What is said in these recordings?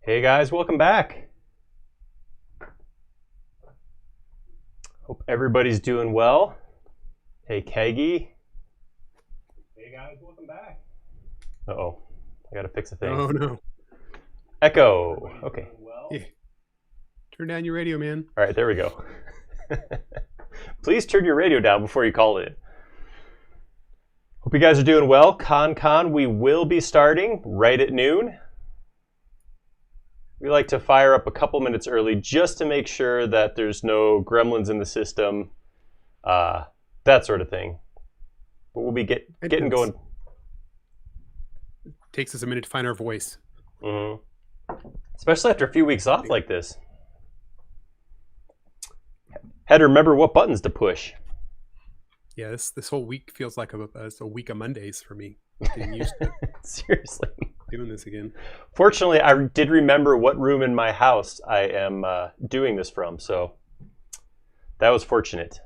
Hey guys, welcome back. Hope everybody's doing well. Hey Keggy. Hey guys, welcome back. Uh-oh, I gotta fix a thing. Oh no. Echo. Okay. Yeah. Turn down your radio, man. All right, there we go. Please turn your radio down before you call in. Hope you guys are doing well. Con, we will be starting right at noon. We like to fire up a couple minutes early just to make sure that there's no gremlins in the system, that sort of thing. But we'll be getting going. It takes us a minute to find our voice. Mm-hmm. Especially after a few weeks off like this. Had to remember what buttons to push. Yeah, this whole week feels like a week of Mondays for me. Getting used to Seriously. doing this again. Fortunately, I did remember what room in my house I am doing this from, so that was fortunate.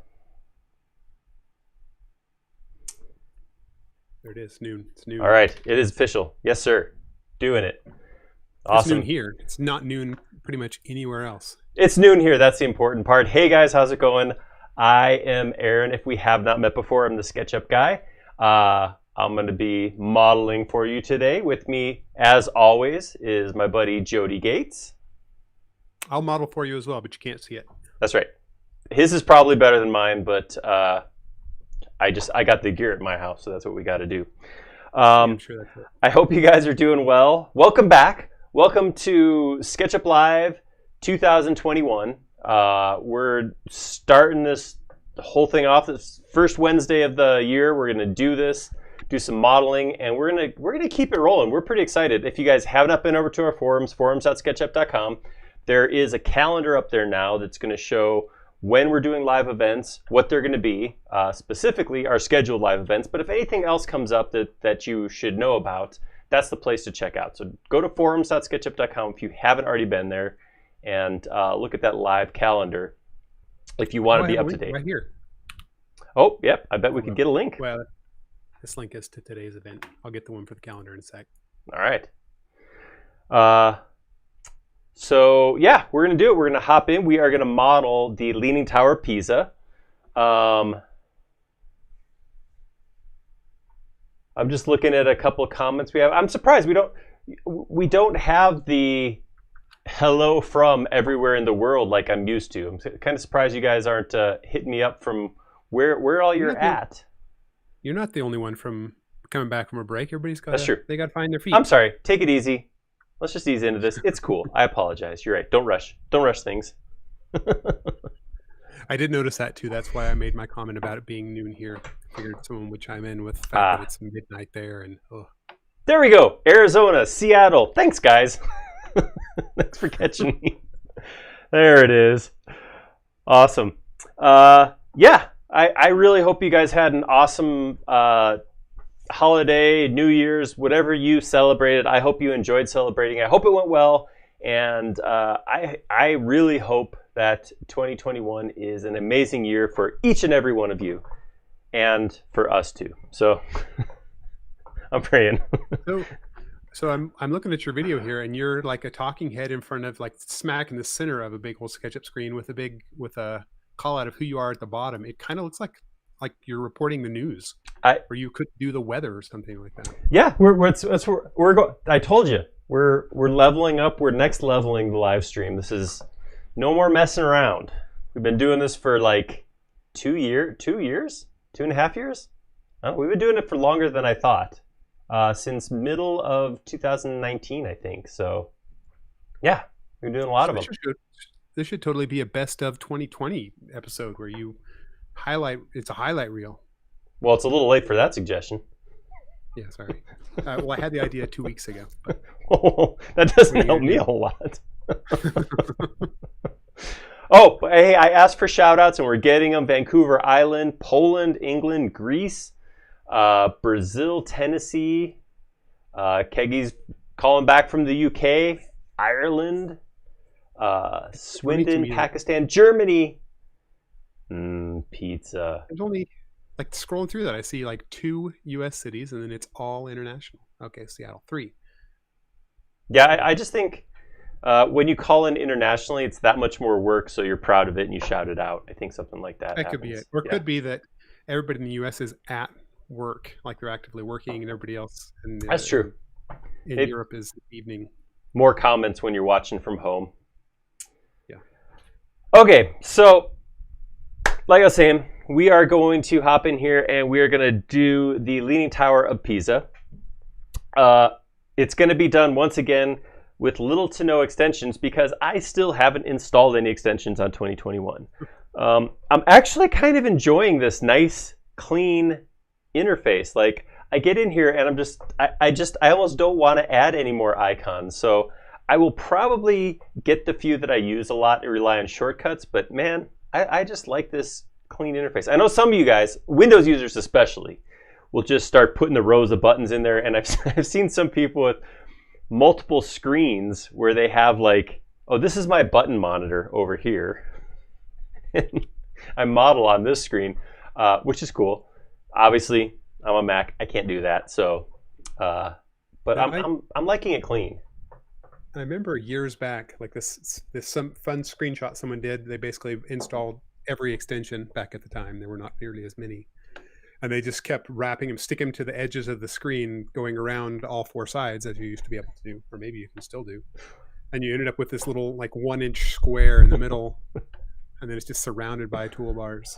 There it is, noon. It's noon. All right, it is official. Yes, sir. Doing it. Awesome. It's noon here. It's not noon pretty much anywhere else. It's noon here. That's the important part. Hey guys, how's it going? I am Aaron. If we have not met before, I'm the SketchUp guy. I'm going to be modeling for you today. With me, as always, is my buddy Jody Gates. I'll model for you as well, but you can't see it. That's right. His is probably better than mine, but I got the gear at my house, so that's what we got to do. I'm sure that's it. I hope you guys are doing well. Welcome back. Welcome to SketchUp Live 2021. We're starting this whole thing off. This first Wednesday of the year. We're going to do some modeling, and we're gonna keep it rolling. We're pretty excited. If you guys have not been over to our forums.sketchup.com, there is a calendar up there now that's going to show when we're doing live events, what they're going to be, specifically our scheduled live events. But if anything else comes up that you should know about, that's the place to check out. So go to forums.sketchup.com if you haven't already been there, and look at that live calendar if you want to be up to date. Right here. Oh, yep. I bet we could get a link. Well, this link is to today's event. I'll get the one for the calendar in a sec. All right. So yeah, we're gonna do it. We're gonna hop in. We are gonna model the Leaning Tower of Pisa. I'm just looking at a couple of comments we have. I'm surprised we don't have the hello from everywhere in the world like I'm used to. I'm kind of surprised you guys aren't hitting me up from where all you're at. You're not the only one from coming back from a break. Everybody's got. That's true. They got to find their feet. I'm sorry. Take it easy. Let's just ease into this. It's cool. I apologize. You're right. Don't rush. Don't rush things. I did notice that too. That's why I made my comment about it being noon here. Figured someone would chime in with the fact that it's midnight there. And there we go. Arizona, Seattle. Thanks, guys. Thanks for catching me. There it is. Awesome. Yeah. I really hope you guys had an awesome holiday, New Year's, whatever you celebrated. I hope you enjoyed celebrating. I hope it went well. And I really hope that 2021 is an amazing year for each and every one of you. And for us too. So I'm praying. So I'm looking at your video here, and you're like a talking head in front of, like, smack in the center of a big old SketchUp screen with a call out of who you are at the bottom. It kind of looks like you're reporting the news, or you could do the weather or something like that. Yeah, we're going. I told you, we're leveling up. We're next leveling the live stream. This is no more messing around. We've been doing this for like 2 years, 2.5 years. Oh, we've been doing it for longer than I thought, since middle of 2019, I think. So, yeah, we're doing a lot of them. This should totally be a best of 2020 episode where you highlight. It's a highlight reel. Well, it's a little late for that suggestion. Yeah, sorry. Well, I had the idea 2 weeks ago. Oh, that doesn't help me a whole lot. Oh, hey, I asked for shout outs and we're getting them. Vancouver Island, Poland, England, Greece, Brazil, Tennessee, Keggy's calling back from the UK, Ireland, Swindon, Pakistan, Germany. Pizza. There's only, like, scrolling through that, I see like 2 U.S. cities, and then it's all international. Okay, Seattle, 3. Yeah, I just think When you call in internationally, it's that much more work, so you're proud of it and you shout it out. I think something like that That happens. could be it. Or it could be that everybody in the U.S. is at work, like they're actively working, and everybody else That's true. in Europe is evening. More comments when you're watching from home. Yeah. Okay, so like I was saying, we are going to hop in here and we are going to do the Leaning Tower of Pisa. It's going to be done once again with little to no extensions because I still haven't installed any extensions on 2021. I'm actually kind of enjoying this nice, clean interface. Like, I get in here and I almost don't want to add any more icons. So I will probably get the few that I use a lot and rely on shortcuts, but man, I just like this clean interface. I know some of you guys, Windows users especially, will just start putting the rows of buttons in there. And I've seen some people with multiple screens where they have like, oh, this is my button monitor over here. I model on this screen, which is cool. Obviously, I'm a Mac. I can't do that. So, but I'm liking it clean. I remember years back, like this some fun screenshot someone did. They basically installed every extension back at the time. There were not nearly as many. And they just kept wrapping them, stick them to the edges of the screen, going around all four sides as you used to be able to do, or maybe you can still do. And you ended up with this little like 1-inch square in the middle, and then it's just surrounded by toolbars.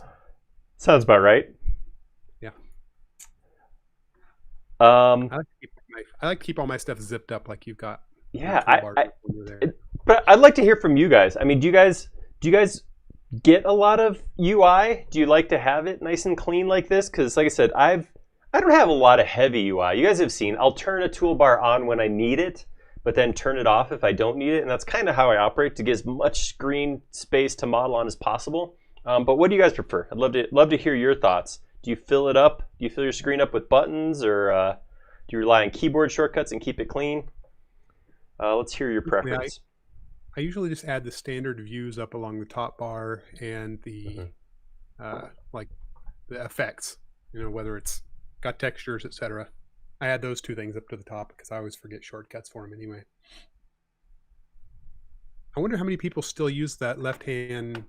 Sounds about right. Yeah. I like to keep all my stuff zipped up like you've got. Yeah, but I'd like to hear from you guys. I mean, do you guys get a lot of UI? Do you like to have it nice and clean like this? Because like I said, I don't have a lot of heavy UI. You guys have seen, I'll turn a toolbar on when I need it, but then turn it off if I don't need it. And that's kind of how I operate, to get as much screen space to model on as possible. But what do you guys prefer? I'd love to hear your thoughts. Do you fill it up? Do you fill your screen up with buttons, or do you rely on keyboard shortcuts and keep it clean? Let's hear your preference. I usually just add the standard views up along the top bar and the like the effects, whether it's got textures, etc. I add those two things up to the top because I always forget shortcuts for them anyway. I wonder how many people still use that left-hand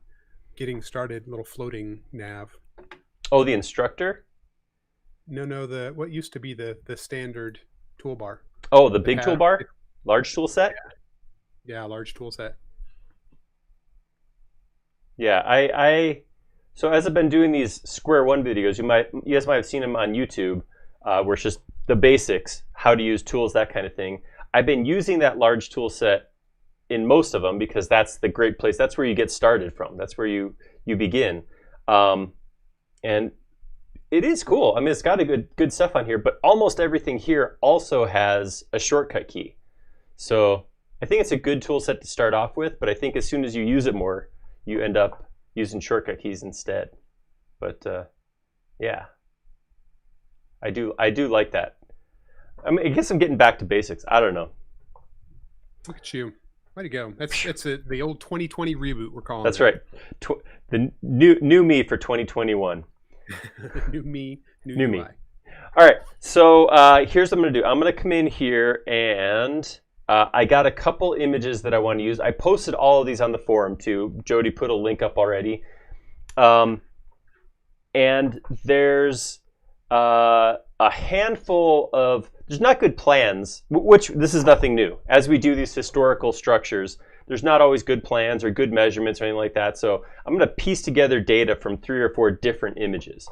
getting started little floating nav. Oh, the instructor? No, what used to be the standard toolbar. Oh, the big toolbar? Large tool set? Yeah, large tool set. Yeah, so as I've been doing these Square One videos, you guys might have seen them on YouTube, where it's just the basics, how to use tools, that kind of thing. I've been using that large tool set in most of them because that's the great place. That's where you get started from. That's where you begin. And it is cool. I mean, it's got a good stuff on here, but almost everything here also has a shortcut key. So I think it's a good tool set to start off with, but I think as soon as you use it more, you end up using shortcut keys instead. But yeah, I do like that. I mean, I guess I'm getting back to basics. I don't know. Look at you. Way to go. That's the old 2020 reboot we're calling That's it. Right. The new me for 2021. New me. New me. All right. So here's what I'm going to do. I'm going to come in here and I got a couple images that I want to use. I posted all of these on the forum too. Jody put a link up already. And there's a handful of, there's not good plans, which this is nothing new. As we do these historical structures, there's not always good plans or good measurements or anything like that. So I'm going to piece together data from 3 or 4 different images.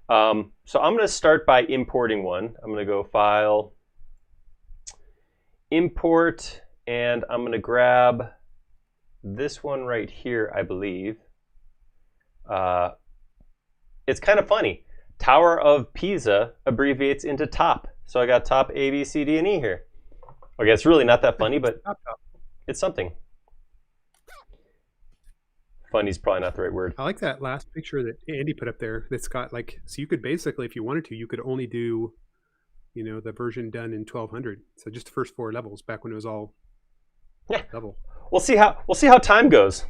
So I'm going to start by importing one. I'm going to go File, Import, and I'm going to grab this one right here, I believe. It's kind of funny. Tower of Pisa abbreviates into top. So I got top A, B, C, D, and E here. Okay, it's really not that funny, but it's something. Funny's probably not the right word. I like that last picture that Andy put up there that's got like, so you could basically, if you wanted to, you could only do, the version done in 1200. So just the first 4 levels back when it was all level. We'll see how time goes.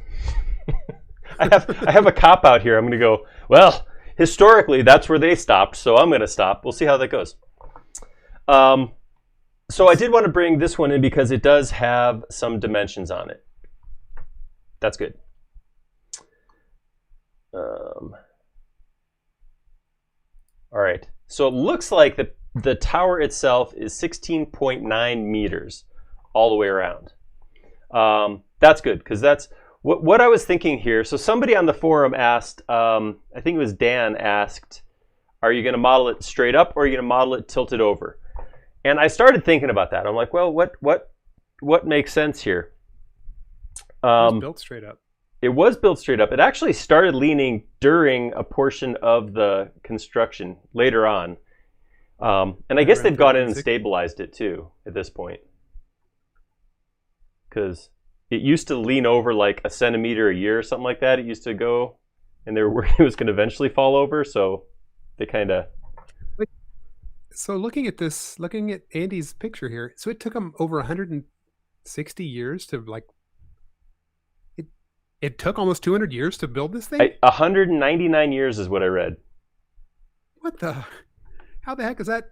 I have a cop out here. I'm going to go, well, historically, that's where they stopped, so I'm going to stop. We'll see how that goes. So I did want to bring this one in because it does have some dimensions on it. That's good. All right. So it looks like the tower itself is 16.9 meters all the way around. That's good because that's what I was thinking here. So somebody on the forum asked, I think it was Dan asked, are you going to model it straight up or are you going to model it tilted over? And I started thinking about that. I'm like, well, what makes sense here? It was built straight up. It was built straight up. It actually started leaning during a portion of the construction later on. And I guess they've gone in and stabilized it too at this point. Because it used to lean over like a centimeter a year or something like that. It used to go, and they were worried it was going to eventually fall over. So they kind of... So looking at Andy's picture here, so it took them over 160 years to like... It took almost 200 years to build this thing? 199 years is what I read. What the? How the heck is that?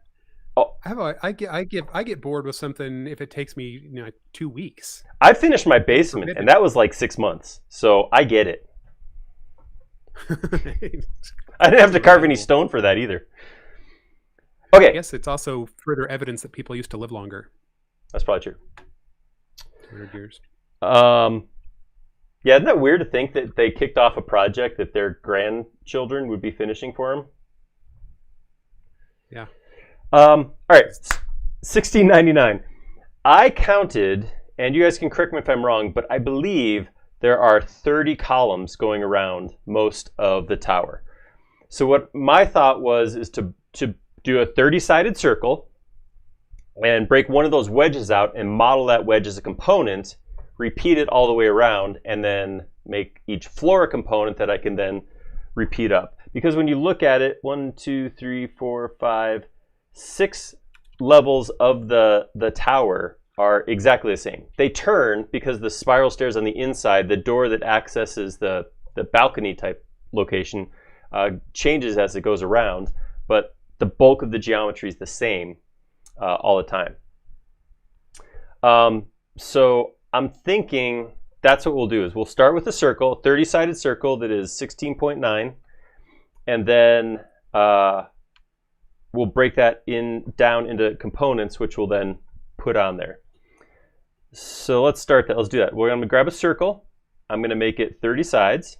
Oh, I get bored with something if it takes me 2 weeks. I finished my basement, and that was like 6 months. So I get it. I didn't have to carve any stone for that either. Okay. I guess it's also further evidence that people used to live longer. That's probably true. 200 years. Yeah, isn't that weird to think that they kicked off a project that their grandchildren would be finishing for them? Yeah. All right, 1699. I counted, and you guys can correct me if I'm wrong, but I believe there are 30 columns going around most of the tower. So what my thought was is to do a 30-sided circle and break one of those wedges out and model that wedge as a component, repeat it all the way around, and then make each floor a component that I can then repeat up. Because when you look at it, 1, 2, 3, 4, 5, 6 levels of the tower are exactly the same. They turn because the spiral stairs on the inside, the door that accesses the balcony type location changes as it goes around, but the bulk of the geometry is the same all the time. So I'm thinking that's what we'll do is we'll start with a circle, 30-sided circle that is 16.9, and then we'll break that down into components, which we'll then put on there. So let's start that. Let's do that. We're going to grab a circle. I'm going to make it 30 sides.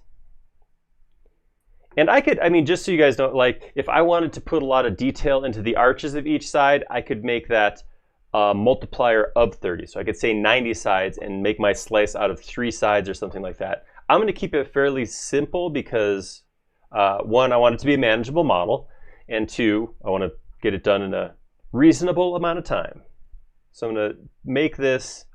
And I mean, just so you guys know, like if I wanted to put a lot of detail into the arches of each side, I could make that multiplier of 30. So I could say 90 sides and make my slice out of 3 sides or something like that. I'm going to keep it fairly simple because 1, I want it to be a manageable model, and 2, I want to get it done in a reasonable amount of time. So I'm going to make this,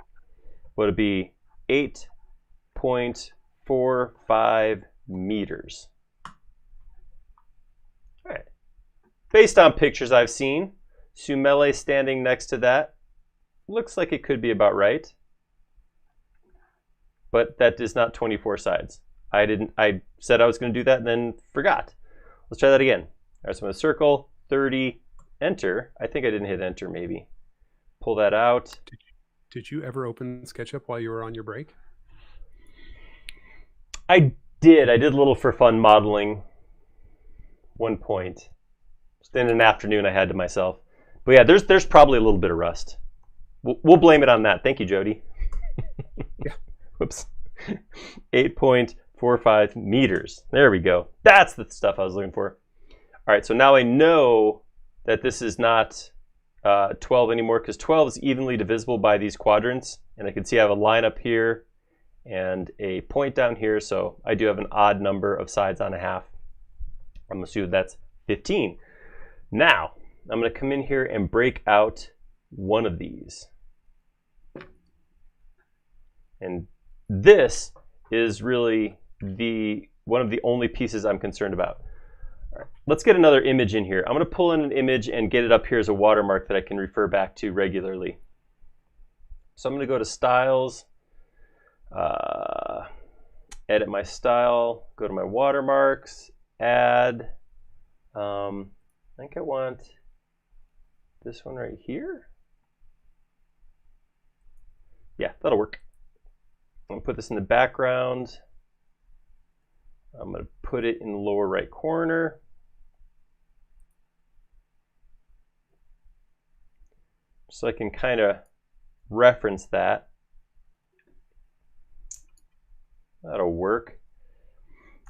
what would it be, 8.45 meters. All right. Based on pictures I've seen, Sumele standing next to that looks like it could be about right, but that is not 24 sides. I said I was going to do that and then forgot. Let's try that again. All right, so I'm going to circle 30, enter. I think I didn't hit enter maybe. Pull that out. Did you ever open SketchUp while you were on your break? I did. I did a little for fun modeling one point. Just in an afternoon I had to myself. But yeah, there's probably a little bit of rust. We'll blame it on that. Thank you, Jody. Yeah. Whoops. 8.45 meters. There we go. That's the stuff I was looking for. All right, so now I know that this is not 12 anymore because 12 is evenly divisible by these quadrants. And I can see I have a line up here and a point down here. So I do have an odd number of sides on a half. I'm assuming that's 15. Now, I'm going to come in here and break out one of these. And this is really one of the only pieces I'm concerned about. All right, let's get another image in here. I'm going to pull in an image and get it up here as a watermark that I can refer back to regularly. So I'm going to go to Styles, edit my style, go to my watermarks, add. I think I want this one right here. Yeah, that'll work. I'm going to put this in the background. I'm going to put it in the lower right corner. So I can kind of reference that. That'll work.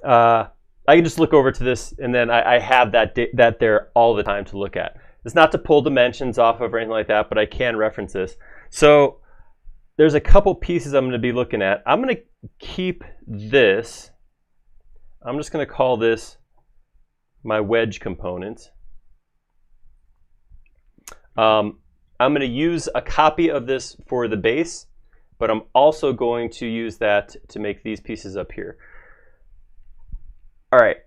I can just look over to this, and then I have that there all the time to look at. It's not to pull dimensions off of or anything like that, but I can reference this. So there's a couple pieces I'm going to be looking at. I'm going to keep this. I'm just going to call this my wedge component. I'm going to use a copy of this for the base, but I'm also going to use that to make these pieces up here. All right,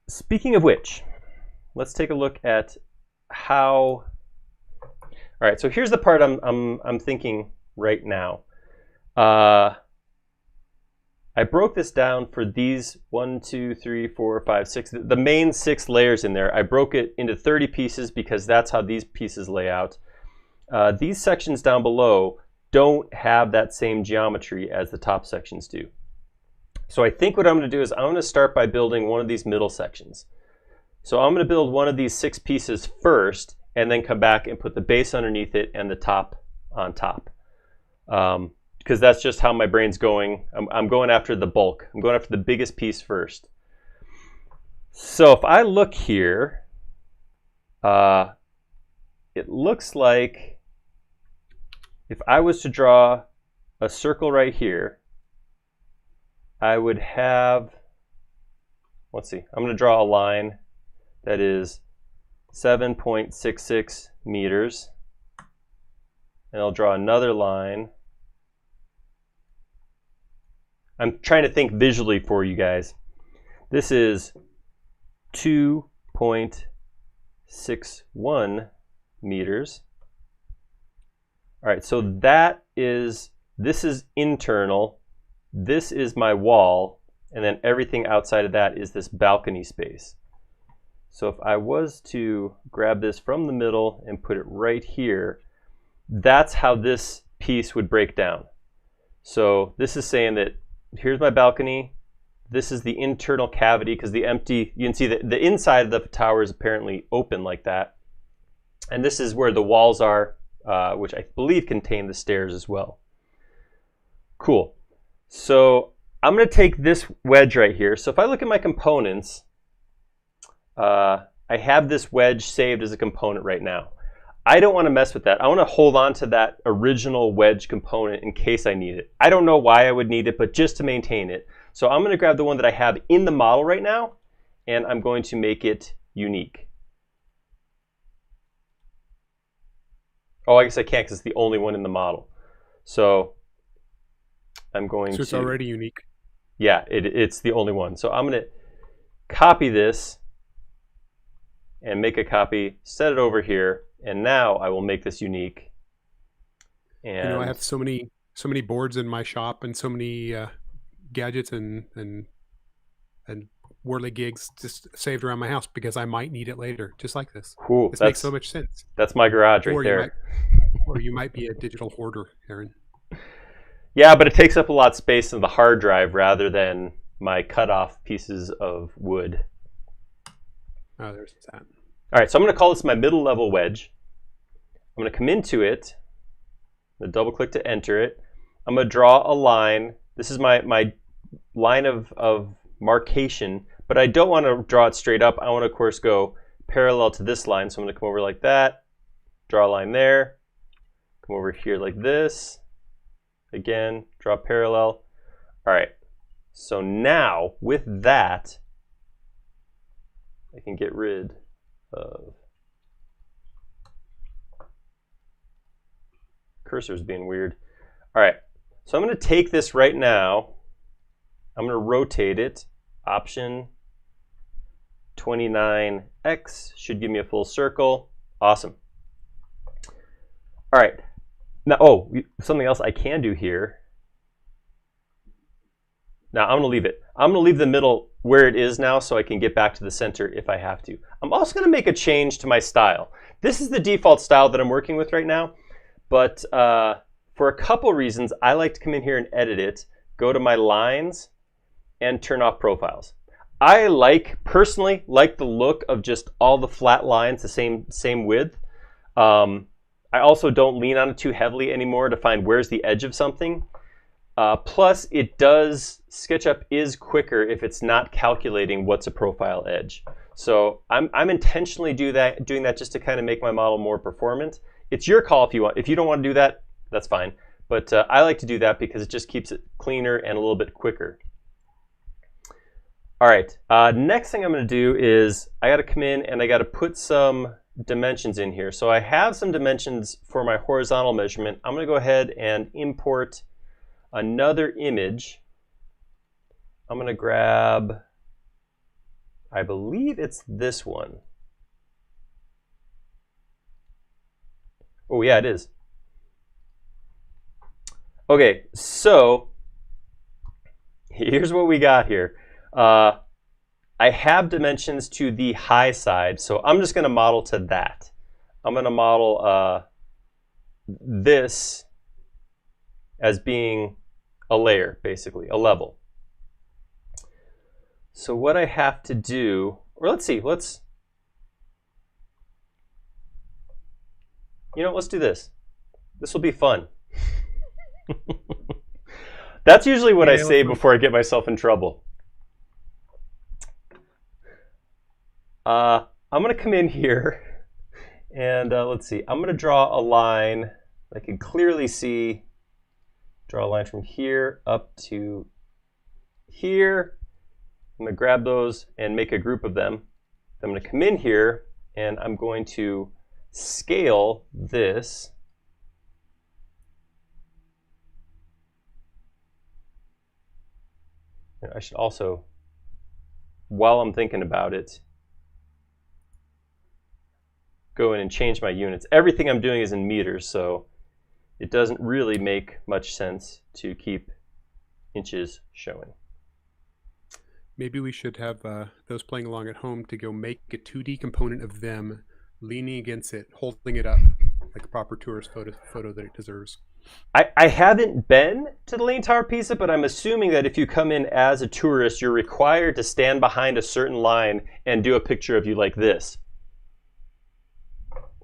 speaking of which, let's take a look at how. All right, so here's the part I'm thinking right now. I broke this down for these 1, 2, 3, 4, 5, 6, the main 6 layers in there. I broke it into 30 pieces because that's how these pieces lay out. These sections down below don't have that same geometry as the top sections do. So I think what I'm going to do is I'm going to start by building one of these middle sections. So I'm going to build one of these 6 pieces first, and then come back and put the base underneath it and the top on top. Because that's just how my brain's going. I'm going after the bulk. I'm going after the biggest piece first. So if I look here, it looks like if I was to draw a circle right here, I would have, let's see, I'm going to draw a line that is 7.66 meters. And I'll draw another line. I'm trying to think visually for you guys. This is 2.61 meters. All right, so this is internal. This is my wall, and then everything outside of that is this balcony space. So if I was to grab this from the middle and put it right here, that's how this piece would break down. So this is saying that here's my balcony. This is the internal cavity, because the empty, you can see that the inside of the tower is apparently open like that. And this is where the walls are, which I believe contain the stairs as well. Cool. So I'm going to take this wedge right here. So if I look at my components, I have this wedge saved as a component right now. I don't want to mess with that. I want to hold on to that original wedge component in case I need it. I don't know why I would need it, but just to maintain it. So I'm going to grab the one that I have in the model right now, and I'm going to make it unique. Oh, I guess I can't because it's the only one in the model. So I'm going to... So it's already unique. Yeah, it's the only one. So I'm going to copy this and make a copy, set it over here, and now I will make this unique. And you know, I have so many boards in my shop and so many gadgets and whirligigs just saved around my house because I might need it later, just like this. Cool. This makes so much sense. That's my garage right there. Or you might be a digital hoarder, Aaron. Yeah, but it takes up a lot of space in the hard drive rather than my cut-off pieces of wood. Oh, there's that. All right, so I'm going to call this my middle level wedge. I'm going to come into it. I'm going to double click to enter it. I'm going to draw a line. This is my line of marcation, but I don't want to draw it straight up. I want to, of course, go parallel to this line. So I'm going to come over like that, draw a line there, come over here like this. Again, draw parallel. All right, so now with that, I can get rid of cursor's being weird. All right, so I'm going to take this right now. I'm going to rotate it. Option 29X should give me a full circle. Awesome. All right. Now, something else I can do here. Now I'm going to leave it. I'm going to leave the middle where it is now so I can get back to the center if I have to. I'm also going to make a change to my style. This is the default style that I'm working with right now, but for a couple reasons, I like to come in here and edit it, go to my lines, and turn off profiles. I personally like the look of just all the flat lines, the same width. I also don't lean on it too heavily anymore to find where's the edge of something. Plus, SketchUp is quicker if it's not calculating what's a profile edge. So I'm intentionally doing that just to kind of make my model more performant. It's your call if you want. If you don't want to do that, that's fine. But I like to do that because it just keeps it cleaner and a little bit quicker. All right, next thing I'm going to do is I got to come in and I got to put some dimensions in here. So I have some dimensions for my horizontal measurement. I'm going to go ahead and import another image. I'm going to grab, I believe it's this one. Oh yeah, it is. Okay, so here's what we got here. I have dimensions to the high side, so I'm just going to model to that. I'm going to model this as being a layer, basically, a level. So what I have to do, or let's see, let's do this. This will be fun. That's usually what I say before I get myself in trouble. I'm going to come in here and let's see. I'm going to draw a line. I can clearly see, draw a line from here up to here. I'm going to grab those and make a group of them. I'm going to come in here and I'm going to scale this. And I should also, while I'm thinking about it, go in and change my units. Everything I'm doing is in meters, so it doesn't really make much sense to keep inches showing. Maybe we should have those playing along at home to go make a 2D component of them leaning against it, holding it up like a proper tourist photo that it deserves. I haven't been to the Leaning Tower of Pisa, but I'm assuming that if you come in as a tourist, you're required to stand behind a certain line and do a picture of you like this.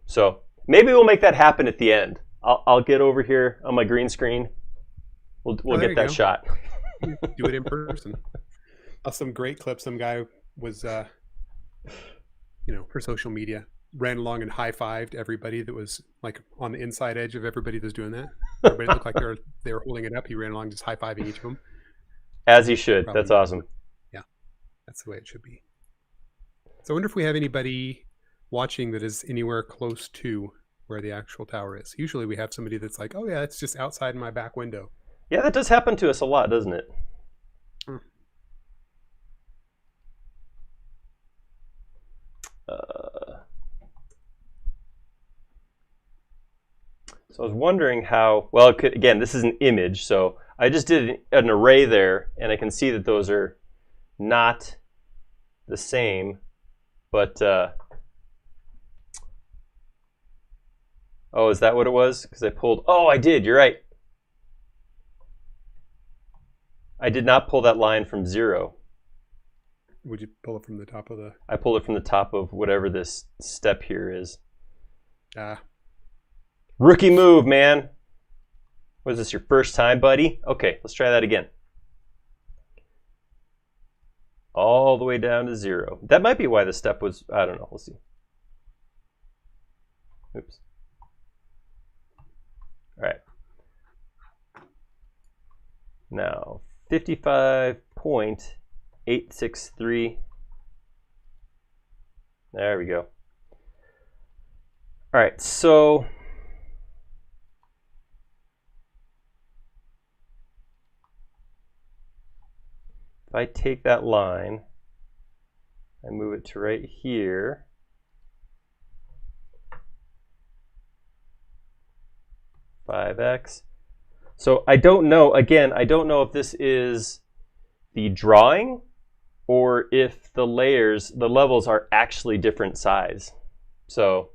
So maybe we'll make that happen at the end. I'll get over here on my green screen. We'll get that shot. Do it in person. Some great clip. Some guy was, for social media, ran along and high-fived everybody that was like on the inside edge of everybody that's doing that. Everybody looked like they were holding it up. He ran along just high-fiving each of them. As he should. That's awesome. Yeah, that's the way it should be. So I wonder if we have anybody watching that is anywhere close to where the actual tower is. Usually we have somebody that's like, oh yeah, it's just outside my back window. Yeah, that does happen to us a lot, doesn't it? So I was wondering how, well, again, this is an image, so I just did an array there, and I can see that those are not the same, but, oh, is that what it was? Because I pulled, oh, I did, you're right. I did not pull that line from 0. Would you pull it from the top of the... I pulled it from the top of whatever this step here is. Rookie move, man. Was this your first time, buddy? Okay, let's try that again. All the way down to 0. That might be why the step was, I don't know, we'll see. Oops. All right. Now, 55.863. There we go. All right, so if I take that line, I move it to right here. $5x. So I don't know, again, I don't know if this is the drawing or if the layers, the levels are actually different size. So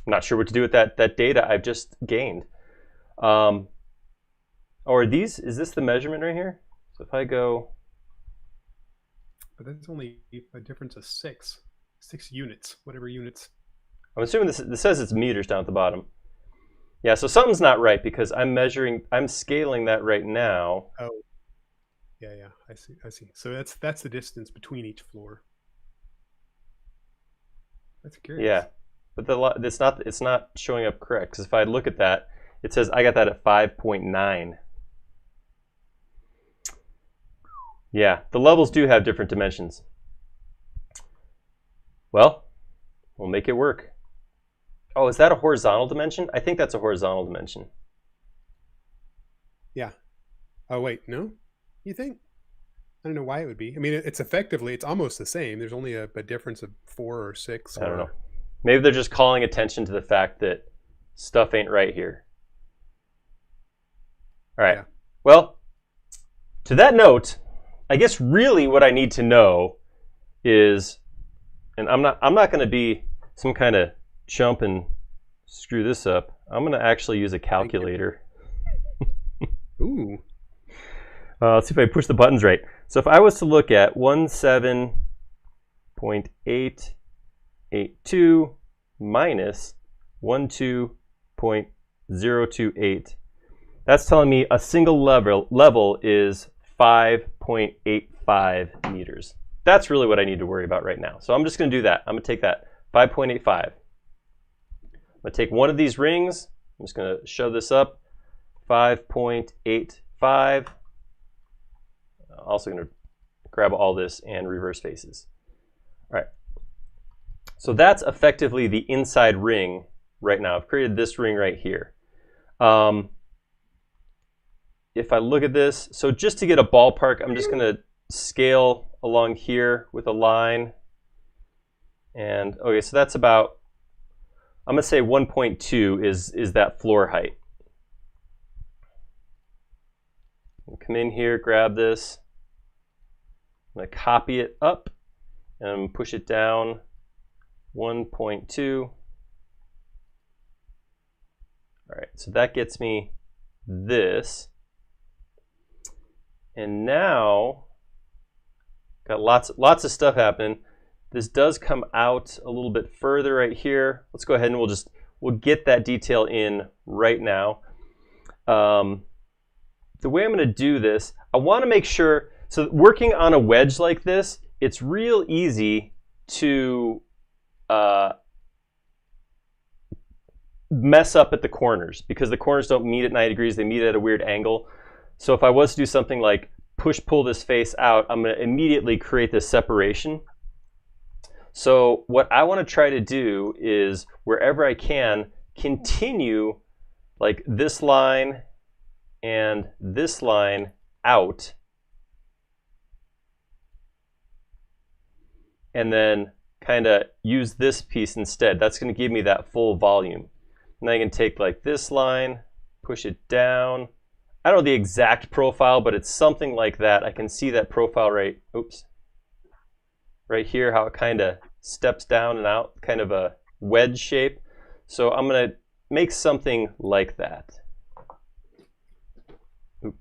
I'm not sure what to do with that data I've just gained. Or is this the measurement right here? So if I go, But that's only a difference of 6 units, whatever units. I'm assuming this says it's meters down at the bottom. Yeah, so something's not right because I'm scaling that right now. Oh, yeah, I see. So that's the distance between each floor. That's curious. Yeah, but it's not showing up correct because if I look at that, it says I got that at 5.9. Yeah, the levels do have different dimensions. Well, we'll make it work. Oh, is that a horizontal dimension? I think that's a horizontal dimension. Yeah. Oh, wait, no? You think? I don't know why it would be. I mean, it's almost the same. There's only a difference of 4 or 6. I don't know. Maybe they're just calling attention to the fact that stuff ain't right here. All right. Yeah. Well, to that note, I guess really what I need to know is, and I'm not going to be some kind of chump and screw this up. I'm going to actually use a calculator. Ooh. Let's see if I push the buttons right. So if I was to look at 17.882 minus 12.028, that's telling me a single level is 5.85 meters. That's really what I need to worry about right now. So I'm just going to do that. I'm going to take that 5.85. I'm going to take one of these rings. I'm just going to shove this up. 5.85. Also going to grab all this and reverse faces. All right. So that's effectively the inside ring right now. I've created this ring right here. If I look at this, so just to get a ballpark, I'm just going to scale along here with a line. And okay, so that's about, I'm going to say 1.2 is that floor height. I'll come in here, grab this. I'm going to copy it up and push it down 1.2. All right, so that gets me this. And now, got lots of stuff happening. This does come out a little bit further right here. Let's go ahead and we'll get that detail in right now. The way I'm going to do this, I want to make sure, so working on a wedge like this, it's real easy to mess up at the corners because the corners don't meet at 90 degrees, they meet at a weird angle. So if I was to do something like pull this face out, I'm going to immediately create this separation. So what I want to try to do is, wherever I can, continue like this line and this line out, and then kind of use this piece instead. That's going to give me that full volume. And then I can take like this line, push it down. I don't know the exact profile, but it's something like that. I can see that profile right here, how it kind of steps down and out, kind of a wedge shape. So I'm going to make something like that.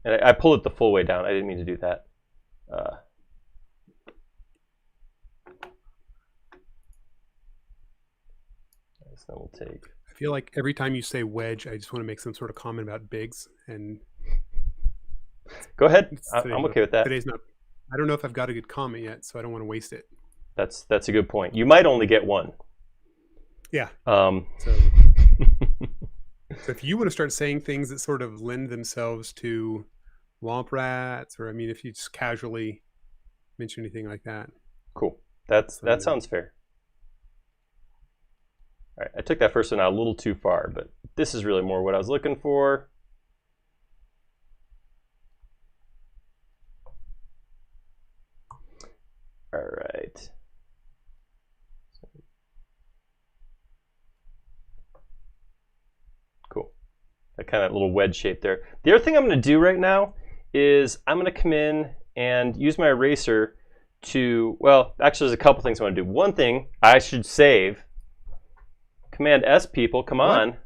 And I pulled it the full way down. I didn't mean to do that. So then we'll take. I feel like every time you say wedge, I just want to make some sort of comment about Biggs. And go ahead. I'm okay with that. Today's not. I don't know if I've got a good comment yet, so I don't want to waste it. That's a good point. You might only get one. Yeah. So if you want to start saying things that sort of lend themselves to womp rats, or I mean, if you just casually mention anything like that. Cool. That sounds fair. All right, I took that first one out a little too far, but this is really more what I was looking for. All right. Cool. That kind of little wedge shape there. The other thing I'm going to do right now is I'm going to come in and use my eraser to, well, actually there's a couple things I want to do. One thing I should save. Command S, people, come on.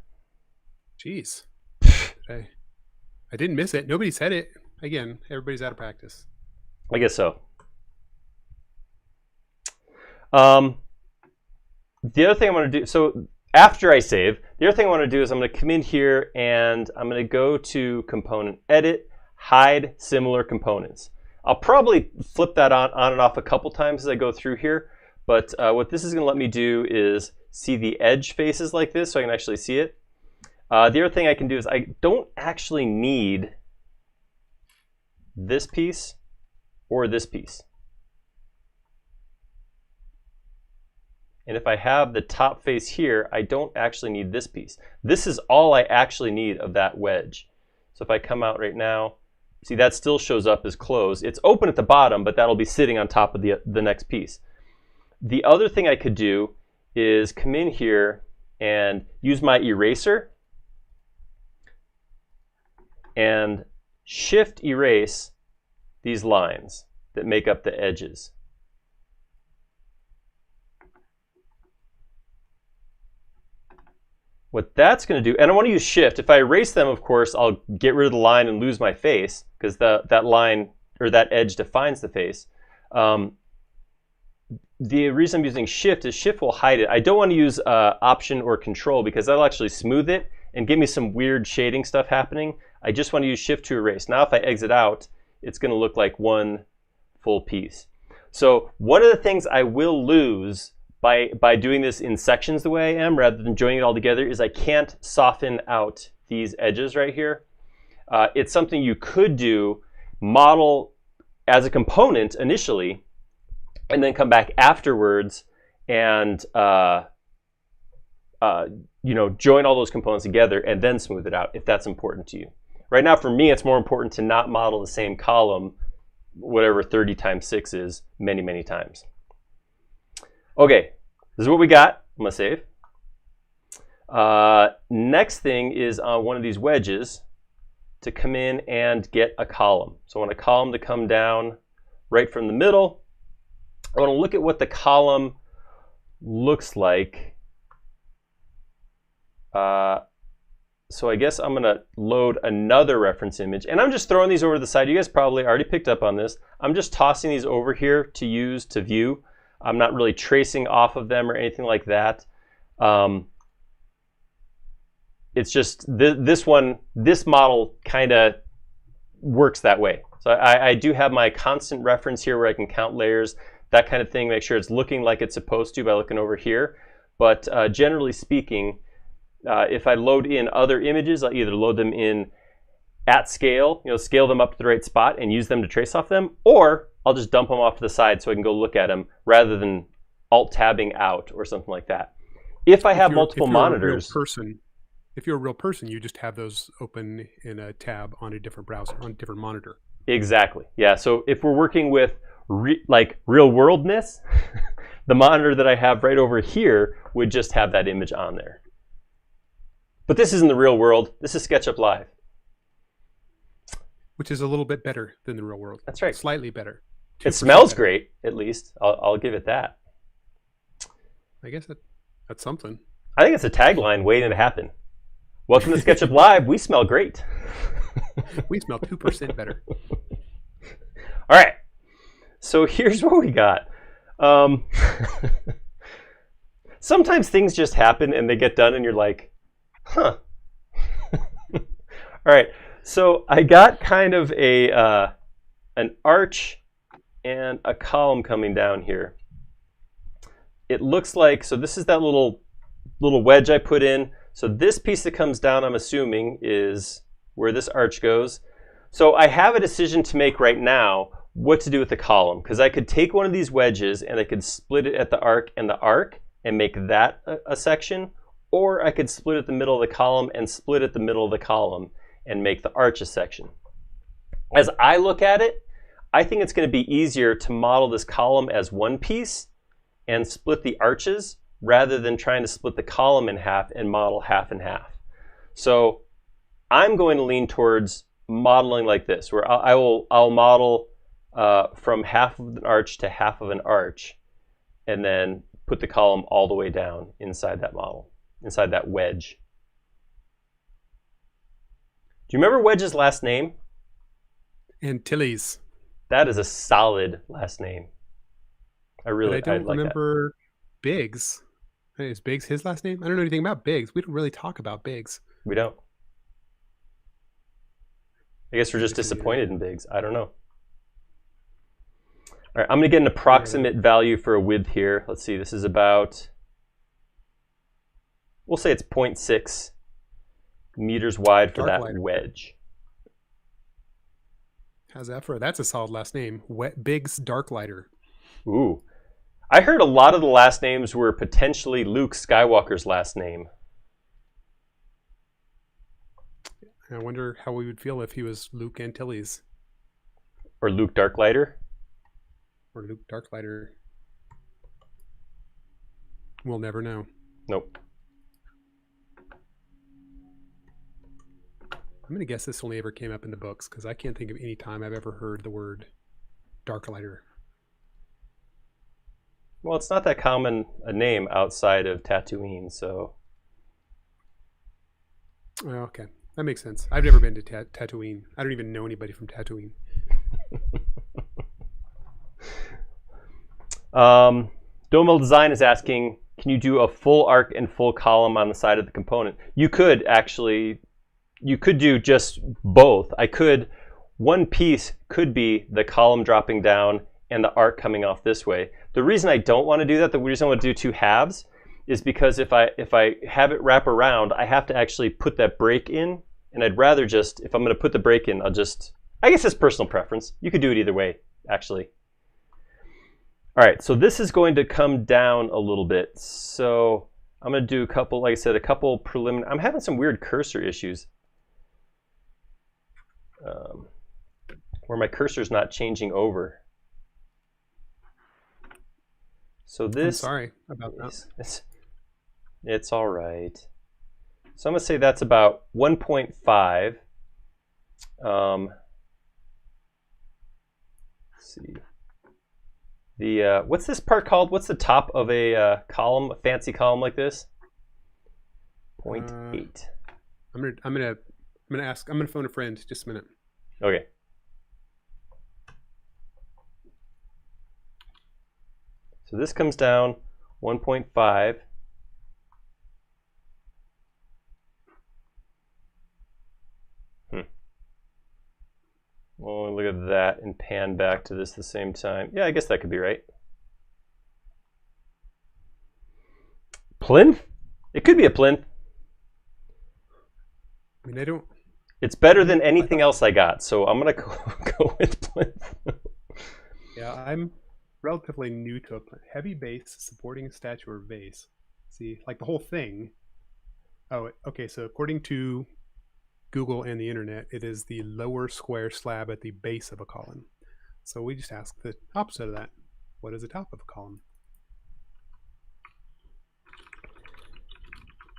Jeez. I didn't miss it. Nobody said it. Again, everybody's out of practice. I guess so. The other thing I want to do, so after I save, the other thing I want to do is I'm going to come in here and I'm going to go to Component Edit, Hide Similar Components. I'll probably flip that on and off a couple times as I go through here, but what this is going to let me do is see the edge faces like this so I can actually see it. The other thing I can do is I don't actually need this piece or this piece. And if I have the top face here, I don't actually need this piece. This is all I actually need of that wedge. So if I come out right now, see that still shows up as closed. It's open at the bottom, but that'll be sitting on top of the next piece. The other thing I could do is come in here and use my eraser and shift erase these lines that make up the edges. What that's going to do, and I want to use shift. If I erase them, of course, I'll get rid of the line and lose my face because that line or that edge defines the face. The reason I'm using shift is shift will hide it. I don't want to use option or control because that'll actually smooth it and give me some weird shading stuff happening. I just want to use shift to erase. Now if I exit out, it's going to look like one full piece. So one of the things I will lose by doing this in sections the way I am, rather than joining it all together, is I can't soften out these edges right here. It's something you could do, model as a component initially, and then come back afterwards and join all those components together and then smooth it out if that's important to you. Right now, for me, it's more important to not model the same column, whatever 30 times 6 is, many, many times. Okay, this is what we got. I'm going to save. Next thing is on one of these wedges to come in and get a column. So I want a column to come down right from the middle. I want to look at what the column looks like. So I guess I'm going to load another reference image. And I'm just throwing these over to the side. You guys probably already picked up on this. I'm just tossing these over here to use to view. I'm not really tracing off of them or anything like that. It's just this model kind of works that way. So I do have my constant reference here where I can count layers, that kind of thing, make sure it's looking like it's supposed to by looking over here. But generally speaking, if I load in other images, I'll either load them in at scale, scale them up to the right spot and use them to trace off them, or I'll just dump them off to the side so I can go look at them rather than alt-tabbing out or something like that. If I have multiple monitors... If you're a real person, you just have those open in a tab on a different browser, on a different monitor. Exactly. Yeah, so if we're working with real worldness, the monitor that I have right over here would just have that image on there. But this isn't the real world. This is SketchUp Live. Which is a little bit better than the real world. That's right. Slightly better. It smells great, at least. I'll give it that. I guess that's something. I think it's a tagline waiting to happen. Welcome to SketchUp Live. We smell great. We smell 2% better. All right. So here's what we got. Sometimes things just happen and they get done and you're like, huh. All right. So I got kind of an arch and a column coming down here. It looks like, so this is that little wedge I put in. So this piece that comes down, I'm assuming, is where this arch goes. So I have a decision to make right now what to do with the column, because I could take one of these wedges and I could split it at the arc and the arc and make that a section, or I could split at the middle of the column and split at the middle of the column and make the arch a section. As I look at it, I think it's going to be easier to model this column as one piece and split the arches rather than trying to split the column in half and model half and half. So I'm going to lean towards modeling like this, where I'll model from half of an arch to half of an arch, and then put the column all the way down inside that model, inside that wedge. Do you remember Wedge's last name? Antilles. That is a solid last name. I But I don't like that. remember Biggs. Is Biggs his last name? I don't know anything about Biggs. We don't really talk about Biggs. We don't. I guess we're just disappointed in Biggs. I don't know. All right, I'm going to get an approximate value for a width here. Let's see, this is about, we'll say it's 0.6 meters wide for that wedge. How's that for? That's a solid last name. Biggs Darklighter. Ooh. I heard a lot of the last names were potentially Luke Skywalker's last name. I wonder how we would feel if he was Luke Antilles. Or Luke Darklighter. Or Luke Darklighter. We'll never know. Nope. I'm going to guess this only ever came up in the books because I can't think of any time I've ever heard the word Darklighter. Well, it's not that common a name outside of Tatooine, so. Oh, okay. That makes sense. I've never been to Tatooine. I don't even know anybody from Tatooine. Domel Design is asking, can you do a full arc and full column on the side of the component? You could actually, you could do just both. One piece could be the column dropping down and the arc coming off this way. The reason I don't want to do that, the reason I want to do two halves, is because if I have it wrap around, I have to actually put that break in, and I'd rather just, if I'm going to put the break in, I guess it's personal preference. You could do it either way, actually. All right, so this is going to come down a little bit. So I'm going to do a couple, like I said, a couple preliminary. I'm having some weird cursor issues where my cursor's not changing over. So this. I'm sorry about that. It's all right. So I'm going to say that's about 1.5. Let's see. What's this part called? What's the top of a column, a fancy column like this? 0.8. I'm gonna phone a friend. Just a minute. Okay. So this comes down 1.5. Well, look at that and pan back to this at the same time. Yeah, I guess that could be right. Plinth? It could be a plinth. I mean, I don't. It's better than anything else I got, so I'm gonna go with plinth. Yeah, I'm relatively new to a heavy base supporting a statue or vase. See, like the whole thing. Oh, okay. So according to Google and the internet, it is the lower square slab at the base of a column. So we just ask the opposite of that. What is the top of a column?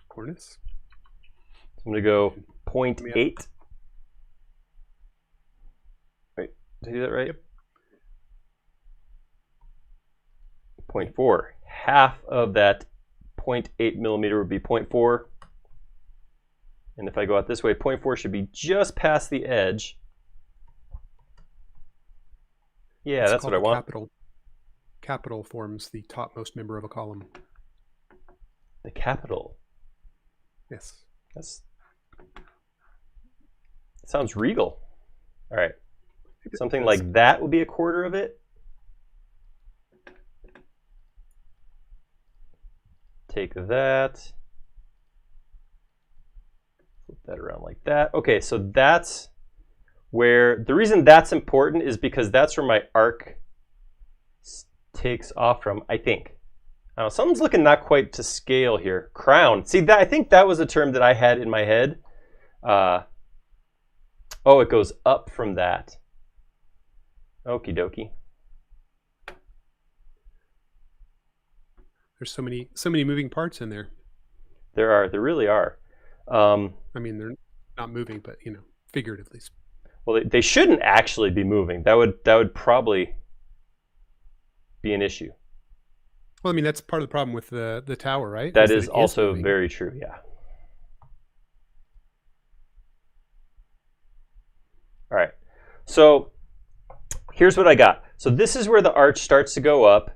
Cornice? So I'm going to go 0.8. Wait, did I do that right? Yep. 0.4. Half of that 0.8 millimeter would be 0.4. And if I go out this way, 0.4 should be just past the edge. Yeah, It's that's what I want. Capital forms the topmost member of a column. The capital. Yes. Sounds regal. All right. Something like that would be a quarter of it. Take that. Flip that around like that. Okay, so that's where, the reason that's important is because that's where my arc takes off from, I think. I don't know, something's looking not quite to scale here. Crown. See, that, I think that was a term that I had in my head. Oh, it goes up from that. Okie dokie. There's so many moving parts in there. There really are. I mean, they're not moving, but figuratively. Well, they shouldn't actually be moving. That would probably be an issue. Well, I mean, that's part of the problem with the tower, right? That is also very true. Yeah. So here's what I got. So this is where the arch starts to go up.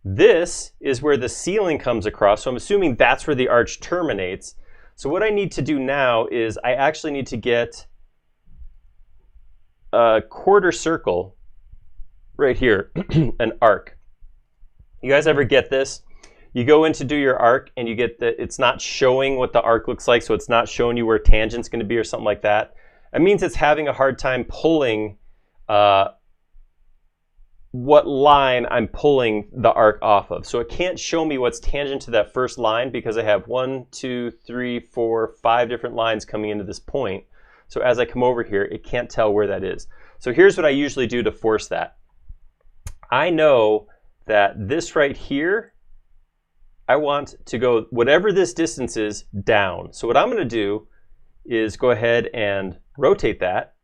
This is where the ceiling comes across. So I'm assuming that's where the arch terminates. So what I need to do now is I actually need to get a quarter circle right here, an arc. You guys ever get this? You go in to do your arc and you get that it's not showing what the arc looks like, so it's not showing you where tangent's going to be or something like that. It means it's having a hard time pulling what line I'm pulling the arc off of. So it can't show me what's tangent to that first line because I have 1, 2, 3, 4, 5 different lines coming into this point. So as I come over here, it can't tell where that is. So here's what I usually do to force that. I know that this right here, I want to go whatever this distance is down. So what I'm going to do is go ahead and rotate that.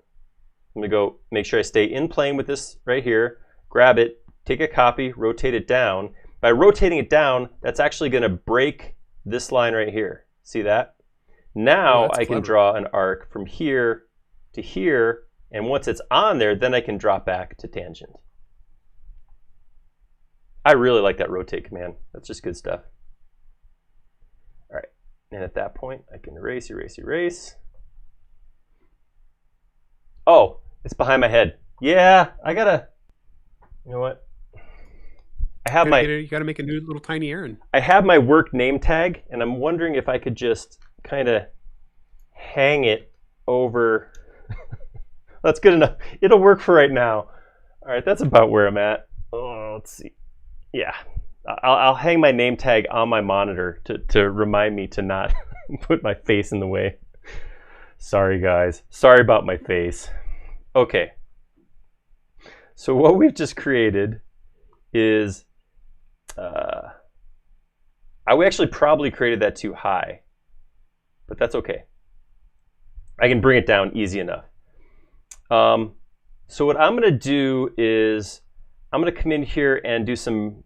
I'm going to go make sure I stay in plane with this right here. Grab it, take a copy, rotate it down. By rotating it down, that's actually going to break this line right here. See that? Now I can draw an arc from here to here, and once it's on there, then I can drop back to tangent. I really like that rotate command. That's just good stuff. All right, and at that point, I can erase, erase, erase. Oh, it's behind my head. Yeah, I gotta. You know what? I have you gotta make a new little tiny errand. I have my work name tag, and I'm wondering if I could just kind of hang it over. That's good enough. It'll work for right now. All right, that's about where I'm at. Oh, let's see. Yeah, I'll hang my name tag on my monitor to remind me to not put my face in the way. Sorry, guys. Sorry about my face. Okay. So what we've just created is, we actually probably created that too high, but that's okay. I can bring it down easy enough. So what I'm going to do is I'm going to come in here and do some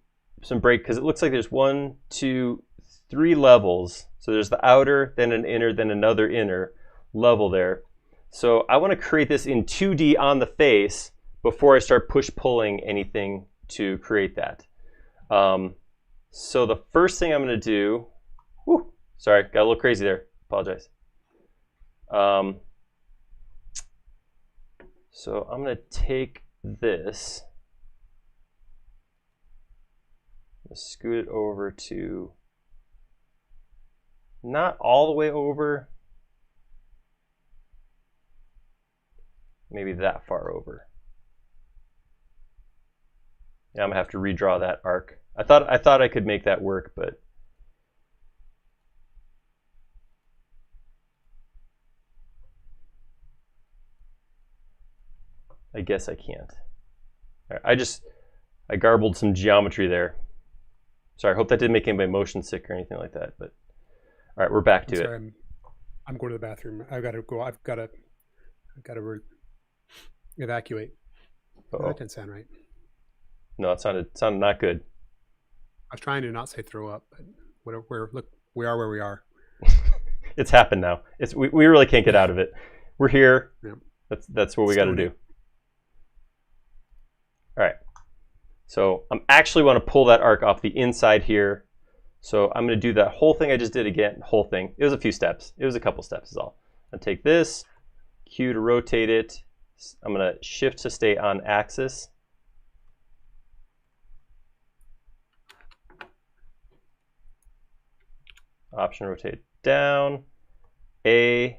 break, because it looks like there's 1, 2, 3 levels. So there's the outer, then an inner, then another inner level there. So I want to create this in 2D on the face before I start push-pulling anything to create that. So the first thing I'm going to do, sorry, got a little crazy there. Apologize. So I'm going to take this, scoot it over to not all the way over, maybe that far over. Yeah, I'm gonna have to redraw that arc. I thought I could make that work, but I guess I can't. All right, I garbled some geometry there. Sorry, I hope that didn't make anybody motion sick or anything like that. But all right, we're back to it. I'm going to the bathroom. I've got to go. I've got to evacuate. Uh-oh. That didn't sound right. No, it sounded not good. I was trying to not say throw up, but look, we are where we are. It's happened now. We really can't get out of it. We're here. Yeah. That's what we got to do. All right. So I'm actually want to pull that arc off the inside here. So I'm going to do that whole thing I just did again. Whole thing. It was a few steps. It was a couple steps is all. I'll take this, Q to rotate it. I'm going to shift to stay on axis. Option rotate down. I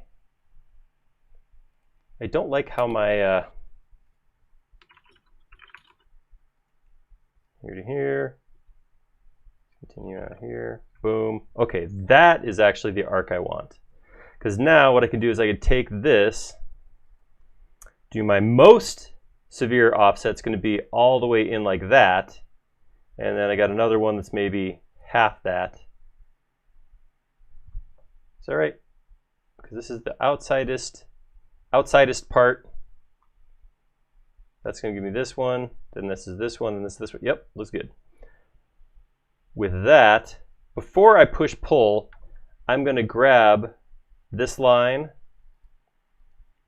don't like how my here to here, continue out here, boom. Okay, that is actually the arc I want. Because now what I can do is I can take this, do my most severe offset's going to be all the way in like that, and then I got another one that's maybe half that. Is that right? Because this is the outsidest part. That's going to give me this one, then this is this one, and this is this one. Yep, looks good. With that, before I push pull, I'm going to grab this line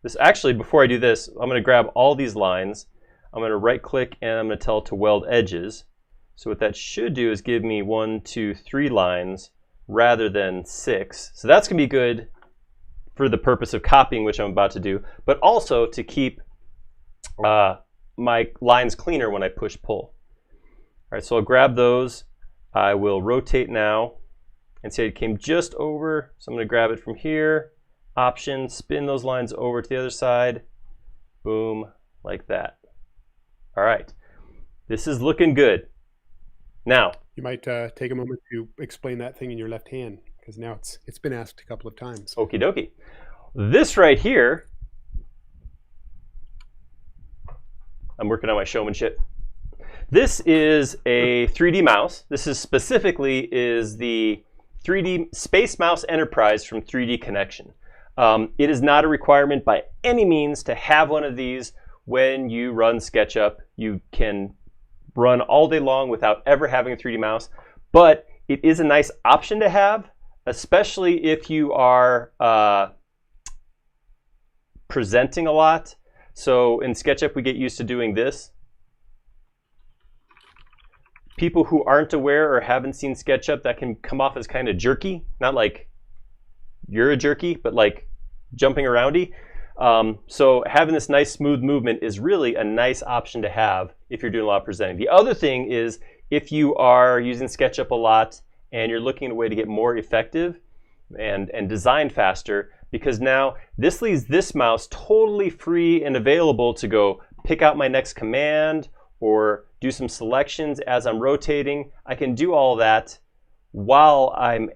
This actually, before I do this, I'm going to grab all these lines. I'm going to right click and I'm going to tell it to weld edges. So what that should do is give me 1, 2, 3 lines rather than 6. So that's going to be good for the purpose of copying, which I'm about to do, but also to keep my lines cleaner when I push pull. All right, so I'll grab those. I will rotate now and say it came just over. So I'm going to grab it from here, Option, spin those lines over to the other side. Boom, like that. All right, this is looking good. Now, you might take a moment to explain that thing in your left hand, because now it's been asked a couple of times. Okie dokie. This right here, I'm working on my showmanship. This is a 3D mouse. This is specifically the 3D Space Mouse Enterprise from 3D Connection. It is not a requirement by any means to have one of these when you run SketchUp. You can run all day long without ever having a 3D mouse, but it is a nice option to have, especially if you are presenting a lot. So in SketchUp, we get used to doing this. People who aren't aware or haven't seen SketchUp, that can come off as kind of jerky. Not like you're a jerky, but like jumping aroundy. So having this nice smooth movement is really a nice option to have if you're doing a lot of presenting. The other thing is if you are using SketchUp a lot and you're looking at a way to get more effective and design faster, because now this leaves this mouse totally free and available to go pick out my next command or do some selections as I'm rotating. I can do all that while I'm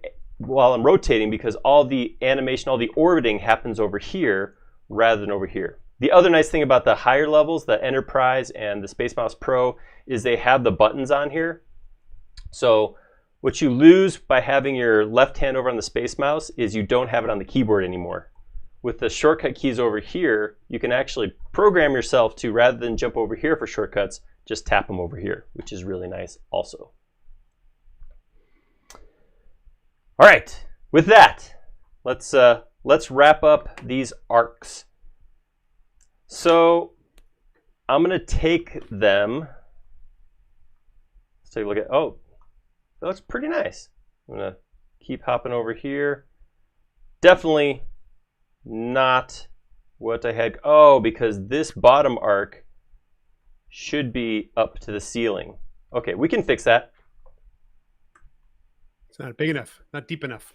rotating, because all the animation, all the orbiting happens over here rather than over here. The other nice thing about the higher levels, the Enterprise and the Space Mouse Pro, is they have the buttons on here. So what you lose by having your left hand over on the Space Mouse is you don't have it on the keyboard anymore. With the shortcut keys over here, you can actually program yourself to, rather than jump over here for shortcuts, just tap them over here, which is really nice also. All right, with that, let's wrap up these arcs. So I'm gonna take them. Let's take a look at, oh, that looks pretty nice. I'm gonna keep hopping over here. Definitely not what I had. Oh, because this bottom arc should be up to the ceiling. Okay, we can fix that. It's not big enough, not deep enough.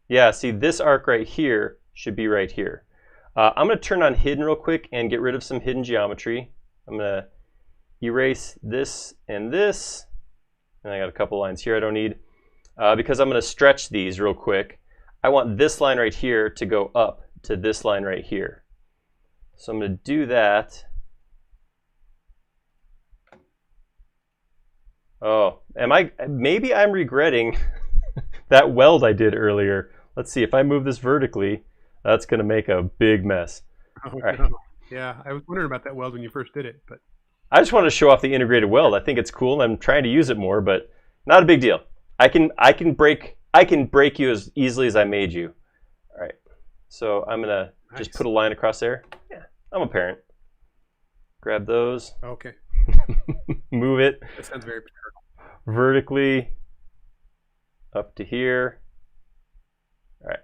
Yeah, see, this arc right here should be right here. I'm going to turn on hidden real quick and get rid of some hidden geometry. I'm going to erase this, and I got a couple lines here I don't need, because I'm going to stretch these real quick. I want this line right here to go up to this line right here. So I'm going to do that. Oh, maybe I'm regretting that weld I did earlier. Let's see, if I move this vertically, that's going to make a big mess. Oh, right. No. Yeah, I was wondering about that weld when you first did it, but I just want to show off the integrated weld. I think it's cool, and I'm trying to use it more, but not a big deal. I can break you as easily as I made you. All right, so I'm going to just put a line across there. Yeah, I'm a parent. Grab those. Okay. Move it. That sounds very paternal. Vertically up to here. All right.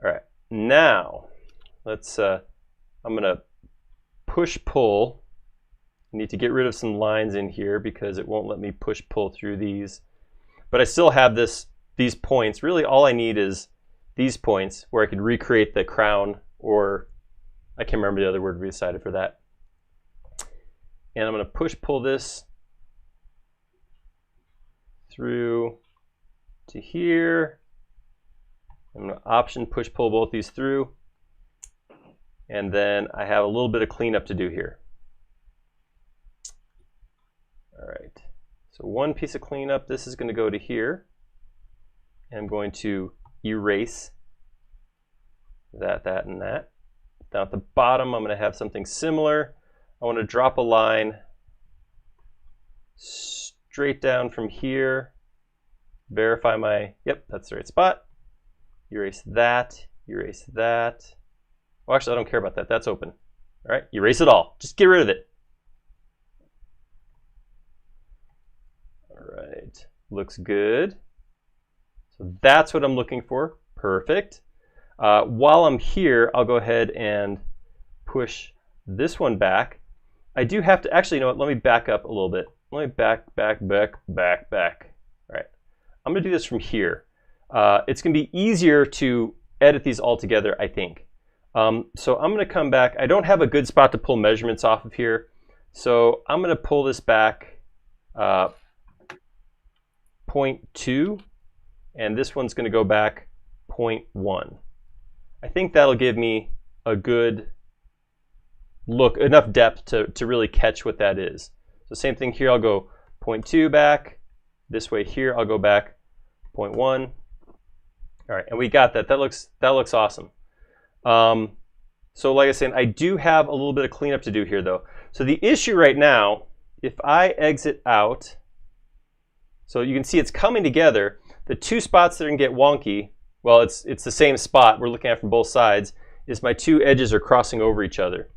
All right. Now, let's. I'm gonna push pull. I need to get rid of some lines in here because it won't let me push pull through these. But I still have these points. Really, all I need is these points where I can recreate the crown, or I can't remember the other word we decided for that. And I'm going to push pull this through to here. I'm going to option push pull both these through. And then I have a little bit of cleanup to do here. All right. So one piece of cleanup, this is going to go to here. And I'm going to erase that, and that. Down at the bottom, I'm going to have something similar. I want to drop a line straight down from here verify my, yep, that's the right spot. Erase that, erase that. Well, actually, I don't care about that. That's open. All right, erase it all. Just get rid of it. All right, looks good. So that's what I'm looking for. Perfect. While I'm here, I'll go ahead and push this one back. I do have to, actually, you know what, let me back up a little bit. Let me back. All right, I'm gonna do this from here. It's gonna be easier to edit these all together, I think. So I'm gonna come back. I don't have a good spot to pull measurements off of here. So I'm gonna pull this back 0.2, and this one's gonna go back 0.1. I think that'll give me a good look, enough depth to really catch what that is. So same thing here, I'll go 0.2 back. This way here, I'll go back 0.1. All right, and we got that. That looks awesome. So like I said, I do have a little bit of cleanup to do here though. So the issue right now, if I exit out, so you can see it's coming together. The two spots that are gonna get wonky, well, it's the same spot we're looking at from both sides, is my two edges are crossing over each other.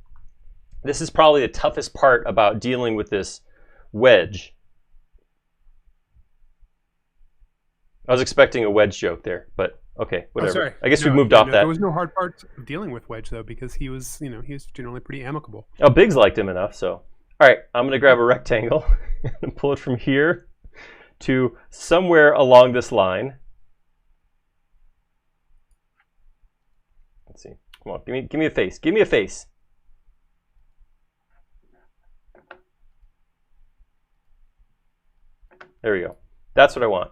This is probably the toughest part about dealing with this wedge. I was expecting a wedge joke there, but okay, whatever. Oh, sorry. I guess we moved off that. There was no hard part of dealing with Wedge though, because he was, he was generally pretty amicable. Oh, Biggs liked him enough, so. All right, I'm gonna grab a rectangle and pull it from here to somewhere along this line. Let's see. Come on, give me a face. Give me a face. There we go. That's what I want.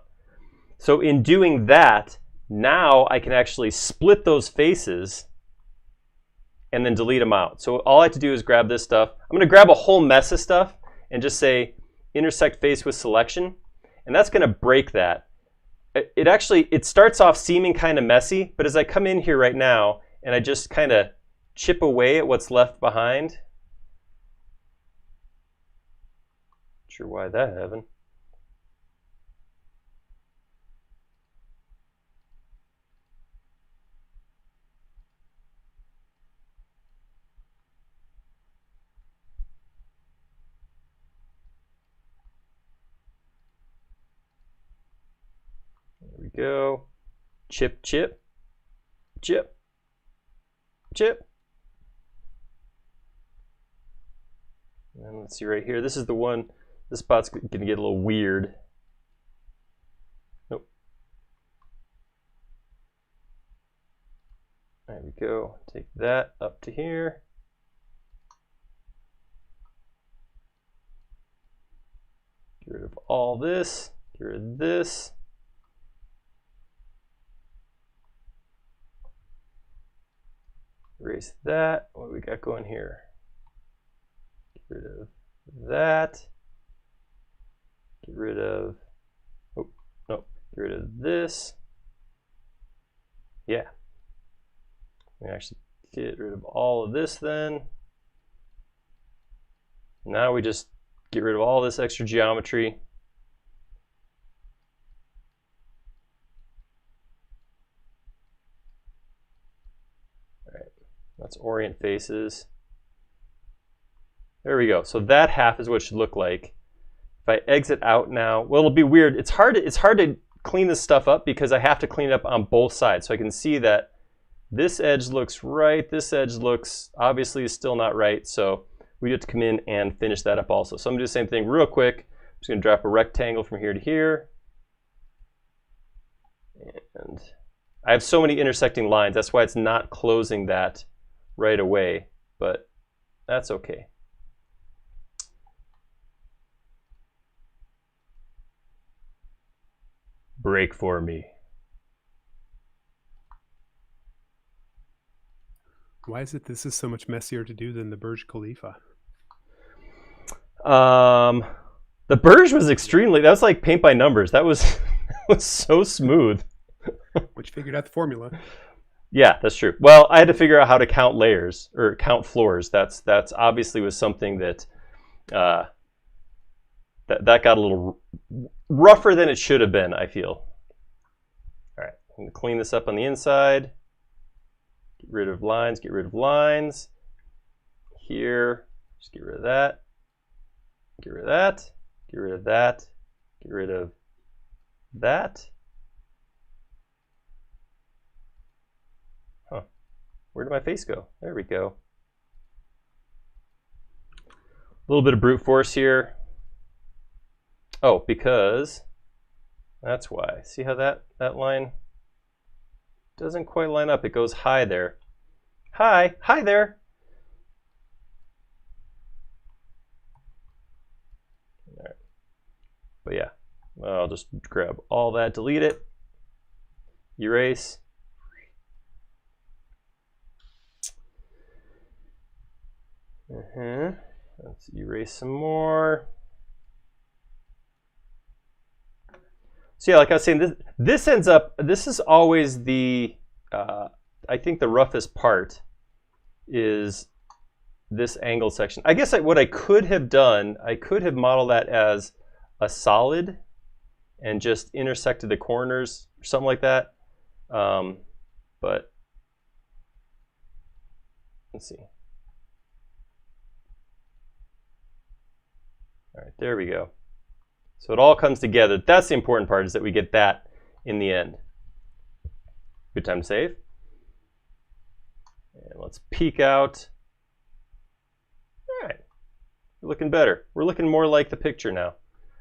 So in doing that, now I can actually split those faces and then delete them out. So all I have to do is grab this stuff. I'm going to grab a whole mess of stuff and just say intersect face with selection, and that's going to break that. It starts off seeming kind of messy, but as I come in here right now and I just kind of chip away at what's left behind, not sure why that happened. Go, chip, chip, chip, chip. And let's see right here. This is the one. This spot's going to get a little weird. Nope. There we go. Take that up to here. Get rid of all this. Get rid of this. Erase that. What do we got going here? Get rid of that. Get rid of, oh, no, get rid of this. Yeah. We actually get rid of all of this then. Now we just get rid of all this extra geometry. Let's orient faces. There we go. So that half is what it should look like. If I exit out now, well, it'll be weird. It's hard to clean this stuff up because I have to clean it up on both sides. So I can see that this edge looks right. This edge looks obviously is still not right. So we have to come in and finish that up also. So I'm gonna do the same thing real quick. I'm just gonna drop a rectangle from here to here. And I have so many intersecting lines. That's why it's not closing that right away, but that's okay. Break for me. Why is it this is so much messier to do than the Burj Khalifa? The Burj was extremely, that was like paint by numbers. That was, was so smooth. Which figured out the formula. Yeah, that's true. Well, I had to figure out how to count layers or count floors. That's obviously was something that that got a little rougher than it should have been, I feel. I'm going to clean this up on the inside. Get rid of lines, get rid of lines. Here, just get rid of that. Get rid of that. Get rid of that. Get rid of that. Huh. Where did my face go? There we go. A little bit of brute force here. Oh, because that's why. See how that line doesn't quite line up. It goes high there. Hi there. All right. But yeah, I'll just grab all that, delete it, erase. Let's erase some more. So yeah, like I was saying, this ends up, this is always the, I think the roughest part is this angle section. I guess what I could have done, I could have modeled that as a solid and just intersected the corners or something like that. But let's see. All right, there we go. So it all comes together. That's the important part, is that we get that in the end. Good time to save. And let's peek out. All right, we're looking better. We're looking more like the picture now.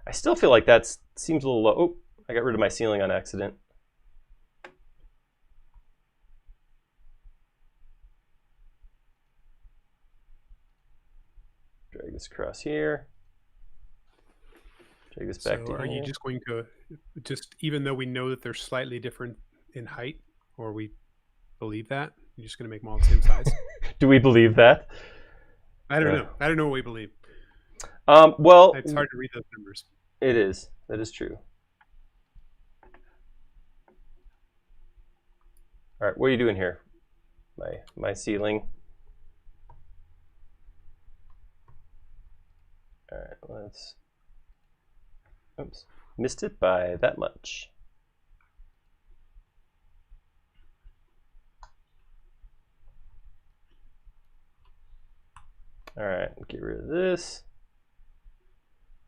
I still feel like that seems a little low. Oh, I got rid of my ceiling on accident. Drag this across here. Drag this back to here. Are you just going to, even though we know that they're slightly different in height, or we believe that, you're just going to make them all the same size? Do we believe that? I don't know. I don't know what we believe. Well, it's hard to read those numbers. It is. That is true. All right, what are you doing here? My ceiling. All right, let's. Oops, missed it by that much. All right, get rid of this.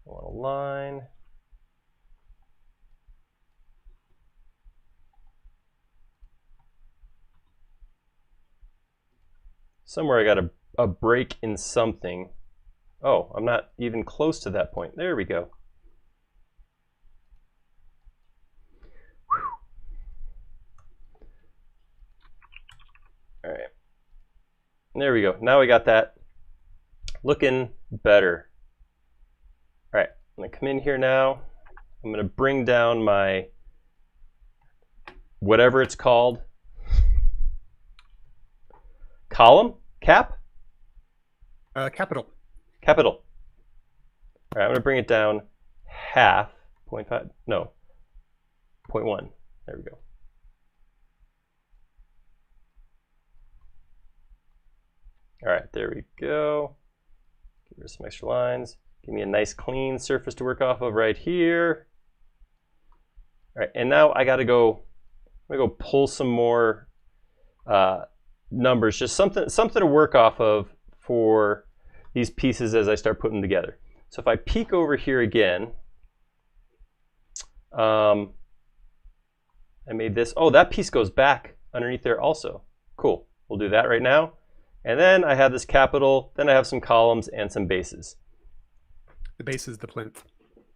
I want a line. Somewhere I got a break in something. Oh, I'm not even close to that point. There we go. All right. There we go. Now we got that looking better. All right, I'm gonna come in here now. I'm gonna bring down my, whatever it's called, column, cap? Capital. Capital. All right, I'm gonna bring it down half, 0.5, no, 0.1, there we go. All right, there we go. Get rid of some extra lines. Give me a nice clean surface to work off of right here. All right, and now I gotta go, I'm gonna go pull some more numbers, just something to work off of for these pieces as I start putting them together. So if I peek over here again, I made this, oh, that piece goes back underneath there also. Cool, we'll do that right now. And then I have this capital, then I have some columns and some bases. The base is the plinth.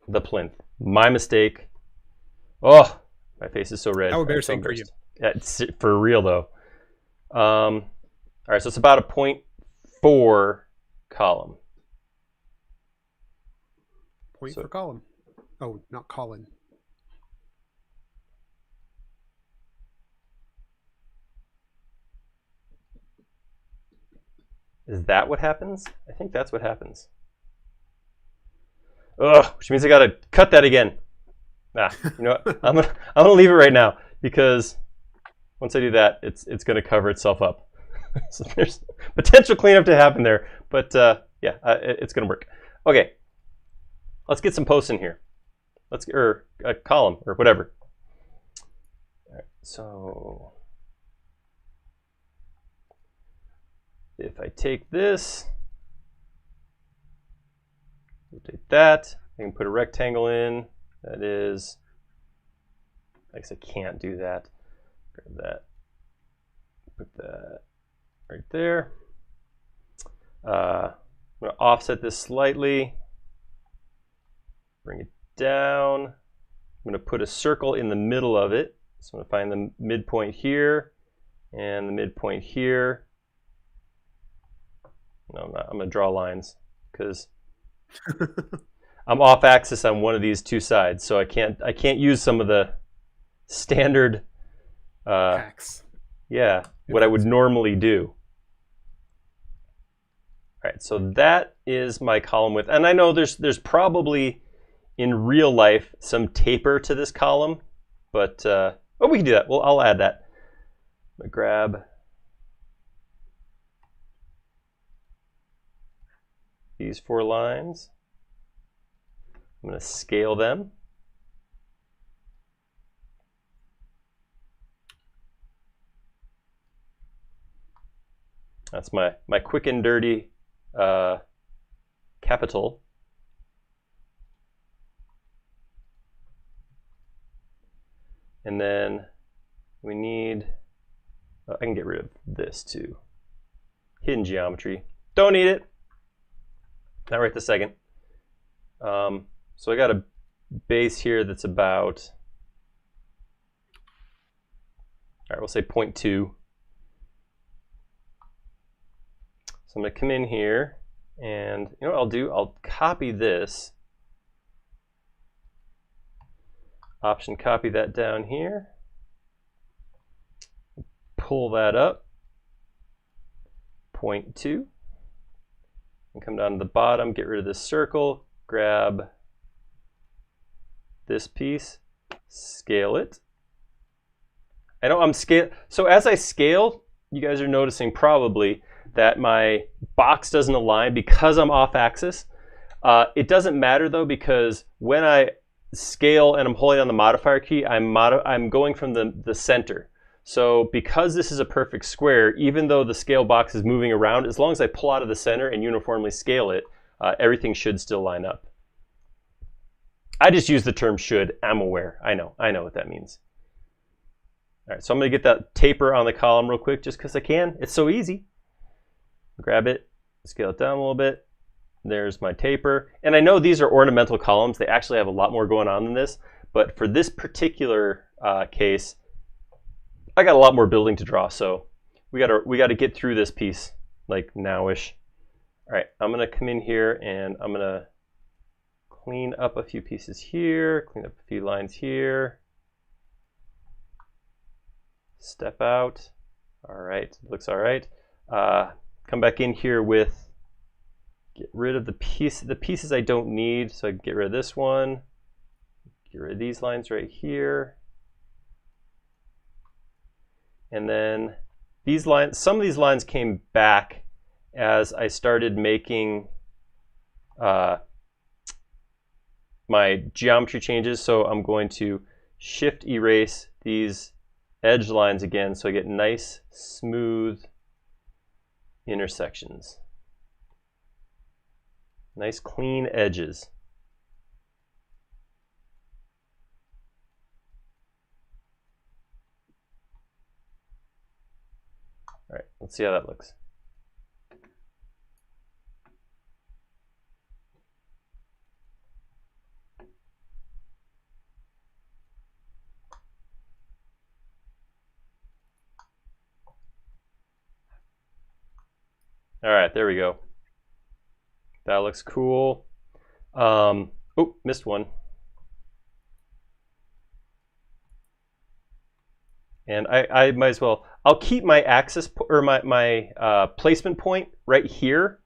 The plinth. My mistake. Oh, my face is so red. How embarrassing for you. Yeah, it's for real though. All right, so it's about a 0.4 column. Point for column. Oh, not Colin. Is that what happens? I think that's what happens. Ugh, which means I gotta cut that again. Ah, you know what? I'm gonna leave it right now, because once I do that, it's gonna cover itself up. So there's potential cleanup to happen there, but yeah, it's gonna work. Okay, let's get some posts in here. Or a column or whatever. All right. So if I take this, rotate that, I can put a rectangle in. That is, I guess I can't do that. Grab that, put that right there. I'm going to offset this slightly, bring it down. I'm going to put a circle in the middle of it. So I'm going to find the midpoint here and the midpoint here. No, I'm not. I'm going to draw lines because I'm off axis on one of these two sides, so I can't use some of the standard hacks. Yeah, what I would normally do. All right, so that is my column width, and I know there's probably in real life some taper to this column, but we can do that. Well, I'll add that. I'm gonna grab these 4 lines. I'm going to scale them. That's my quick and dirty capital. And then we need, I can get rid of this too. Hidden geometry. Don't need it. Not right this second. So I got a base here that's about, all right, we'll say 0.2. So I'm going to come in here, and you know what I'll do? I'll copy this. Option copy that down here. Pull that up. 0.2. And come down to the bottom, get rid of this circle, grab this piece, scale it. I know I'm scale. So as I scale, you guys are noticing probably that my box doesn't align because I'm off axis. It doesn't matter though, because when I scale and I'm holding on the modifier key, I'm going from the center. So because this is a perfect square, even though the scale box is moving around, as long as I pull out of the center and uniformly scale it, everything should still line up. I just use the term should. I'm aware. I know what that means. All right, so I'm going to get that taper on the column real quick just because I can. It's so easy. Grab it, scale it down a little bit. There's my taper. And I know these are ornamental columns. They actually have a lot more going on than this. But for this particular case, I got a lot more building to draw. So we gotta get through this piece like now-ish. All right, I'm going to come in here and I'm going to clean up a few pieces here, clean up a few lines here. Step out. All right, looks all right. Come back in here with, get rid of the pieces I don't need. So I can get rid of this one, get rid of these lines right here. And then these lines, some of these lines came back as I started making my geometry changes. So I'm going to shift erase these edge lines again so I get nice, smooth intersections. Nice clean edges. All right, let's see how that looks. All right, there we go. That looks cool. Oh, missed one. And I might as well, I'll keep my axis or my placement point right here.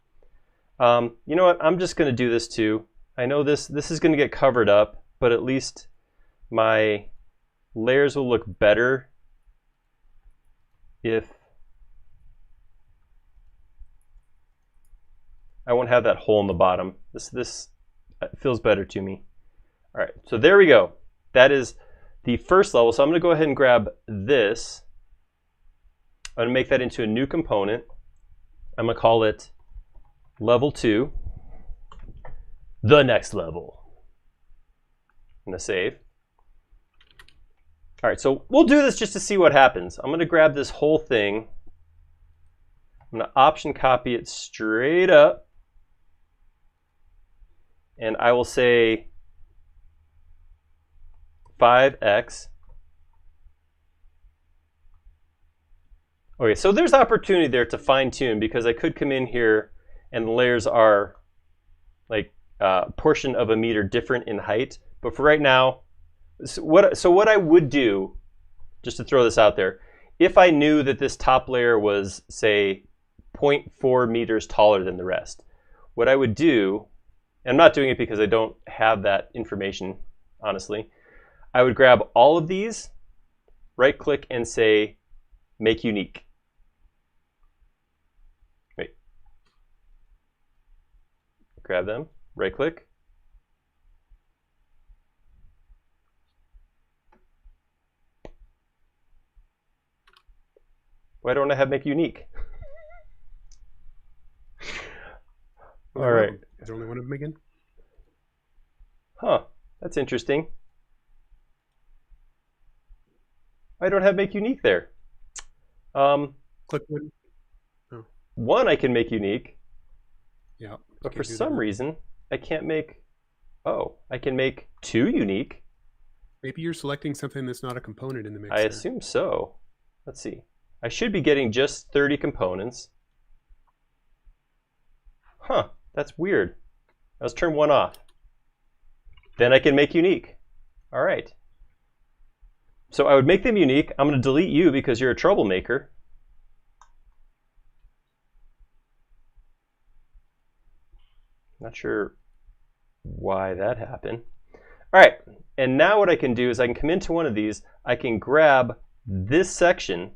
You know what, I'm just gonna do this too. I know this is gonna get covered up, but at least my layers will look better if I won't have that hole in the bottom. This feels better to me. All right, so there we go. That is the first level. So I'm going to go ahead and grab this. I'm going to make that into a new component. I'm going to call it level 2, the next level. I'm going to save. All right, so we'll do this just to see what happens. I'm going to grab this whole thing. I'm going to option copy it straight up. And I will say 5x. Okay, so there's opportunity there to fine tune because I could come in here and the layers are like a portion of a meter different in height. But for right now, so what I would do, just to throw this out there, if I knew that this top layer was, say, 0.4 meters taller than the rest, what I would do, and I'm not doing it because I don't have that information, honestly, I would grab all of these, right click and say, make unique. Wait. Grab them, right click. Why don't I have make unique? All right. Is there only one of them again? Huh, that's interesting. I don't have make unique there. Click one. Oh. One I can make unique. Yeah. But for some reason, I can't make, oh, I can make 2 unique. Maybe you're selecting something that's not a component in the mixer. I assume so. Let's see. I should be getting just 30 components. Huh, that's weird. Let's turn one off. Then I can make unique. All right. So I would make them unique. I'm going to delete you because you're a troublemaker. Not sure why that happened. All right, and now what I can do is I can come into one of these. I can grab this section,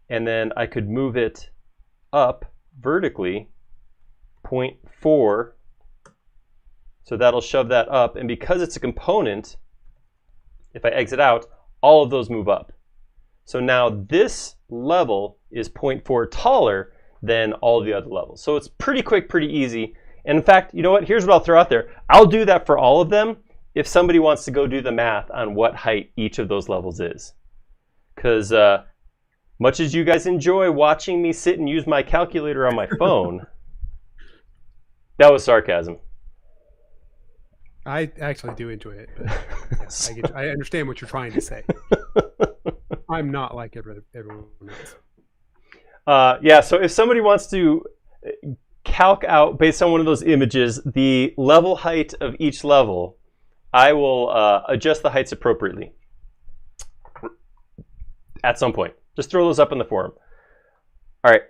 and then I could move it up vertically 0.4. So that'll shove that up. And because it's a component, if I exit out, all of those move up. So now this level is 0.4 taller than all the other levels. So it's pretty quick, pretty easy. And in fact, you know what? Here's what I'll throw out there. I'll do that for all of them if somebody wants to go do the math on what height each of those levels is. Because much as you guys enjoy watching me sit and use my calculator on my phone, that was sarcasm. I actually do enjoy it, but yeah, I understand what you're trying to say. I'm not like everyone else. Yeah, so if somebody wants to calc out, based on one of those images, the level height of each level, I will adjust the heights appropriately at some point. Just throw those up in the forum. All right,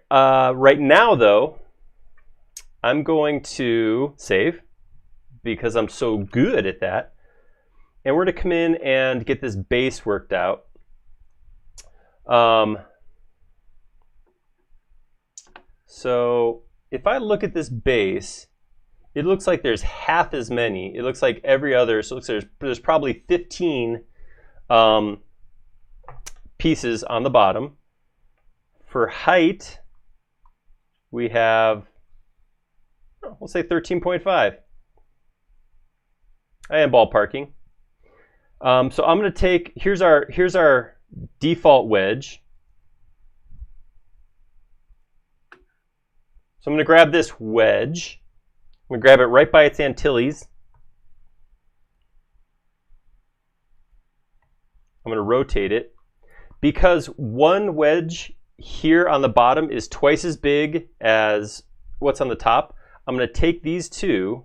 right now though, I'm going to save because I'm so good at that. And we're going to come in and get this base worked out. So if I look at this base, it looks like there's half as many. It looks like every other, so it looks like there's probably 15 pieces on the bottom. For height, we have, we'll say 13.5. I am ballparking. So I'm going to take, here's our default wedge. So I'm going to grab this wedge. I'm going to grab it right by its Antilles. I'm going to rotate it. Because one wedge here on the bottom is twice as big as what's on the top, I'm going to take these two.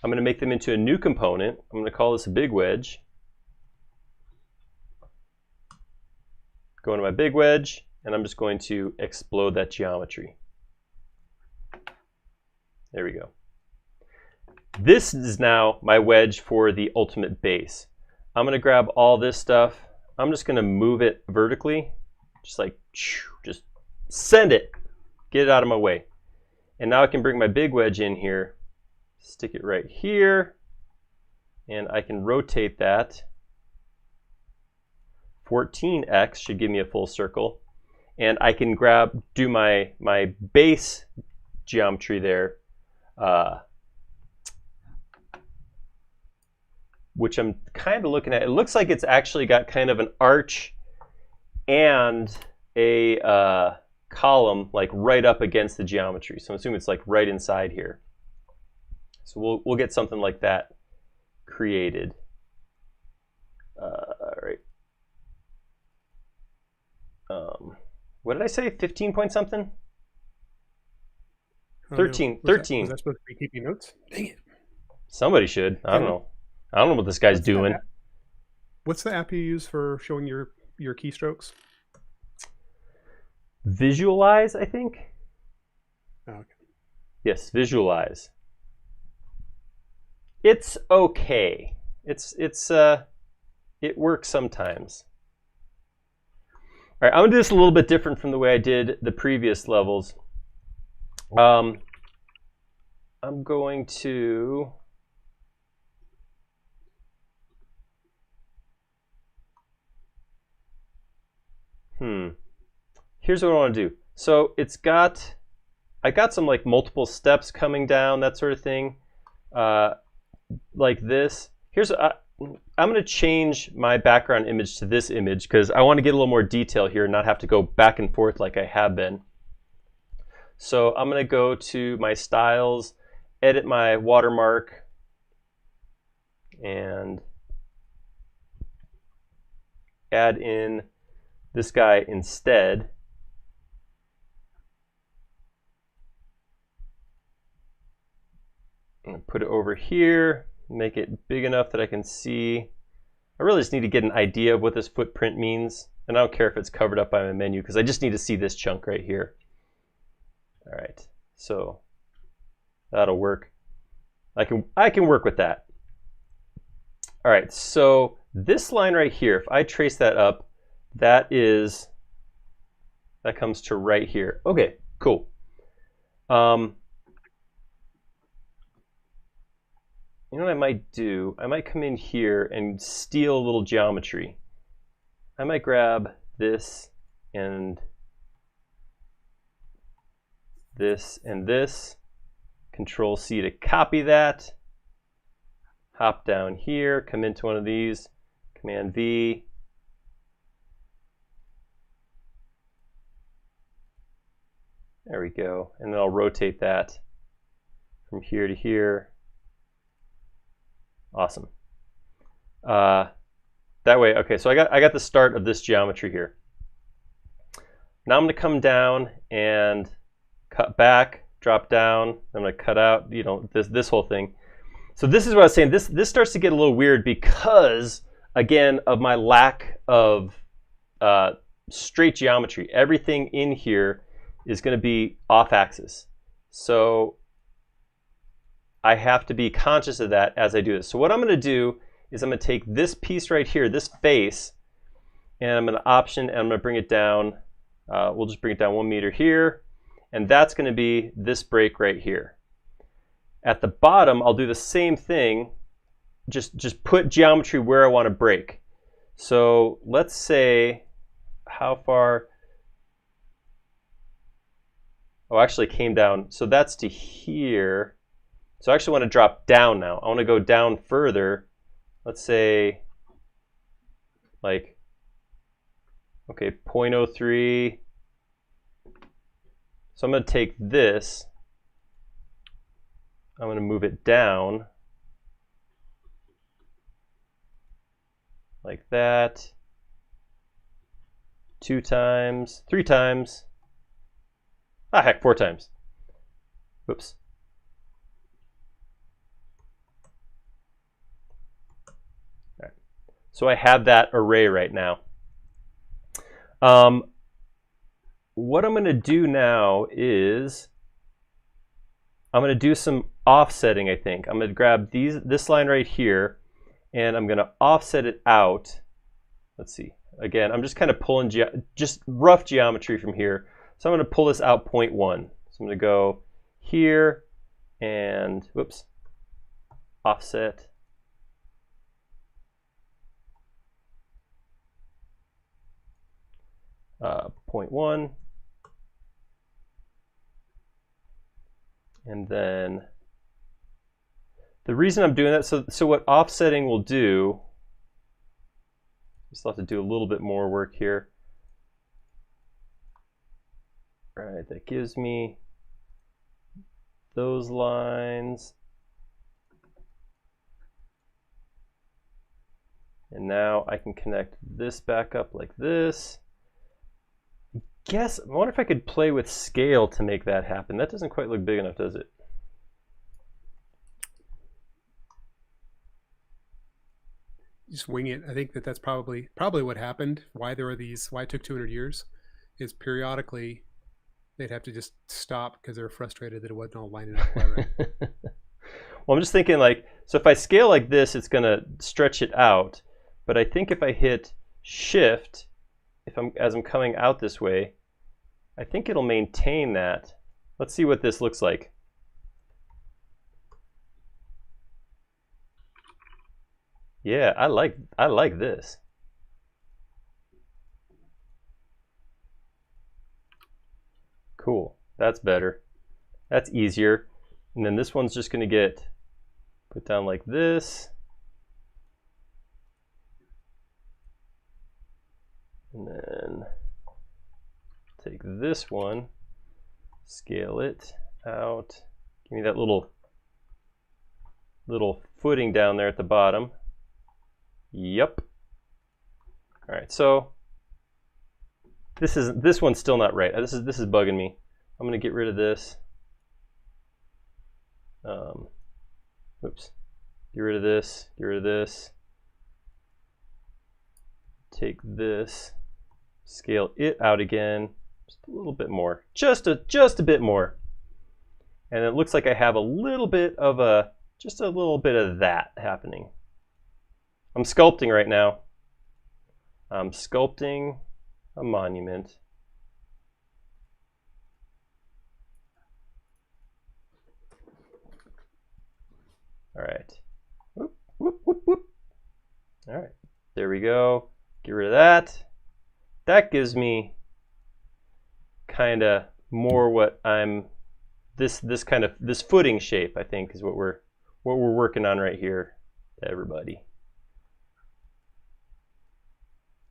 I'm going to make them into a new component. I'm going to call this a big wedge. Go into my big wedge, and I'm just going to explode that geometry. There we go. This is now my wedge for the ultimate base. I'm going to grab all this stuff. I'm just going to move it vertically, just like, just send it, get it out of my way. And now I can bring my big wedge in here, stick it right here, and I can rotate that. 14x should give me a full circle. And I can do my base geometry there, which I'm kind of looking at. It looks like it's actually got kind of an arch and a column like right up against the geometry. So I'm assuming it's like right inside here. So we'll get something like that created. All right. What did I say? 15 point something? 13. No. 13. Was that supposed to be keeping notes? Dang it. Somebody should. I don't know. I don't know what this guy's doing. What's the app you use for showing your keystrokes? Visualize, I think. Oh, okay. Yes, Visualize. It's okay. It works sometimes. All right, I'm gonna do this a little bit different from the way I did the previous levels. I'm going to here's what I want to do. So I got some like multiple steps coming down, that sort of thing, like this. I'm going to change my background image to this image because I want to get a little more detail here and not have to go back and forth like I have been. So I'm going to go to my styles, edit my watermark, and add in this guy instead. I'm going to put it over here. Make it big enough that I can see. I really just need to get an idea of what this footprint means. And I don't care if it's covered up by my menu because I just need to see this chunk right here. All right, so that'll work. I can work with that. All right, so this line right here, if I trace that up, that comes to right here. Okay, cool. You know what I might do? I might come in here and steal a little geometry. I might grab this and this and this. Control C to copy that. Hop down here, come into one of these. Command V. There we go. And then I'll rotate that from here to here. Awesome. That way, okay, so I got the start of this geometry here. Now I'm going to come down and cut back, drop down. I'm going to cut out, you know, this whole thing. So this is what I was saying. This starts to get a little weird because, again, of my lack of straight geometry. Everything in here is going to be off axis. So I have to be conscious of that as I do this. So what I'm going to do is I'm going to take this piece right here, this face, and I'm going to option and I'm going to bring it down. We'll just bring it down 1 meter here, and that's going to be this break right here. At the bottom, I'll do the same thing, just put geometry where I want to break. So let's say, how far? Oh, actually it came down. So that's to here. So I actually want to drop down now. I want to go down further. Let's say, like, okay, 0.03. So I'm going to take this. I'm going to move it down like that. 2 times, 3 times. Ah, heck, 4 times. Whoops. All right. So I have that array right now. What I'm going to do now is I'm going to do some offsetting, I think. I'm going to grab this line right here, and I'm going to offset it out. Let's see. Again, I'm just kind of pulling just rough geometry from here. So I'm going to pull this out 0.1. So I'm going to go here and, whoops, offset 0.1. And then the reason I'm doing that, so what offsetting will do, I still have to do a little bit more work here. All right, that gives me those lines. And now I can connect this back up like this. I wonder if I could play with scale to make that happen. That doesn't quite look big enough, does it? Just wing it. I think that's probably what happened. Why it took 200 years is periodically they'd have to just stop because they were frustrated that it wasn't all lining up quite right. Well, I'm just thinking like, so if I scale like this, it's gonna stretch it out. But I think if I hit Shift, as I'm coming out this way, I think it'll maintain that. Let's see what this looks like. Yeah, I like this. Cool. That's better. That's easier. And then this one's just going to get put down like this. And then take this one, scale it out. Give me that little footing down there at the bottom. Yep. All right, so this one's still not right. This is bugging me. I'm gonna get rid of this. Oops. Get rid of this. Get rid of this. Take this. Scale it out again. Just a little bit more. Just a bit more. And it looks like I have a little bit of just a little bit of that happening. I'm sculpting right now. I'm sculpting a monument. All right. Whoop, whoop, whoop, whoop. All right. There we go. Get rid of that. That gives me kind of more what I'm this footing shape, I think, is what we're working on right here, everybody.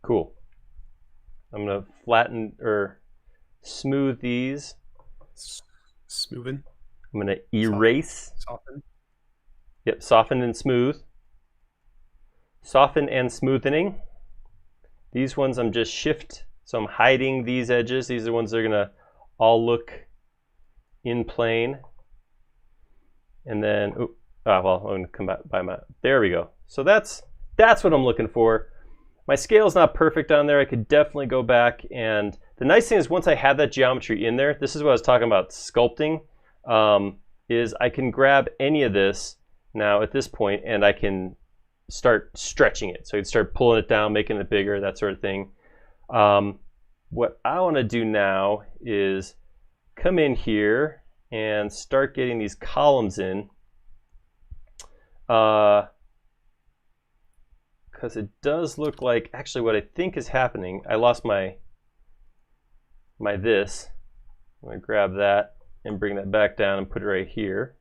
Cool. I'm gonna flatten or smooth these. Smoothing. I'm gonna erase. Soften. Yep, soften and smooth. Soften and smoothening. These ones I'm just shift, so I'm hiding these edges. These are the ones that are gonna all look in plane. And then, well, I'm gonna come back by there we go. So that's what I'm looking for. My scale is not perfect on there. I could definitely go back, and the nice thing is once I have that geometry in there, this is what I was talking about sculpting, is I can grab any of this now at this point and I can start stretching it. So I can start pulling it down, making it bigger, that sort of thing. What I want to do now is come in here and start getting these columns in. Because it does look like, actually what I think is happening, I lost my this. I'm going to grab that and bring that back down and put it right here.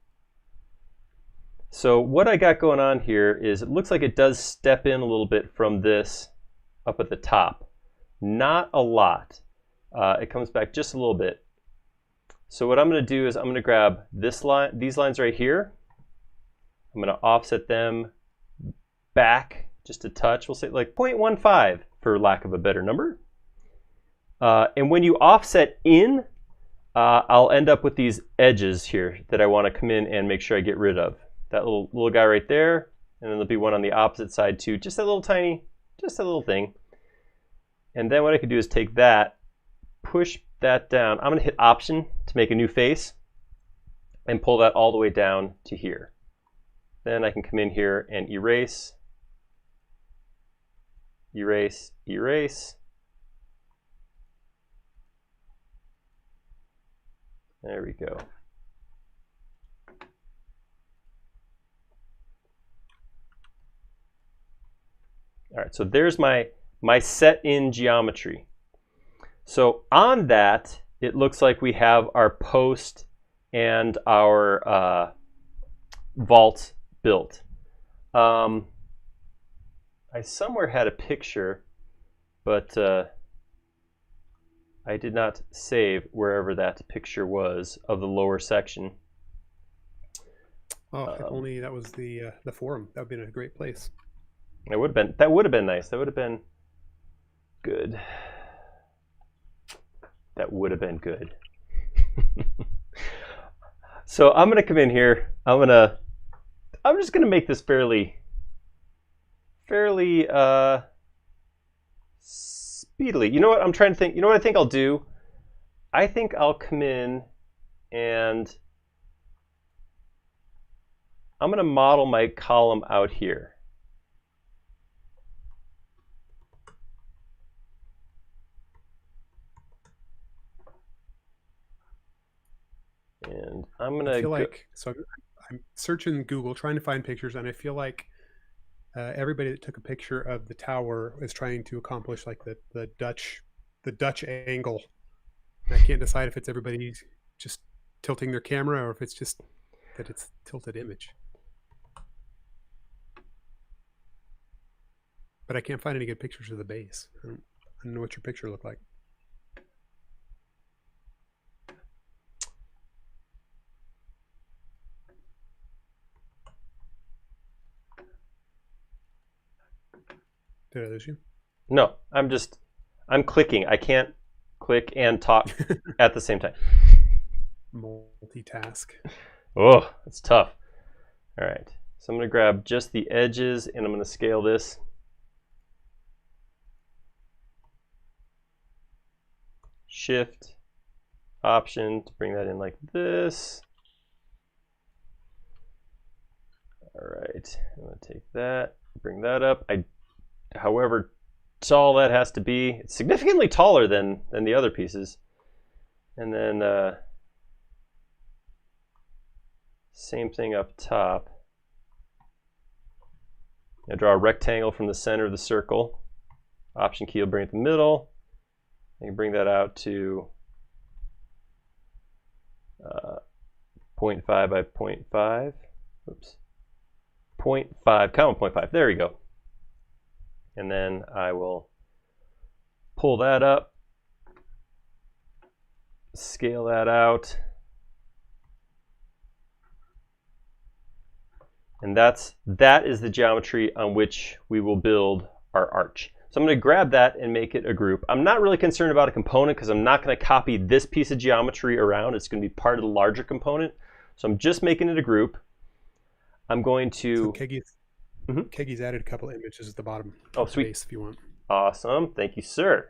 So what I got going on here is it looks like it does step in a little bit from this up at the top. Not a lot. It comes back just a little bit. So what I'm going to do is I'm going to grab this line, these lines right here. I'm going to offset them back just a touch. We'll say like 0.15 for lack of a better number. And when you offset in, I'll end up with these edges here that I want to come in and make sure I get rid of. That little guy right there, and then there'll be one on the opposite side too. Just that little tiny, just a little thing. And then what I could do is take that, push that down. I'm going to hit Option to make a new face and pull that all the way down to here. Then I can come in here and erase, erase, erase. There we go. All right, so there's my set in geometry. So on that, it looks like we have our post and our vault built. I somewhere had a picture, but I did not save wherever that picture was of the lower section. Oh, if only that was the forum. That would have been a great place. It would have been. That would have been nice. That would have been good. That would have been good. So I'm gonna come in here. I'm just gonna make this fairly speedily. You know what? I'm trying to think. You know what I think I'll do? I think I'll come in and I'm gonna model my column out here. And I'm gonna. I feel like I'm searching Google trying to find pictures, and I feel like everybody that took a picture of the tower is trying to accomplish like the Dutch angle. And I can't decide if it's everybody just tilting their camera or if it's just that it's tilted image. But I can't find any good pictures of the base. I don't know what your picture looked like. Did I lose you? No, I'm clicking. I can't click and talk at the same time. Multitask. Oh, that's tough. All right, so I'm gonna grab just the edges and I'm gonna scale this. Shift, Option to bring that in like this. All right, I'm gonna take that, bring that up. However tall that has to be, it's significantly taller than the other pieces. And then same thing up top. I draw a rectangle from the center of the circle. Option key will bring it to the middle. I can bring that out to 0.5 by 0.5. Oops. 0.5, comma 0.5. There we go. And then I will pull that up, scale that out. And that is the geometry on which we will build our arch. So I'm going to grab that and make it a group. I'm not really concerned about a component because I'm not going to copy this piece of geometry around. It's going to be part of the larger component. So I'm just making it a group. I'm going to... So Keggy's added a couple of images at the bottom. Oh, sweet. If you want. Awesome. Thank you, sir.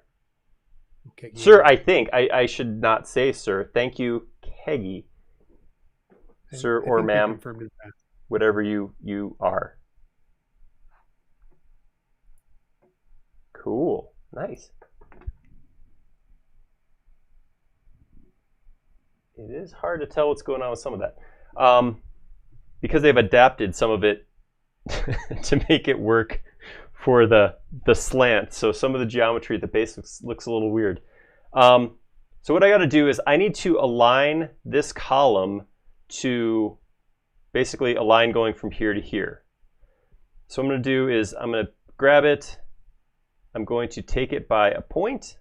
Keggy. Sir, I think. I should not say sir. Thank you, Keggy. Sir or ma'am. Whatever you are. Cool. Nice. It is hard to tell what's going on with some of that. Because they've adapted some of it to make it work for the slant. So some of the geometry at the base looks a little weird. So what I got to do is I need to align this column to basically a line going from here to here. So what I'm going to do is I'm going to grab it. I'm going to take it by a point.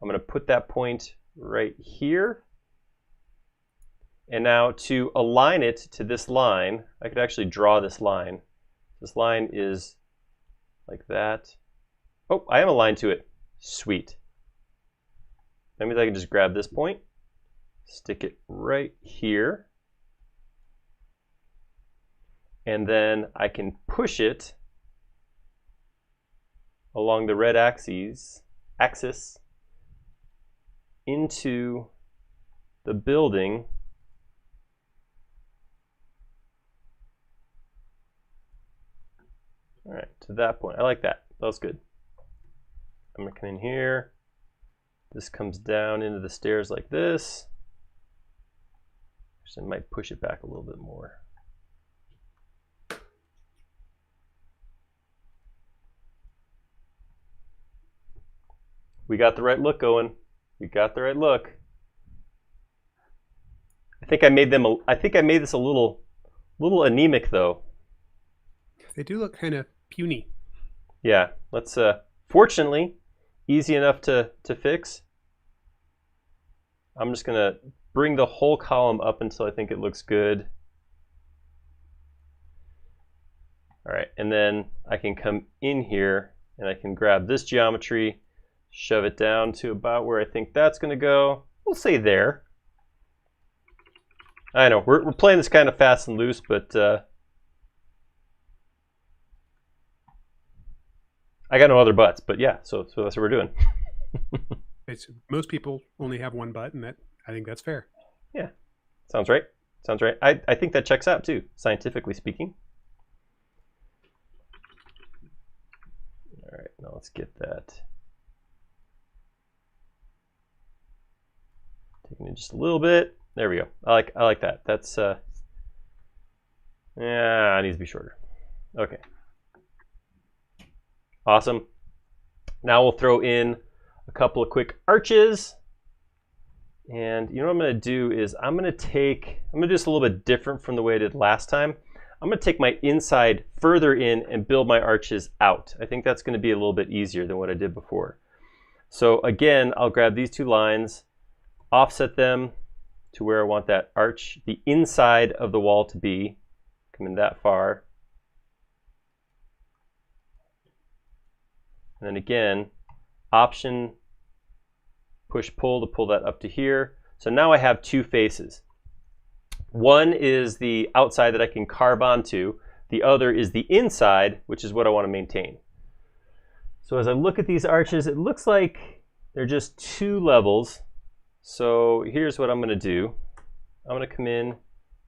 I'm going to put that point right here. And now to align it to this line, I could actually draw this line. This line is like that. Oh, I am aligned to it. Sweet. That means I can just grab this point, stick it right here, and then I can push it along the red axis into the building. All right, to that point. I like that. That was good. I'm gonna come in here. This comes down into the stairs like this. Actually, I might push it back a little bit more. We got the right look going. You got the right look. I think I made this a little anemic though. They do look kind of puny. Yeah, let's fortunately easy enough to fix. I'm just gonna bring the whole column up until I think it looks good. All right, and then I can come in here and I can grab this geometry, shove it down to about where I think that's gonna go. We'll say there. I know, we're playing this kind of fast and loose, but I got no other butts, but yeah, so that's what we're doing. Most people only have one butt, and I think that's fair. Yeah, sounds right. Sounds right. I think that checks out too, scientifically speaking. All right, now let's get that. Taking it just a little bit. There we go. I like that. That's yeah, it needs to be shorter. Okay. Awesome. Now we'll throw in a couple of quick arches. And you know what I'm going to do is I'm going to do this a little bit different from the way I did last time. I'm going to take my inside further in and build my arches out. I think that's going to be a little bit easier than what I did before. So again, I'll grab these two lines, offset them to where I want that arch, the inside of the wall to be, coming that far. And then again, option, push, pull to pull that up to here. So now I have two faces. One is the outside that I can carve onto. The other is the inside, which is what I want to maintain. So as I look at these arches, it looks like they're just two levels. So here's what I'm going to do. I'm going to come in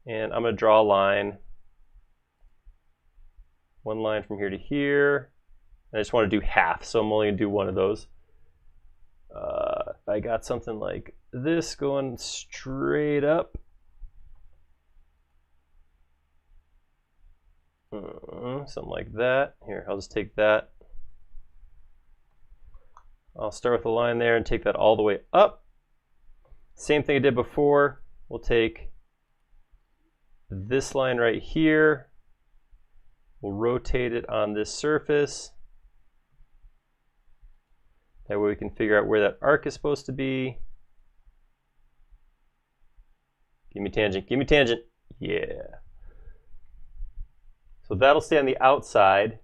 and I'm going to draw a line. One line from here to here. I just want to do half, so I'm only going to do one of those. I got something like this going straight up. Something like that. Here, I'll just take that. I'll start with a line there and take that all the way up. Same thing I did before. We'll take this line right here. We'll rotate it on this surface. That way we can figure out where that arc is supposed to be. Give me tangent, give me tangent. Yeah. So that'll stay on the outside.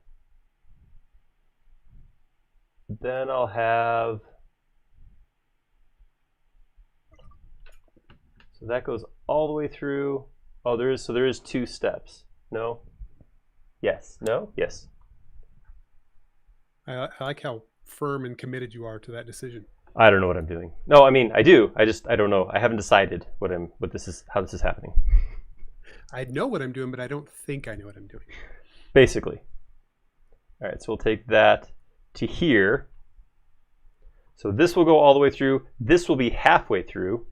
Then I'll have, so that goes all the way through. Oh, there is two steps. No? Yes. No? Yes. I like how firm and committed you are to that decision. I don't know what I'm doing. No, I mean I do. I don't know. I haven't decided how this is happening. I know what I'm doing, but I don't think I know what I'm doing. Basically. All right, so we'll take that to here. So this will go all the way through. This will be halfway through.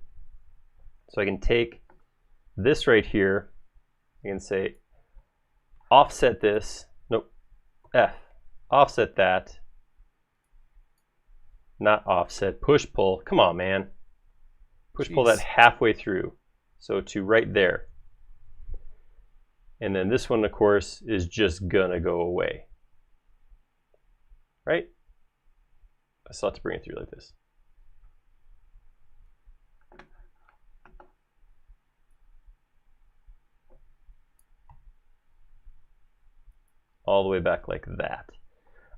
So I can take this right here. I can say offset this. Nope. F. Offset that. Not offset. Push pull. Come on, man. Push pull that halfway through. So to right there. And then this one, of course, is just gonna go away. Right? I still have to bring it through like this. All the way back like that.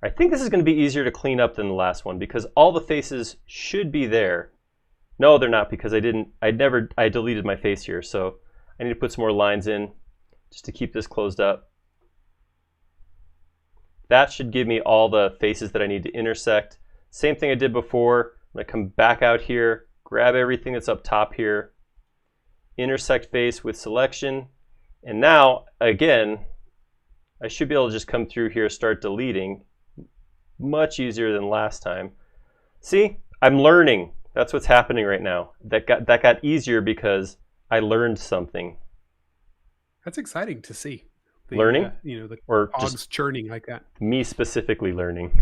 I think this is going to be easier to clean up than the last one because all the faces should be there. No, they're not because I deleted my face here, so I need to put some more lines in just to keep this closed up. That should give me all the faces that I need to intersect. Same thing I did before. I'm going to come back out here, grab everything that's up top here, intersect face with selection, and now, again, I should be able to just come through here, start deleting. Much easier than last time. See, I'm learning. That's what's happening right now. That got easier because I learned something. That's exciting to see. Learning? The or cogs just churning like that. Me specifically learning.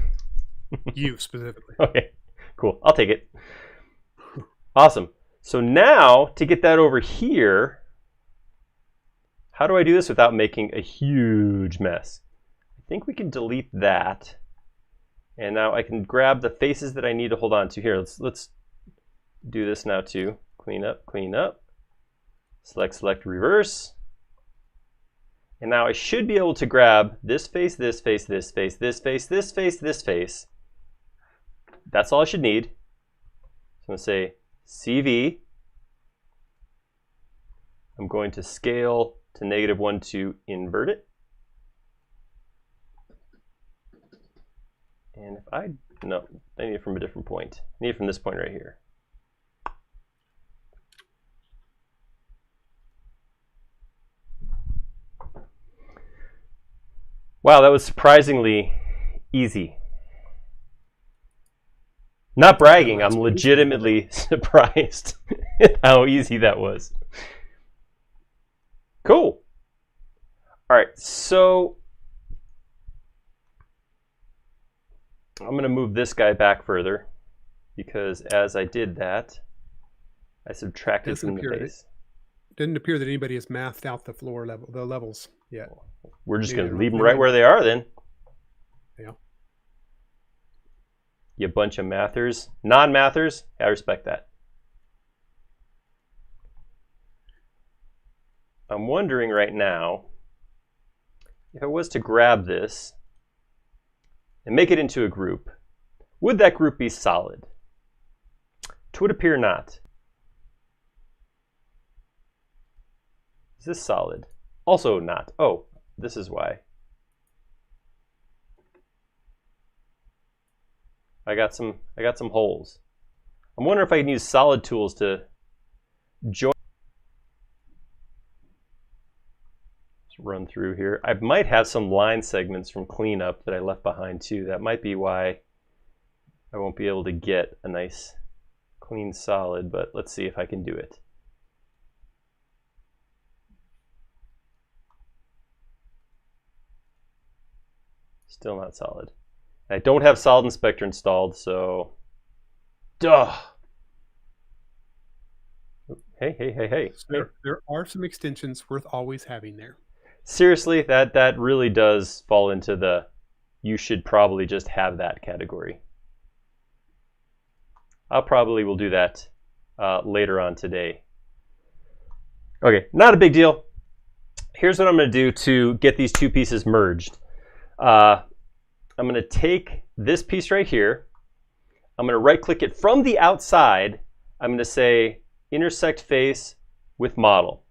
You specifically. Okay, cool. I'll take it. Awesome. So now to get that over here, how do I do this without making a huge mess? I think we can delete that. And now I can grab the faces that I need to hold on to here. Let's do this now too. Clean up, select, reverse. And now I should be able to grab this face, this face, this face, this face, this face, this face. That's all I should need. So I'm going to say CV. I'm going to scale to -1 to invert it. And if I need it from a different point. I need it from this point right here. Wow, that was surprisingly easy. Not bragging, I'm legitimately surprised at how easy that was. Cool. All right, so I'm going to move this guy back further because as I did that, I subtracted from the base. Didn't appear that anybody has mathed out the floor level, the levels yet. We're just going to leave them right where they are then. Yeah. You bunch of mathers. Non-mathers, I respect that. I'm wondering right now, if I was to grab this and make it into a group, would that group be solid? It would appear not. Is this solid? Also not. Oh, this is why. I got some holes. I'm wondering if I can use solid tools to join. Let's run through here. I might have some line segments from cleanup that I left behind too. That might be why I won't be able to get a nice clean solid, but let's see if I can do it. Still not solid. I don't have Solid Inspector installed, so duh. Hey. There are some extensions worth always having there. Seriously, that really does fall into the you should probably just have that category. I probably will do that later on today. Okay, not a big deal. Here's what I'm going to do to get these two pieces merged. I'm going to take this piece right here. I'm going to right-click it from the outside. I'm going to say Intersect Face with Model.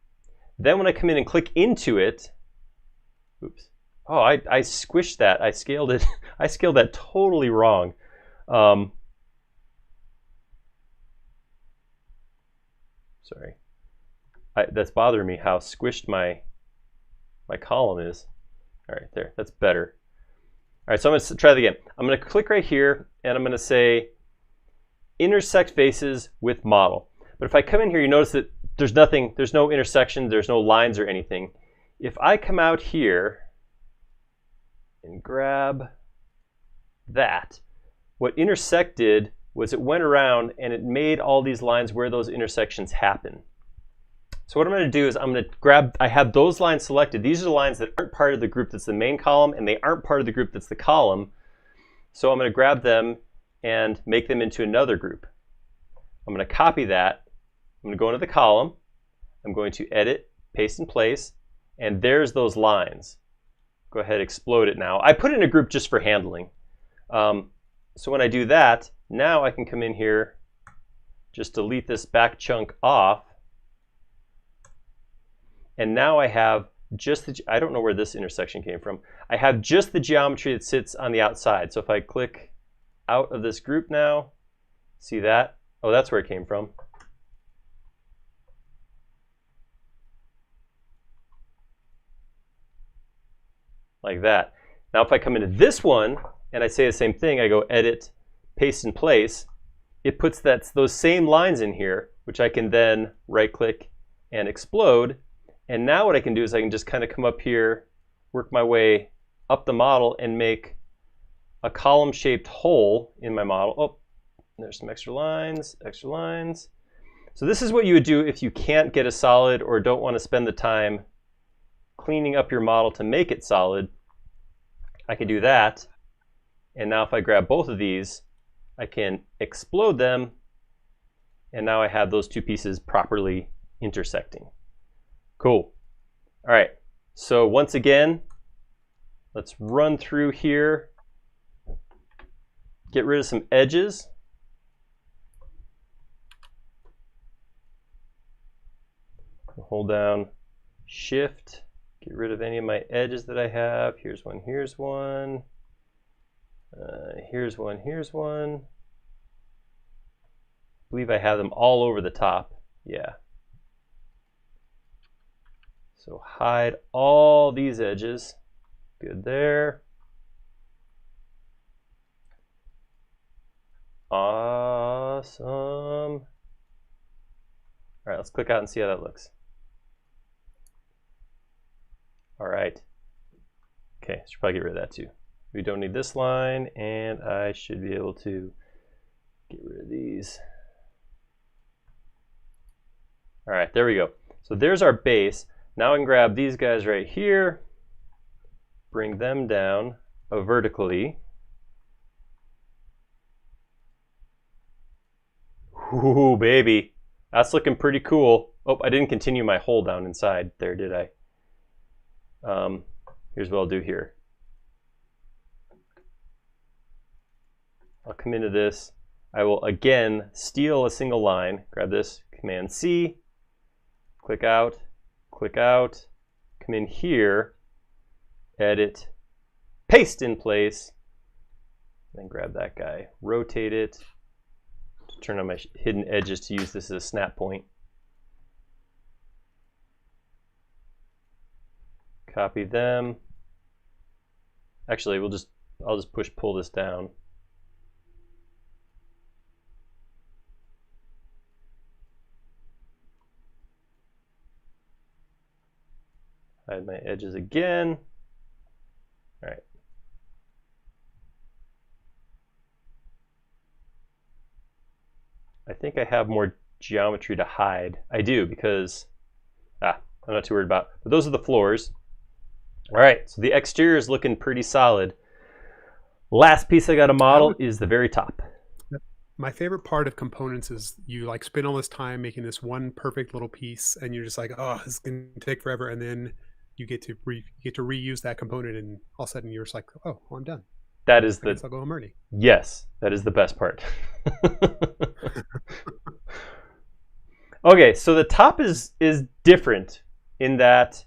Then when I come in and click into it, oops. Oh, I squished that. I scaled it. I scaled that totally wrong. Sorry. That's bothering me how squished my column is. All right, there. That's better. All right, so I'm going to try that again. I'm going to click right here, and I'm going to say Intersect Faces with Model. But if I come in here, you notice that there's nothing, there's no intersection, there's no lines or anything. If I come out here and grab that, what Intersect did was it went around and it made all these lines where those intersections happen. So what I'm going to do is I'm going to grab, I have those lines selected. These are the lines that aren't part of the group that's the main column, and they aren't part of the group that's the column. So I'm going to grab them and make them into another group. I'm going to copy that. I'm going to go into the column. I'm going to edit, paste in place, and there's those lines. Go ahead, explode it now. I put it in a group just for handling. So when I do that, now I can come in here, just delete this back chunk off. And now I have just the, I don't know where this intersection came from. I have just the geometry that sits on the outside. So if I click out of this group now, see that? Oh, that's where it came from. Like that. Now if I come into this one and I say the same thing, I go edit, paste in place, it puts those same lines in here, which I can then right click and explode. And now what I can do is I can just kind of come up here, work my way up the model and make a column-shaped hole in my model. Oh, there's some extra lines. So this is what you would do if you can't get a solid or don't want to spend the time cleaning up your model to make it solid. I can do that. And now if I grab both of these, I can explode them. And now I have those two pieces properly intersecting. Cool. All right. So once again, let's run through here. Get rid of some edges. Hold down Shift. Get rid of any of my edges that I have. Here's one, here's one. Here's one, here's one. I believe I have them all over the top. Yeah. So hide all these edges. Good there. Awesome. All right, let's click out and see how that looks. All right. Okay, should probably get rid of that too. We don't need this line, and I should be able to get rid of these. All right, there we go. So there's our base. Now I can grab these guys right here, bring them down vertically. Ooh, baby. That's looking pretty cool. Oh, I didn't continue my hole down inside there, did I? Here's what I'll do here. I'll come into this. I will again steal a single line. Grab this, Command C, click out, come in here, edit, paste in place, then grab that guy, rotate it, turn on my hidden edges to use this as a snap point. Copy them. Actually, I'll just pull this down. Hide my edges again. All right. I think I have more geometry to hide. I do, because I'm not too worried about. But those are the floors. All right, so the exterior is looking pretty solid. Last piece I got to model is the very top. My favorite part of components is you like spend all this time making this one perfect little piece, and you're just like, oh, this is gonna take forever, and then you get to reuse that component, and all of a sudden you're just like, oh, well, I'm done. That is I guess I'll go home early. Yes, that is the best part. Okay, so the top is different in that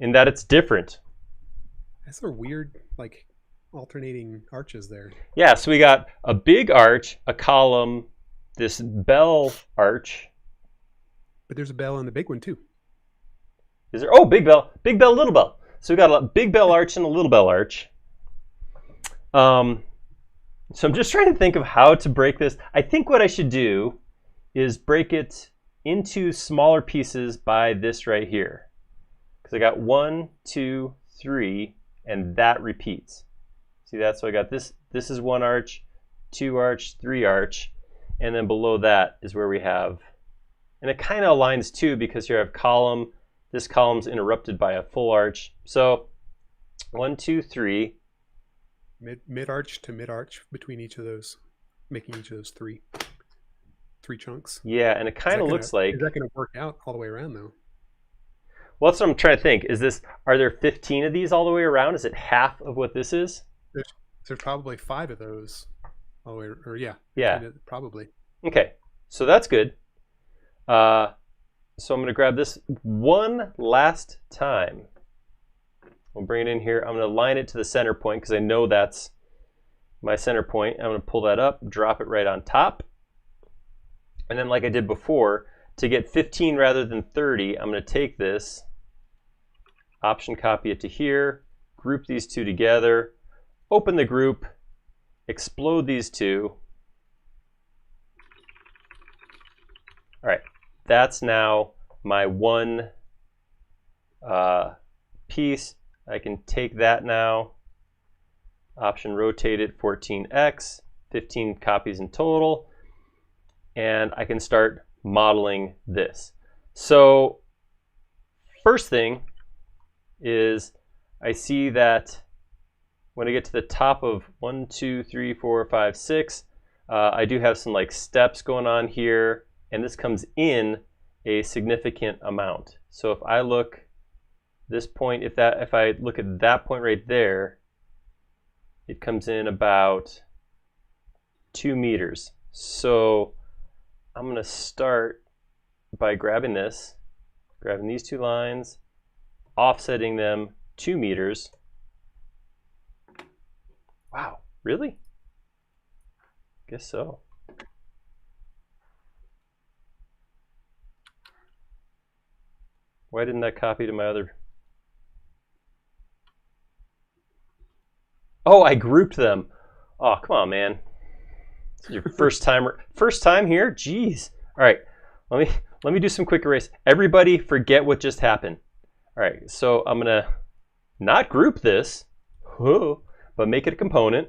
it's different. That's a weird, like, alternating arches there. Yeah, so we got a big arch, a column, this bell arch. But there's a bell in the big one too. Is there? Oh, big bell, little bell. So we got a big bell arch and a little bell arch. So I'm just trying to think of how to break this. I think what I should do is break it into smaller pieces by this right here. Because I got 1, 2, 3, and that repeats. See that? So I got this. This is 1 arch, 2 arch, 3 arch, and then below that is where we have, and it kind of aligns too, because here I have column. This column's interrupted by a full arch. So 1, 2, 3. Mid arch to mid arch between each of those, making each of those three chunks. Yeah, and it kind of looks like. Is that going to work out all the way around though? Well, that's what I'm trying to think. Is this? Are there 15 of these all the way around? Is it half of what this is? There's probably 5 of those all the way, or yeah. Yeah. Probably. Okay, so that's good. So I'm going to grab this one last time. We'll bring it in here. I'm going to line it to the center point because I know that's my center point. I'm going to pull that up, drop it right on top. And then like I did before, to get 15 rather than 30, I'm going to take this, option copy it to here, group these two together, open the group, explode these two. All right, that's now my one piece. I can take that now, option rotate it 14x, 15 copies in total. and I can start modeling this. So first thing is I see that when I get to the top of 1, 2, 3, 4, 5, 6, I do have some like steps going on here, and this comes in a significant amount. So if I look this point, if I look at that point right there, it comes in about 2 meters. So I'm going to start by grabbing these two lines, offsetting them 2 meters. Wow, really? Guess so. Why didn't that copy to my other? Oh, I grouped them. Oh, come on, man. This is your first time here? Jeez. All right, let me do some quick erase. Everybody forget what just happened. All right, so I'm gonna not group this, but make it a component.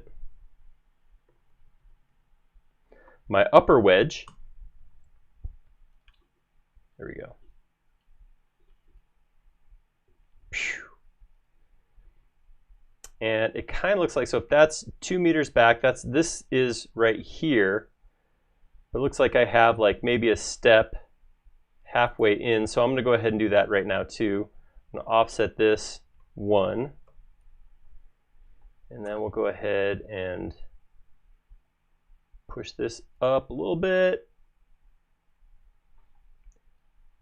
My upper wedge, there we go. And it kind of looks like, so if that's 2 meters back, this is right here. It looks like I have like maybe a step halfway in, so I'm gonna go ahead and do that right now too. I'm gonna offset this 1, and then we'll go ahead and push this up a little bit,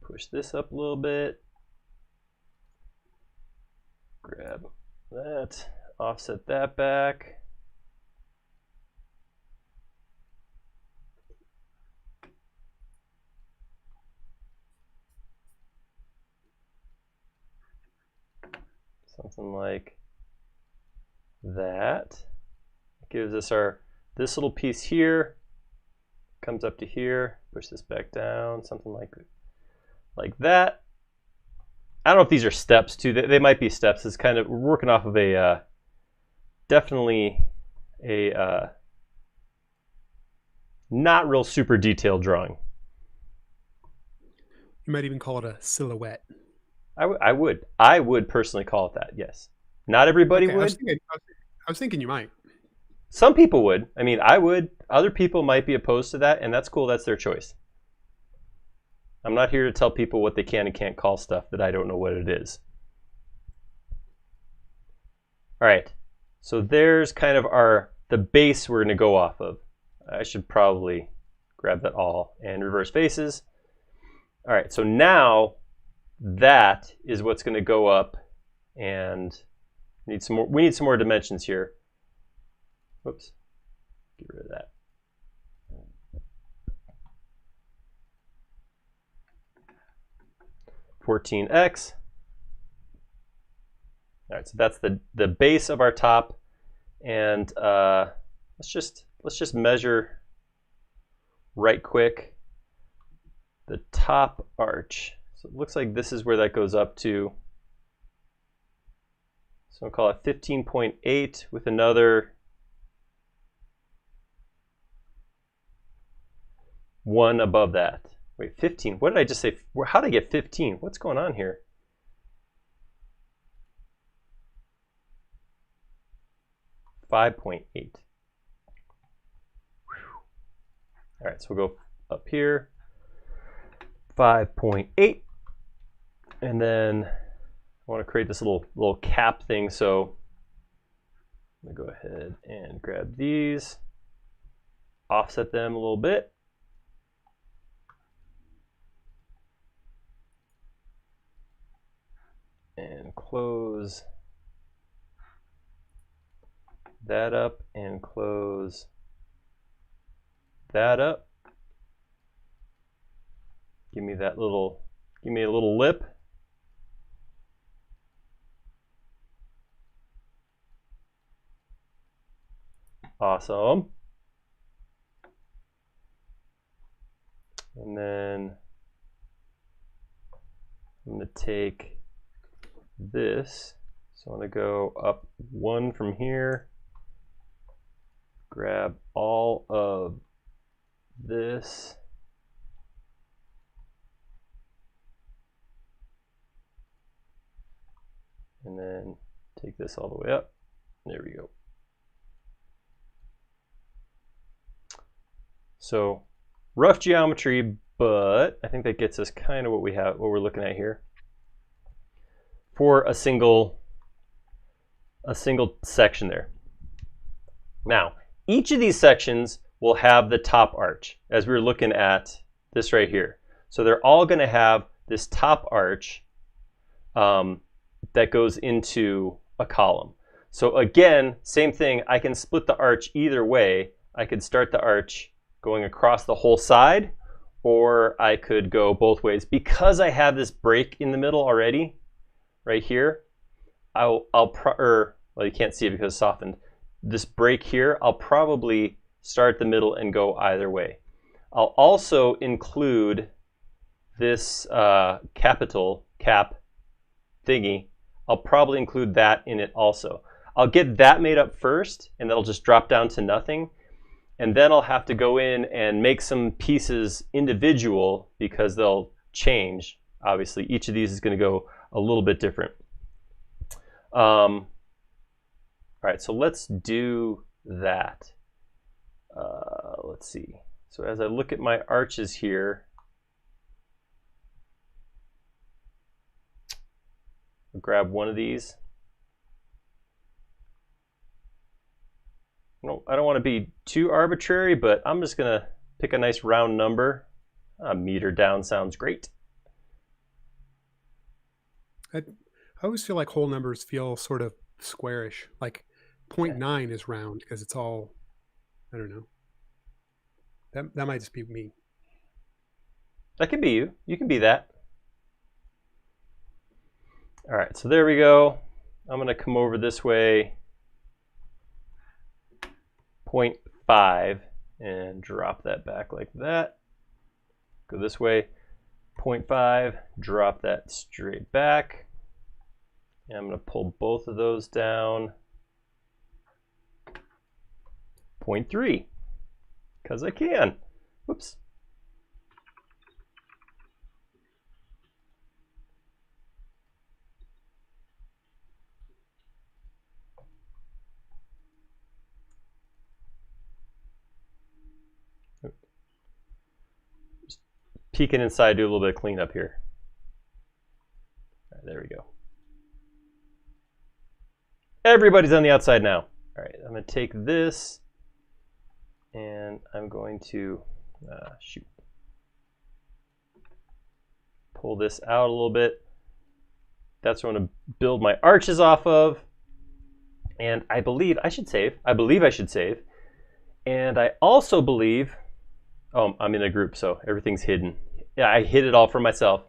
push this up a little bit, grab that, offset that back. Something like that. It gives us this little piece here, comes up to here, push this back down, something like that. I don't know if these are steps too. They might be steps. It's kind of, we're working off of a definitely a not real super detailed drawing. You might even call it a silhouette. I would personally call it that. Yes. Not everybody would. I was thinking you might. Some people would. I mean, I would. Other people might be opposed to that, and that's cool. That's their choice. I'm not here to tell people what they can and can't call stuff that I don't know what it is. All right. So there's kind of the base we're going to go off of. I should probably grab that all and reverse faces. All right. So now that is what's going to go up, and we need some more dimensions here. Whoops. Get rid of that. $14x. All right, so that's the base of our top, and let's just measure right quick the top arch. So it looks like this is where that goes up to. So I'll call it 15.8 with another 1 above that. Wait, 15. What did I just say? How did I get 15? What's going on here? $5.8. All right, so we'll go up here. 5.8. And then I want to create this little cap thing, so I'm going to go ahead and grab these, offset them a little bit. And close that up and close that up. Give me a little lip. Awesome. And then I'm going to take this, so I'm going to go up 1 from here, grab all of this, take this all the way up. There we go. So rough geometry, but I think that gets us kind of what we're looking at here for a single section there. Now, each of these sections will have the top arch, as we were looking at this right here. So they're all going to have this top arch that goes into a column. So again, same thing, I can split the arch either way. I could start the arch going across the whole side, or I could go both ways. Because I have this break in the middle already, right here, well, you can't see it because it's softened. This break here, I'll probably start the middle and go either way. I'll also include this capital cap thingy. I'll probably include that in it also. I'll get that made up first, and that'll just drop down to nothing. And then I'll have to go in and make some pieces individual because they'll change. Obviously, each of these is going to go a little bit different. All right, so let's do that. Let's see. So as I look at my arches here, I'll grab one of these. No, I don't want to be too arbitrary, but I'm just going to pick a nice round number. A meter down sounds great. I always feel like whole numbers feel sort of squarish. Like 0.9 is round because it's all, I don't know. That might just be me. That could be you. You can be that. All right, so there we go. I'm going to come over this way, 0.5, and drop that back like that. Go this way, 0.5, drop that straight back. And I'm going to pull both of those down, 0.3, because I can. Whoops. Just peeking inside, do a little bit of cleanup here. All right, there we go. Everybody's on the outside now. All right, I'm going to take this and I'm going to pull this out a little bit. That's what I'm going to build my arches off of. And I believe I should save. And I also believe, oh, I'm in a group, so everything's hidden. Yeah, I hid it all for myself.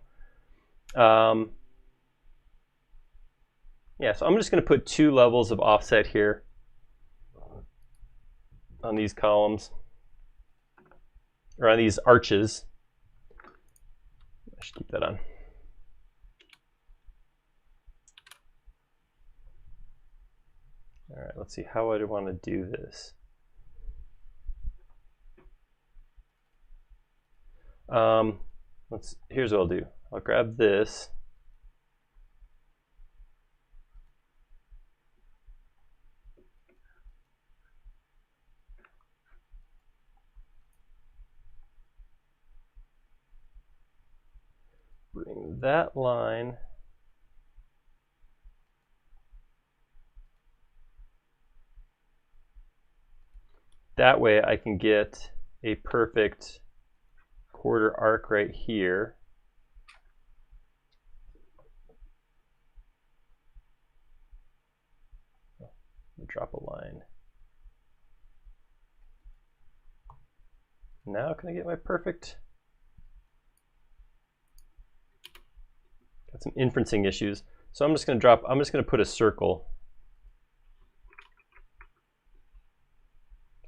Yeah, so I'm just going to put 2 levels of offset here on these columns, or on these arches. I should keep that on. All right, let's see how I want to do this. Here's what I'll do. I'll grab this. Bring that line that way I can get a perfect quarter arc right here. Drop a line. Now can I get my perfect? Got some inferencing issues. So I'm just going to put a circle.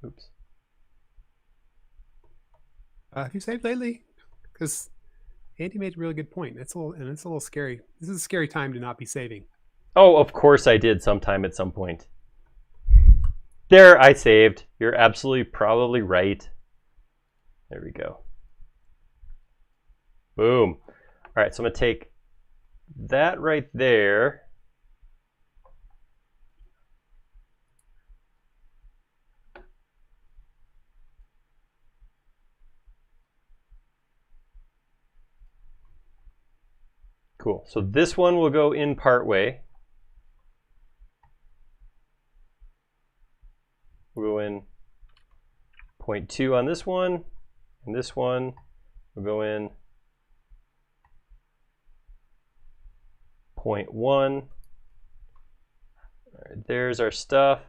Oops. Have you saved lately? Because Andy made a really good point. It's a little scary. This is a scary time to not be saving. Oh, of course I did sometime at some point. There, I saved. You're absolutely probably right. There we go. Boom. All right, so I'm going to take that right there, Cool. So this one will go in part way. We'll go in 0.2 on this one, and this one will go in 0.1. All right, there's our stuff.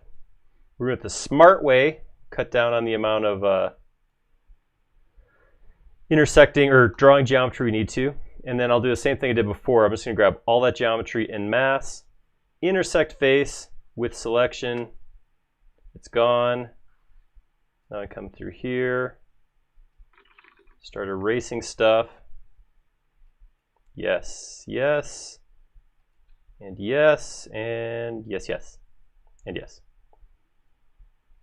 We're going to the smart way, cut down on the amount of intersecting or drawing geometry we need to. And then I'll do the same thing I did before. I'm just going to grab all that geometry en masse, intersect face with selection. It's gone. Now I come through here, start erasing stuff. Yes, yes, and yes, and yes, yes, and yes.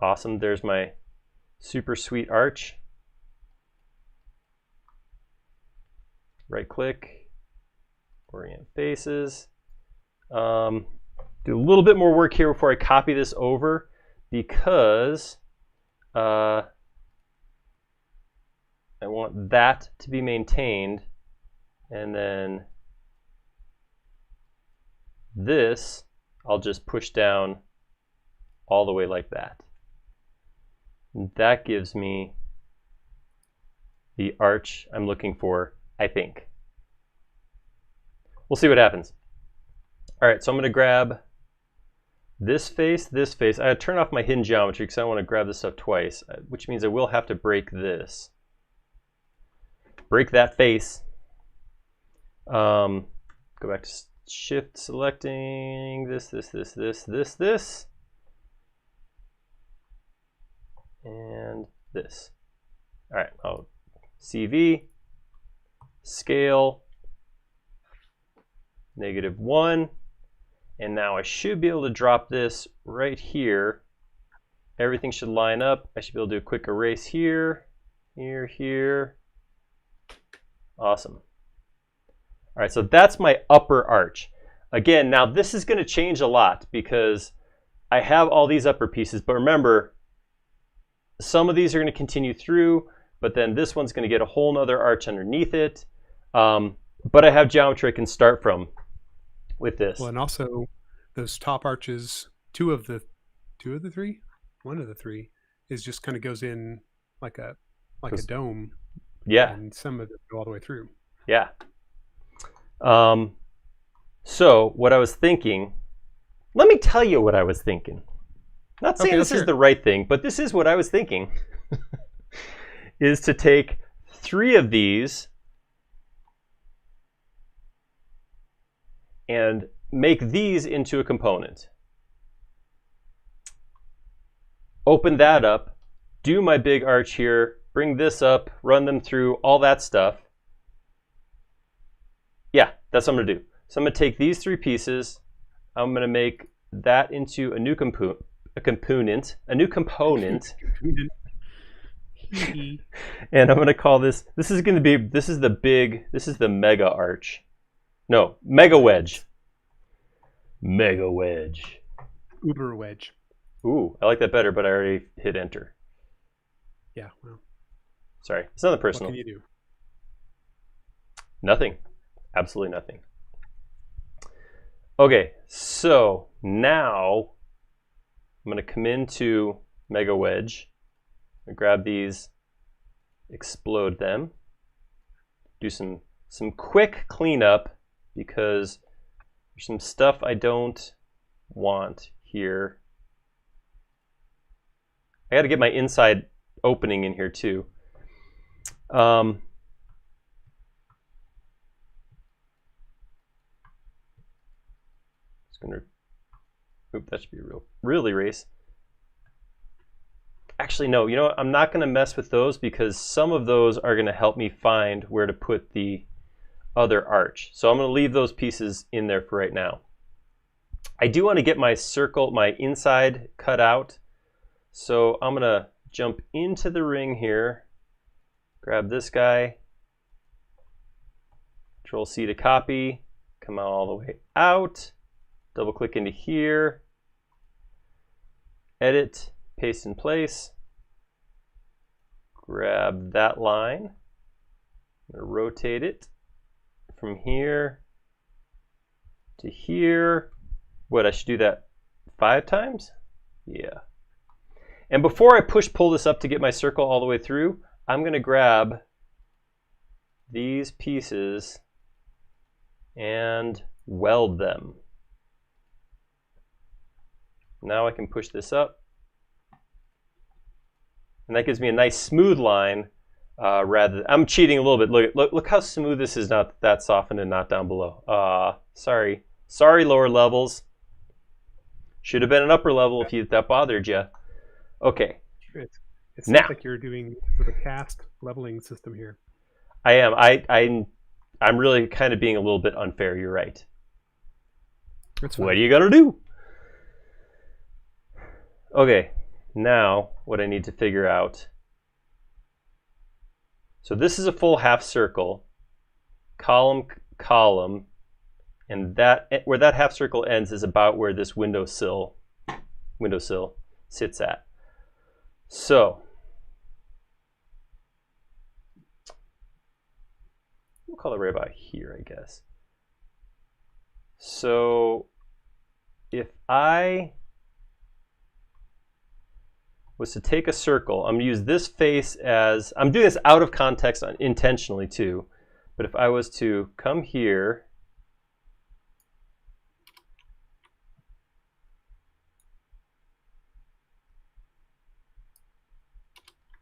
Awesome, there's my super sweet arch. Right click, orient faces. Do a little bit more work here before I copy this over, because I want that to be maintained, and then this I'll just push down all the way like that. And that gives me the arch I'm looking for, I think. We'll see what happens. All right, so I'm going to grab this face, this face. I turn off my hidden geometry because I don't want to grab this stuff twice, which means I will have to break this. Break that face. Go back to shift, selecting this, and this. All right, I'll CV, scale, -1. And now I should be able to drop this right here. Everything should line up. I should be able to do a quick erase here, here, here. Awesome. All right, so that's my upper arch. Again, now this is going to change a lot because I have all these upper pieces, but remember, some of these are going to continue through, but then this one's going to get a whole nother arch underneath it. But I have geometry I can start from with this. Well, and also those top arches, one of the three is just kind of goes in like a dome. Yeah. And some of it go all the way through. Yeah. So what I was thinking, let me tell you what I was thinking. Not saying this is the right thing, but this is what I was thinking, is to take 3 of these and make these into a component. Open that up, do my big arch here, bring this up, run them through, all that stuff. Yeah, that's what I'm gonna do. So I'm gonna take these 3 pieces, I'm gonna make that into a new component. And I'm gonna call this is the mega arch. No, mega wedge. Mega wedge. Uber wedge. Ooh, I like that better, but I already hit enter. Yeah, well. Sorry, it's nothing personal. What can you do? Nothing. Absolutely nothing. Okay, so now I'm going to come into Mega Wedge, grab these, explode them, do some quick cleanup because there's some stuff I don't want here. I got to get my inside opening in here too. That should be real erase. Actually, no, you know what? I'm not going to mess with those because some of those are going to help me find where to put the other arch. So I'm going to leave those pieces in there for right now. I do want to get my circle, my inside cut out. So I'm going to jump into the ring here, grab this guy, Control C to copy, come out all the way out. Double click into here, edit, paste in place, grab that line, I'm going to rotate it from here to here. What, I should do that 5 times? Yeah. And before I pull this up to get my circle all the way through, I'm going to grab these pieces and weld them. Now I can push this up. And that gives me a nice smooth line. I'm cheating a little bit. Look how smooth this is, not that softened and not down below. Sorry. Sorry, lower levels. Should have been an upper level if that bothered you. Okay. It seems now, like you're doing with a cast leveling system here. I am. I'm really kind of being a little bit unfair. You're right. That's fine. What are you gonna do? Okay. Now, what I need to figure out. So this is a full half circle, column, column, and where that half circle ends is about where this windowsill sits at. So we'll call it right about here, I guess. So if I was to take a circle, I'm going to use this face as, I'm doing this out of context intentionally too, but if I was to come here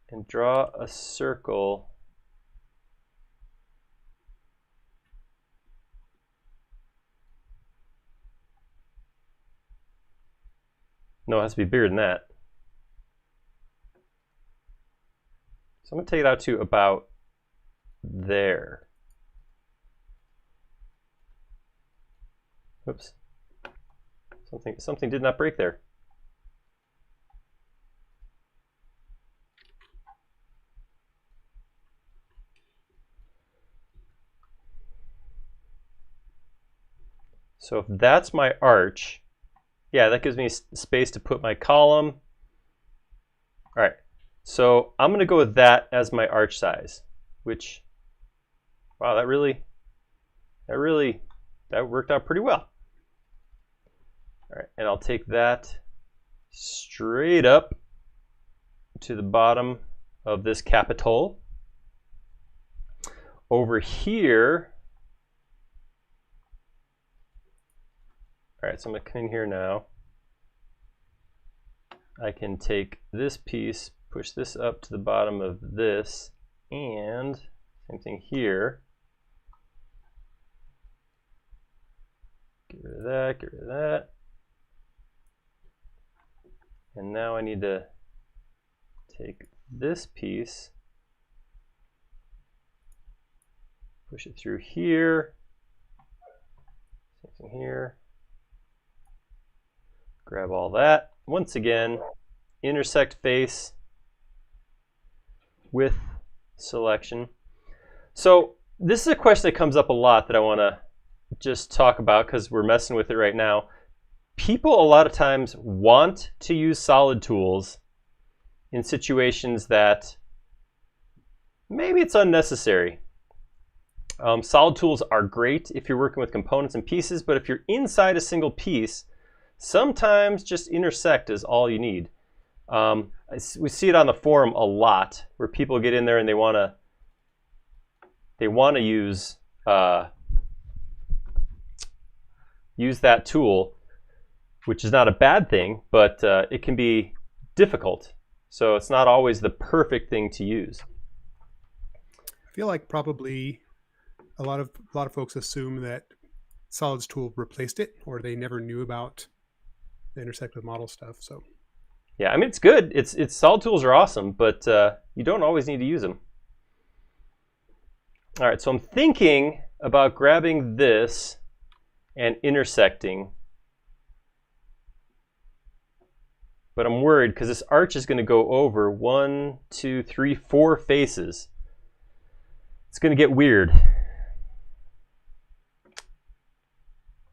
and draw a circle no, it has to be bigger than that. So I'm going to take it out to about there. Oops. Something did not break there. So if that's my arch, yeah, that gives me space to put my column. All right. So I'm going to go with that as my arch size, which, wow, that worked out pretty well. All right, and I'll take that straight up to the bottom of this capitol. Over here, all right, so I'm going to come in here now. I can take this piece, push this up to the bottom of this, and same thing here. Get rid of that, get rid of that. And now I need to take this piece, push it through here, same thing here. Grab all that. Once again, intersect face with selection. So this is a question that comes up a lot that I want to just talk about because we're messing with it right now. People a lot of times want to use solid tools in situations that maybe it's unnecessary. Solid tools are great if you're working with components and pieces, but if you're inside a single piece, sometimes just intersect is all you need. We see it on the forum a lot where people get in there and they want to use that tool, which is not a bad thing, but it can be difficult. So it's not always the perfect thing to use. I feel like probably a lot of folks assume that Solids tool replaced it, or they never knew about the intersect with model stuff. So yeah, I mean, it's good. It's solid tools are awesome, but you don't always need to use them. All right, so I'm thinking about grabbing this and intersecting, but I'm worried because this arch is going to go over 1, 2, 3, 4 faces. It's going to get weird.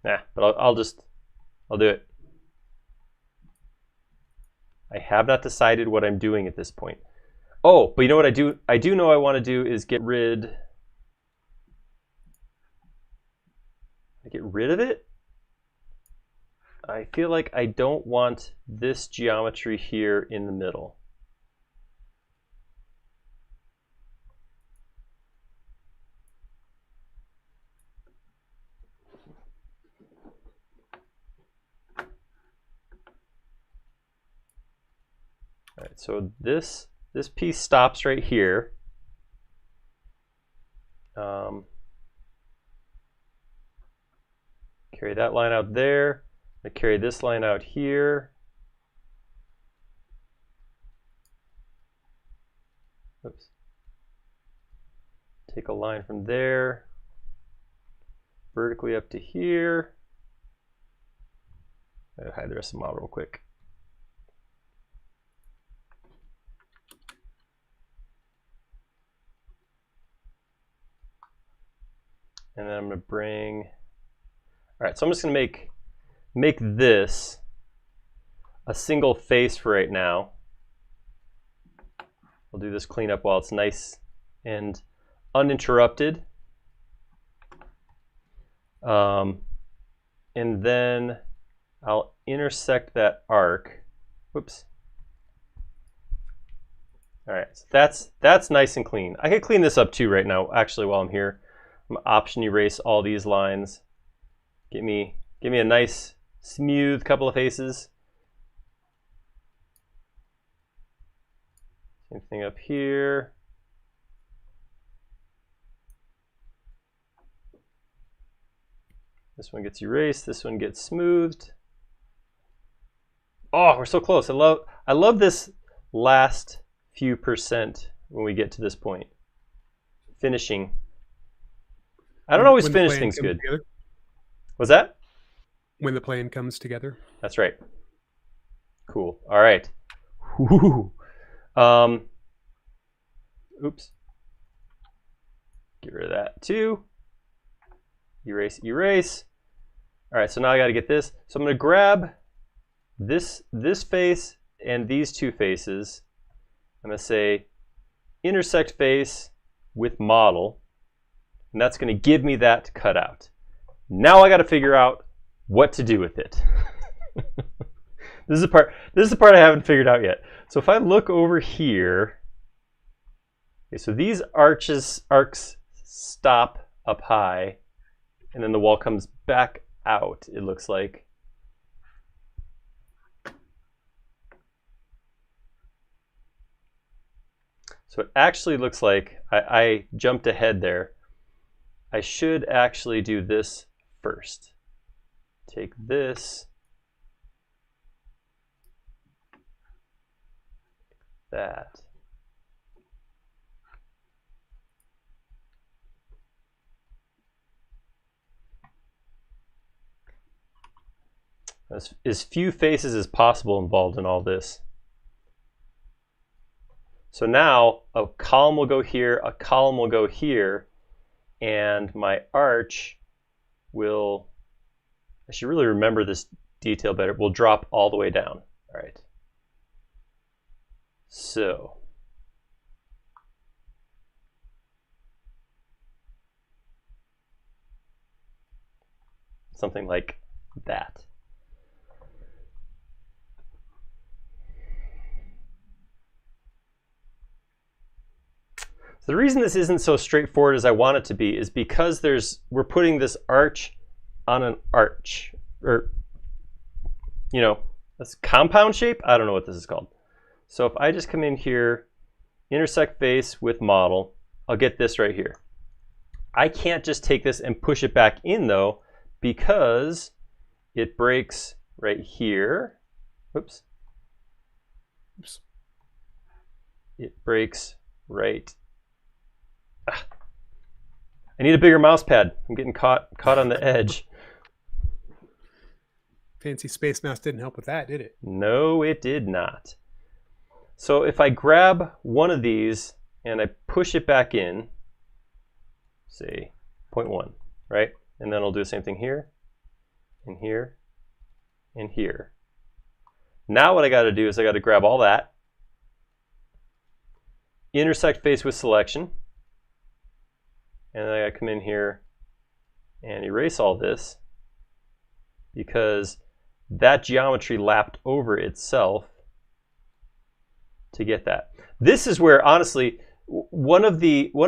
Nah, but I'll do it. I have not decided what I'm doing at this point. Oh, but you know what I do? I do know I want to do is get rid of it. I feel like I don't want this geometry here in the middle. All right, so this piece stops right here. Carry that line out there. I carry this line out here. Oops. Take a line from there, vertically up to here. I'll hide the rest of the model real quick. And then I'm going to bring, all right, so I'm just going to make this a single face for right now. We'll do this cleanup while it's nice and uninterrupted. And then I'll intersect that arc. Whoops. All right, so that's nice and clean. I could clean this up too right now, actually, while I'm here. I'm gonna option erase all these lines. Give me a nice smooth couple of faces. Same thing up here. This one gets erased, this one gets smoothed. Oh, we're so close. I love this last few percent when we get to this point. Finishing. I don't always finish things good. Together? What's that? When the plan comes together. That's right. Cool. All right. Woo. Oops. Get rid of that too. Erase, erase. All right, so now I got to get this. So I'm going to grab this face and these two faces. I'm going to say intersect face with model, and that's going to give me that cutout. Now I got to figure out what to do with it. This is the part I haven't figured out yet. So if I look over here, okay, so these arcs stop up high, and then the wall comes back out, it looks like. So it actually looks like I jumped ahead there. I should actually do this first. Take this, that. As few faces as possible involved in all this. So now a column will go here, a column will go here, and my arch will, I should really remember this detail better, will drop all the way down. All right. So something like that. So the reason this isn't so straightforward as I want it to be is because we're putting this arch on an arch, or that's compound shape. I don't know what this is called. So if I just come in here, intersect face with model, I'll get this right here. I can't just take this and push it back in though, because it breaks right here. Oops. Oops. It breaks right. I need a bigger mouse pad. I'm getting caught on the edge. Fancy Space Mouse didn't help with that, did it? No, it did not. So if I grab one of these and I push it back in, say 0.1, right? And then I'll do the same thing here, and here, and here. Now what I got to do is I got to grab all that, intersect face with selection, and then I got to come in here and erase all this, because that geometry lapped over itself to get that. This is where, honestly, one of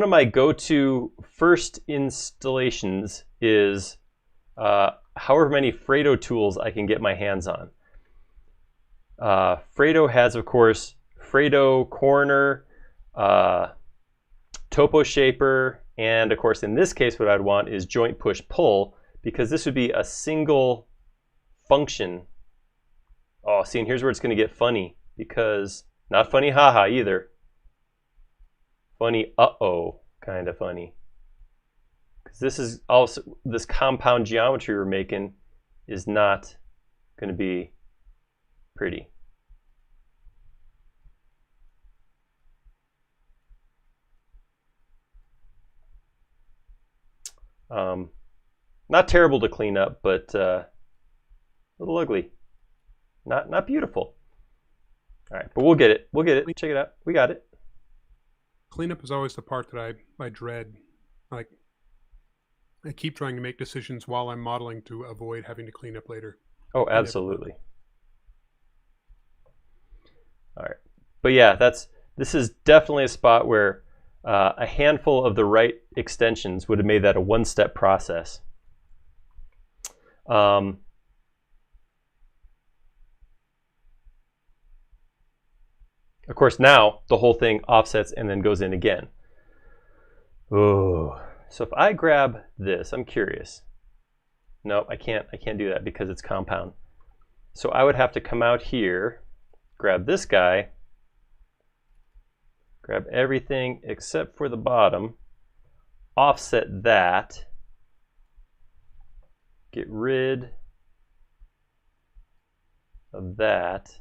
my go-to first installations is however many Fredo tools I can get my hands on. Fredo has, of course, Fredo Corner, Topo Shaper, and of course in this case what I'd want is Joint Push Pull, because this would be a single function. Oh, see, and here's where it's going to get funny, because not funny haha either. Funny uh-oh kind of funny. Because this is also, this compound geometry we're making is not going to be pretty. Not terrible to clean up, but a little ugly. Not beautiful. All right, but we'll get it. We'll get it. Check it out. We got it. Cleanup is always the part that I dread. Like, I keep trying to make decisions while I'm modeling to avoid having to clean up later. Oh, absolutely. All right, but yeah, this is definitely a spot where a handful of the right extensions would have made that a one-step process. Of course, now the whole thing offsets and then goes in again. Oh, so if I grab this, I'm curious. No, I can't do that because it's compound. So I would have to come out here, grab this guy, grab everything except for the bottom, offset that, get rid of that,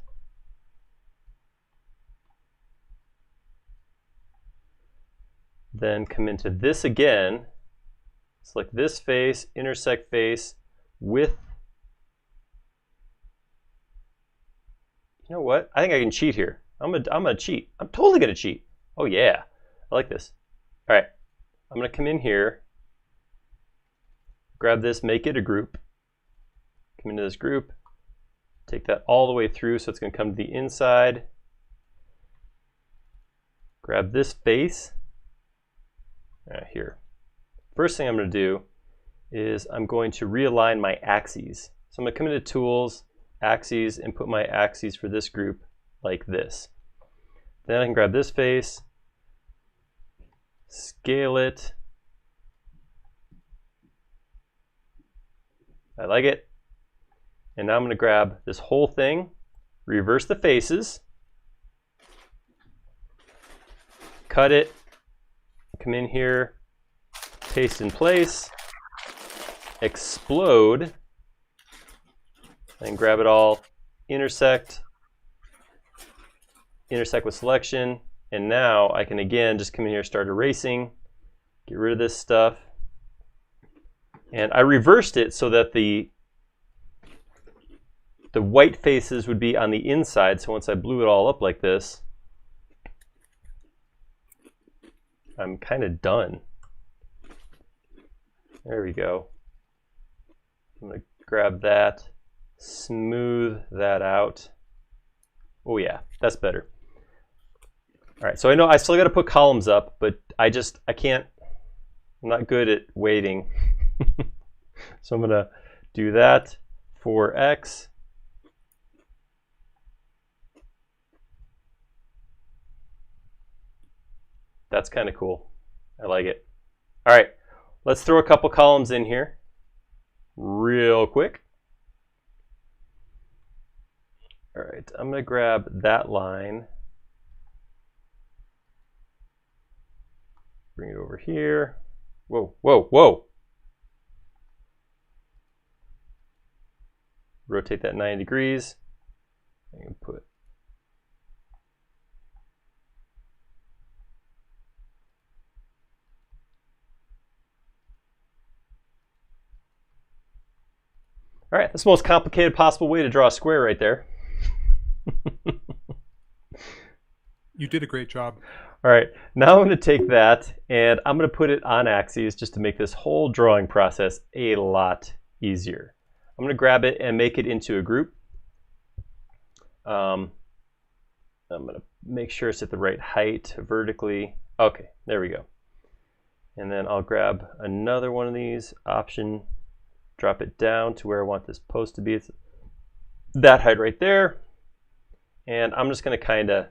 then come into this again, select this face, intersect face with, you know what? I think I can cheat here. I'm gonna cheat. I'm totally gonna cheat. Oh yeah, I like this. All right, I'm gonna come in here, grab this, make it a group, come into this group, take that all the way through so it's gonna come to the inside, grab this face, here. First thing I'm gonna do is I'm going to realign my axes. So I'm gonna come into Tools, Axes, and put my axes for this group like this. Then I can grab this face, scale it. I like it. And now I'm going to grab this whole thing, reverse the faces, cut it, come in here, paste in place, explode, and grab it all, intersect with selection, and now I can again just come in here, start erasing, get rid of this stuff. And I reversed it so that the white faces would be on the inside, so once I blew it all up like this, I'm kind of done. There we go. I'm going to grab that, smooth that out. Oh yeah, that's better. All right, so I know I still got to put columns up, but I can't, I'm not good at waiting. So I'm going to do that for X. That's kind of cool. I like it. All right, let's throw a couple columns in here real quick. All right, I'm going to grab that line, bring it over here. Whoa, whoa, whoa. Rotate that 90 degrees. I can put all right, that's the most complicated possible way to draw a square right there. You did a great job. All right, now I'm going to take that and I'm going to put it on axes just to make this whole drawing process a lot easier. I'm going to grab it and make it into a group. I'm going to make sure it's at the right height vertically. Okay, there we go. And then I'll grab another one of these, Option, drop it down to where I want this post to be. It's that height right there. And I'm just going to kind of,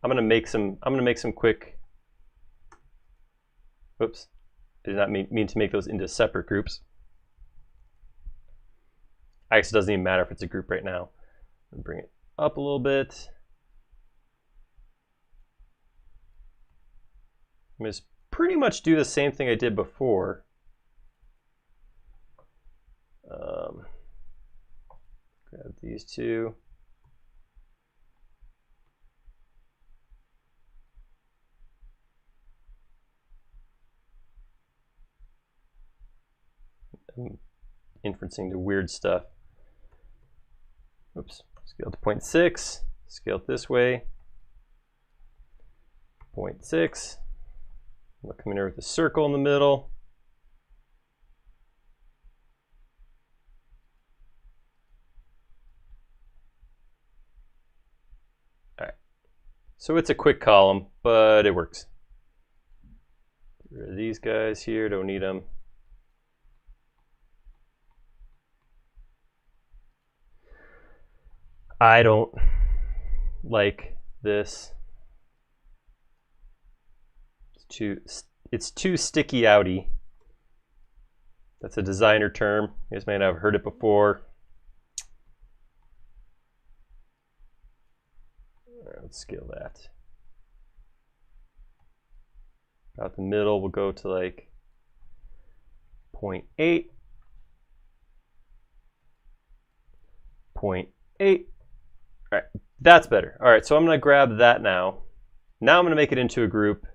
I'm going to make some quick, oops, I did not mean to make those into separate groups. I guess it doesn't even matter if it's a group right now. I'll bring it up a little bit. I'm going to pretty much do the same thing I did before. Grab these two. I'm inferencing to weird stuff. Oops, scale to 0.6, scale it this way, 0.6. We'll come in here with a circle in the middle. All right, so it's a quick column, but it works. Get rid of these guys here, don't need them. I don't like this. It's too sticky outy. That's a designer term. You guys may not have heard it before. All right, let's scale that. About the middle, we'll go to like 0.8. 0.8. All right, that's better. All right, so I'm going to grab that now. Now I'm going to make it into a group.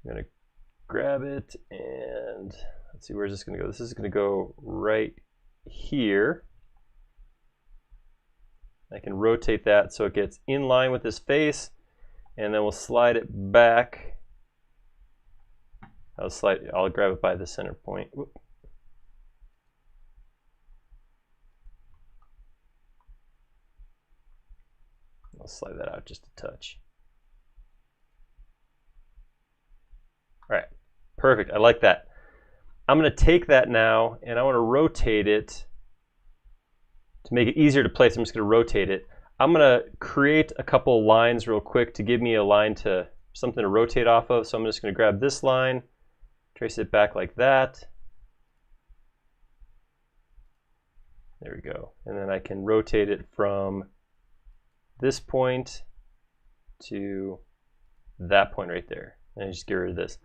I'm going to grab it and let's see, where's this going to go? This is going to go right here. I can rotate that so it gets in line with this face, and then we'll slide it back. I'll grab it by the center point. Whoop. I'll slide that out just a touch. All right, perfect. I like that. I'm going to take that now and I want to rotate it to make it easier to place. I'm just going to rotate it. I'm going to create a couple lines real quick to give me a line to something to rotate off of. So I'm just going to grab this line, trace it back like that. There we go. And then I can rotate it from this point to that point right there. And I just get rid of this.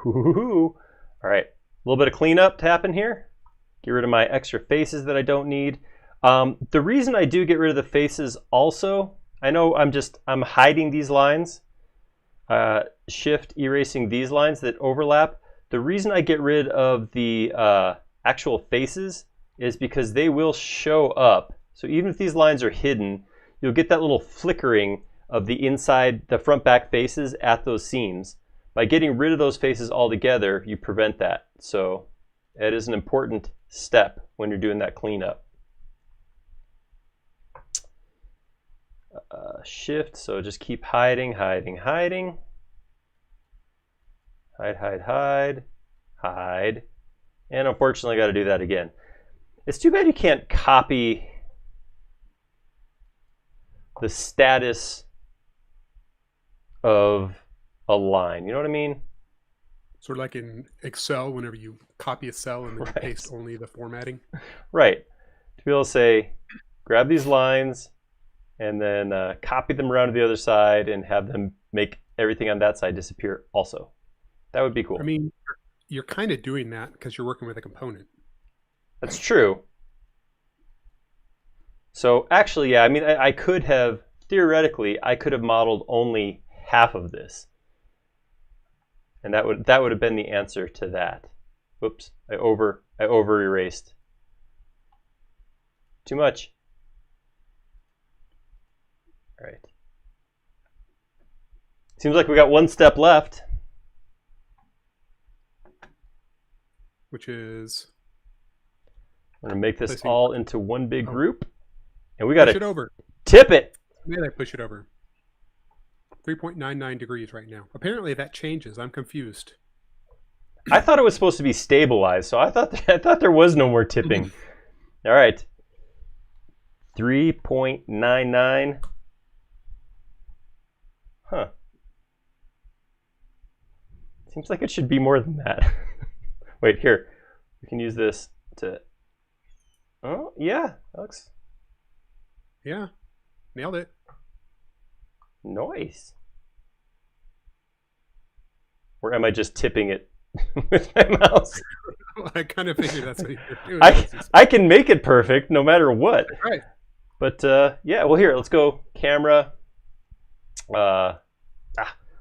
All right, a little bit of cleanup to happen here. Get rid of my extra faces that I don't need. The reason I do get rid of the faces also, I know I'm hiding these lines, shift erasing these lines that overlap. The reason I get rid of the actual faces is because they will show up. So even if these lines are hidden, you'll get that little flickering of the inside, the front back faces at those seams. By getting rid of those faces altogether, you prevent that. So it is an important step when you're doing that cleanup. Shift, so just keep hiding, hiding, hiding. Hide, hide, hide, hide. And unfortunately, I got to do that again. It's too bad you can't copy the status of a line. You know what I mean? Sort of like in Excel, whenever you copy a cell and then Right. you paste only the formatting. Right. To be able to say, grab these lines and then copy them around to the other side and have them make everything on that side disappear also. That would be cool. I mean, you're kind of doing that because you're working with a component. That's true. So actually, yeah, I mean, I could have, theoretically, I could have modeled only half of this. And that would have been the answer to that. Whoops, I over erased. Too much. All right. Seems like we got one step left. which is... I'm going to make this placing- all into one big Oh. group. And we got Push it to over. tip it. Maybe I push it over. 3.99 degrees right now. Apparently that changes. I'm confused. I thought it was supposed to be stabilized, so I thought there was no more tipping. All right. 3.99. Huh. Seems like it should be more than that. Wait, here. We can use this to... Oh, yeah. That looks Yeah. Nailed it. nice. Or am I just tipping it with my mouse? I kind of figured that's what you're doing. I can make it perfect no matter what. Right. But yeah, well, here, let's go camera. My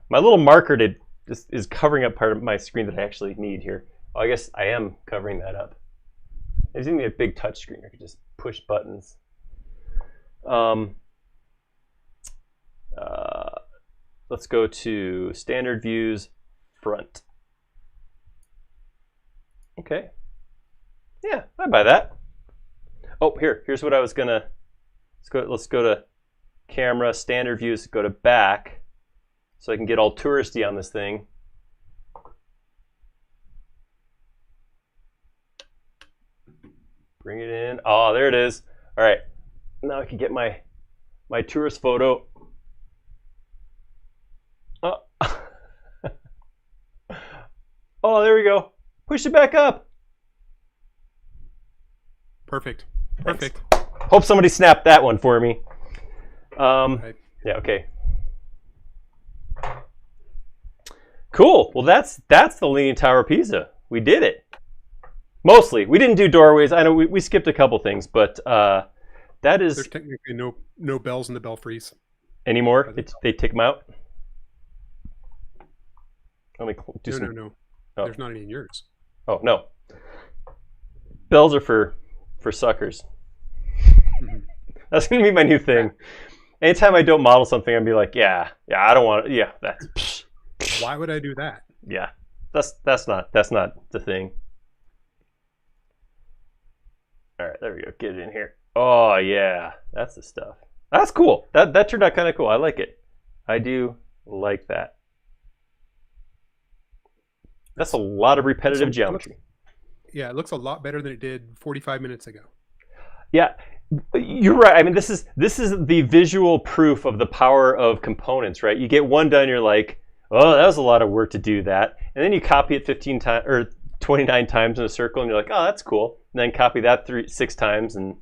little marker is covering up part of my screen that I actually need here. Oh, I guess I am covering that up. There's even a big touch screen. I could just push buttons. Let's go to standard views, front. Okay. Yeah, I buy that. Oh, here's what I was gonna. Let's go to camera, standard views, go to back, so I can get all touristy on this thing. Bring it in. Oh, there it is. All right. Now I can get my tourist photo. Oh. Oh, there we go. Push it back up. Perfect. Thanks. Perfect. Hope somebody snapped that one for me. Right. Yeah, okay. Cool. Well, that's the Leaning Tower of Pisa. We did it. Mostly. We didn't do doorways. I know we skipped a couple things, but that is... There's technically no bells in the belfries. Anymore? They take them out? Let me do some... No. Oh. There's not any in yours. Oh, no. Bells are for suckers. Mhm. That's going to be my new thing. Anytime I don't model something, I'll be like, yeah, I don't want it. Yeah, that's... Why would I do that? Yeah, that's not the thing. All right, there we go. Get it in here. Oh yeah, that's the stuff. That's cool. That turned out kind of cool. I like it. I do like that. That's a lot of repetitive geometry. Yeah, it looks a lot better than it did 45 minutes ago. Yeah, you're right. I mean, this is the visual proof of the power of components, right? You get one done, you're like, oh, that was a lot of work to do that, and then you copy it 15 times or 29 times in a circle, and you're like, oh, that's cool. And then copy that 6 times, and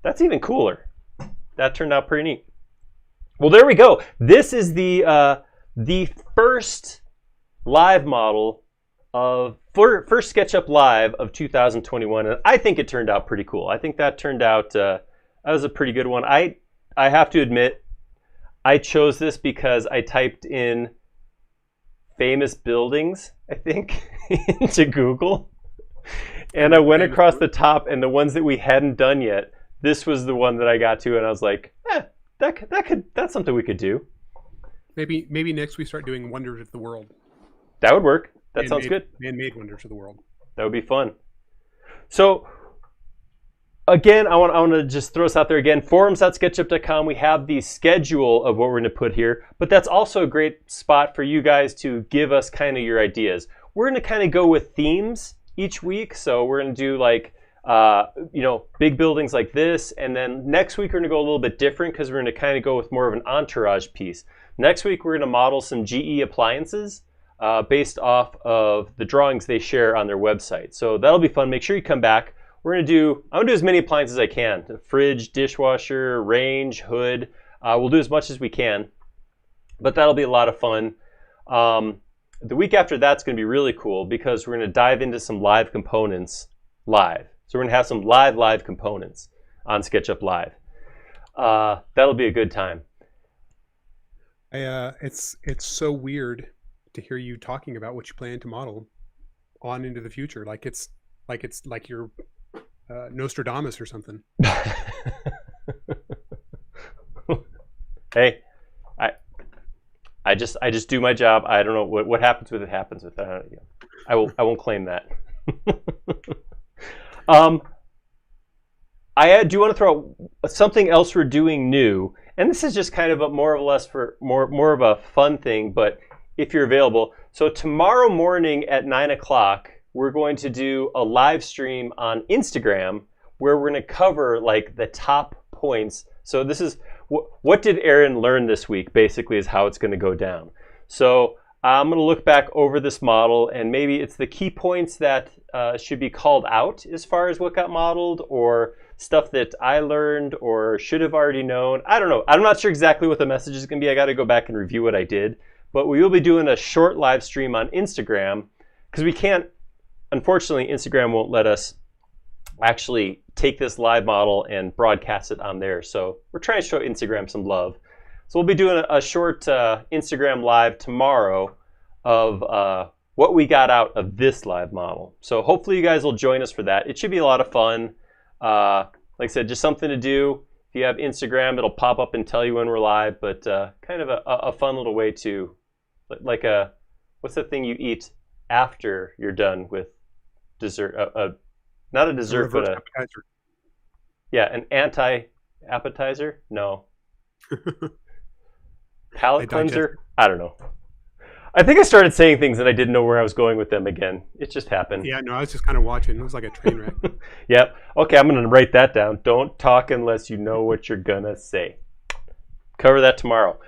that's even cooler. That turned out pretty neat. Well, there we go. This is the first live model of first SketchUp Live of 2021, and I think it turned out pretty cool. I think that turned out that was a pretty good one. I have to admit, I chose this because I typed in famous buildings, I think, into Google, and I went across the top, and the ones that we hadn't done yet, this was the one that I got to, and I was like, that's something we could do. Maybe next we start doing wonders of the world. That would work. That sounds good. Man-made wonders of the world. That would be fun. So again, I want to just throw this out there again. Forums.sketchup.com. We have the schedule of what we're going to put here, but that's also a great spot for you guys to give us kind of your ideas. We're going to kind of go with themes each week. So we're going to do like, big buildings like this. And then next week, we're going to go a little bit different because we're going to kind of go with more of an entourage piece. Next week, we're going to model some GE appliances based off of the drawings they share on their website. So that'll be fun. Make sure you come back. I'm going to do as many appliances as I can. Fridge, dishwasher, range, hood. We'll do as much as we can. But that'll be a lot of fun. The week after that's going to be really cool because we're going to dive into some live components live. So we're going to have some live components on SketchUp Live. That'll be a good time. It's so weird to hear you talking about what you plan to model on into the future. Like it's like you're Nostradamus or something. Hey, I just do my job. I don't know what happens with it happens with that. I won't claim that. I do want to throw out something else we're doing new, and this is just kind of a more or less for more of a fun thing, but if you're available. So tomorrow morning at 9 o'clock, we're going to do a live stream on Instagram where we're going to cover like the top points. So this is what did Aaron learn this week, basically, is how it's going to go down. So I'm going to look back over this model, and maybe it's the key points that should be called out as far as what got modeled, or stuff that I learned or should have already known. I don't know. I'm not sure exactly what the message is going to be. I got to go back and review what I did. But we will be doing a short live stream on Instagram because we can't, unfortunately, Instagram won't let us actually take this live model and broadcast it on there. So we're trying to show Instagram some love. So we'll be doing a short Instagram live tomorrow of what we got out of this live model. So hopefully you guys will join us for that. It should be a lot of fun. Like I said, just something to do. If you have Instagram, it'll pop up and tell you when we're live, but kind of a fun little way to, like what's the thing you eat after you're done with dessert? Not a dessert, but appetizer. Yeah, an anti-appetizer? No. Palate cleanser? I don't know. I think I started saying things and I didn't know where I was going with them again. It just happened. Yeah, no, I was just kind of watching. It was like a train wreck. Yep. Okay, I'm going to write that down. Don't talk unless you know what you're going to say. Cover that tomorrow.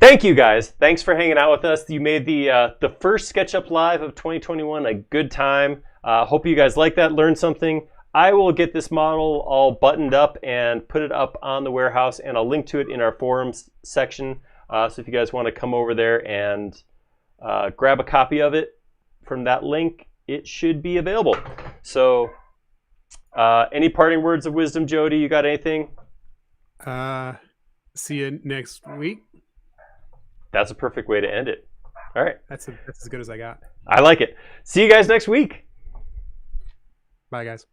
Thank you, guys. Thanks for hanging out with us. You made the first SketchUp Live of 2021 a good time. Hope you guys like that, learned something. I will get this model all buttoned up and put it up on the warehouse, and I'll link to it in our forums section. So if you guys want to come over there and grab a copy of it from that link, it should be available. So any parting words of wisdom, Jody? You got anything? See you next week. That's a perfect way to end it. All right. That's as good as I got. I like it. See you guys next week. Bye, guys.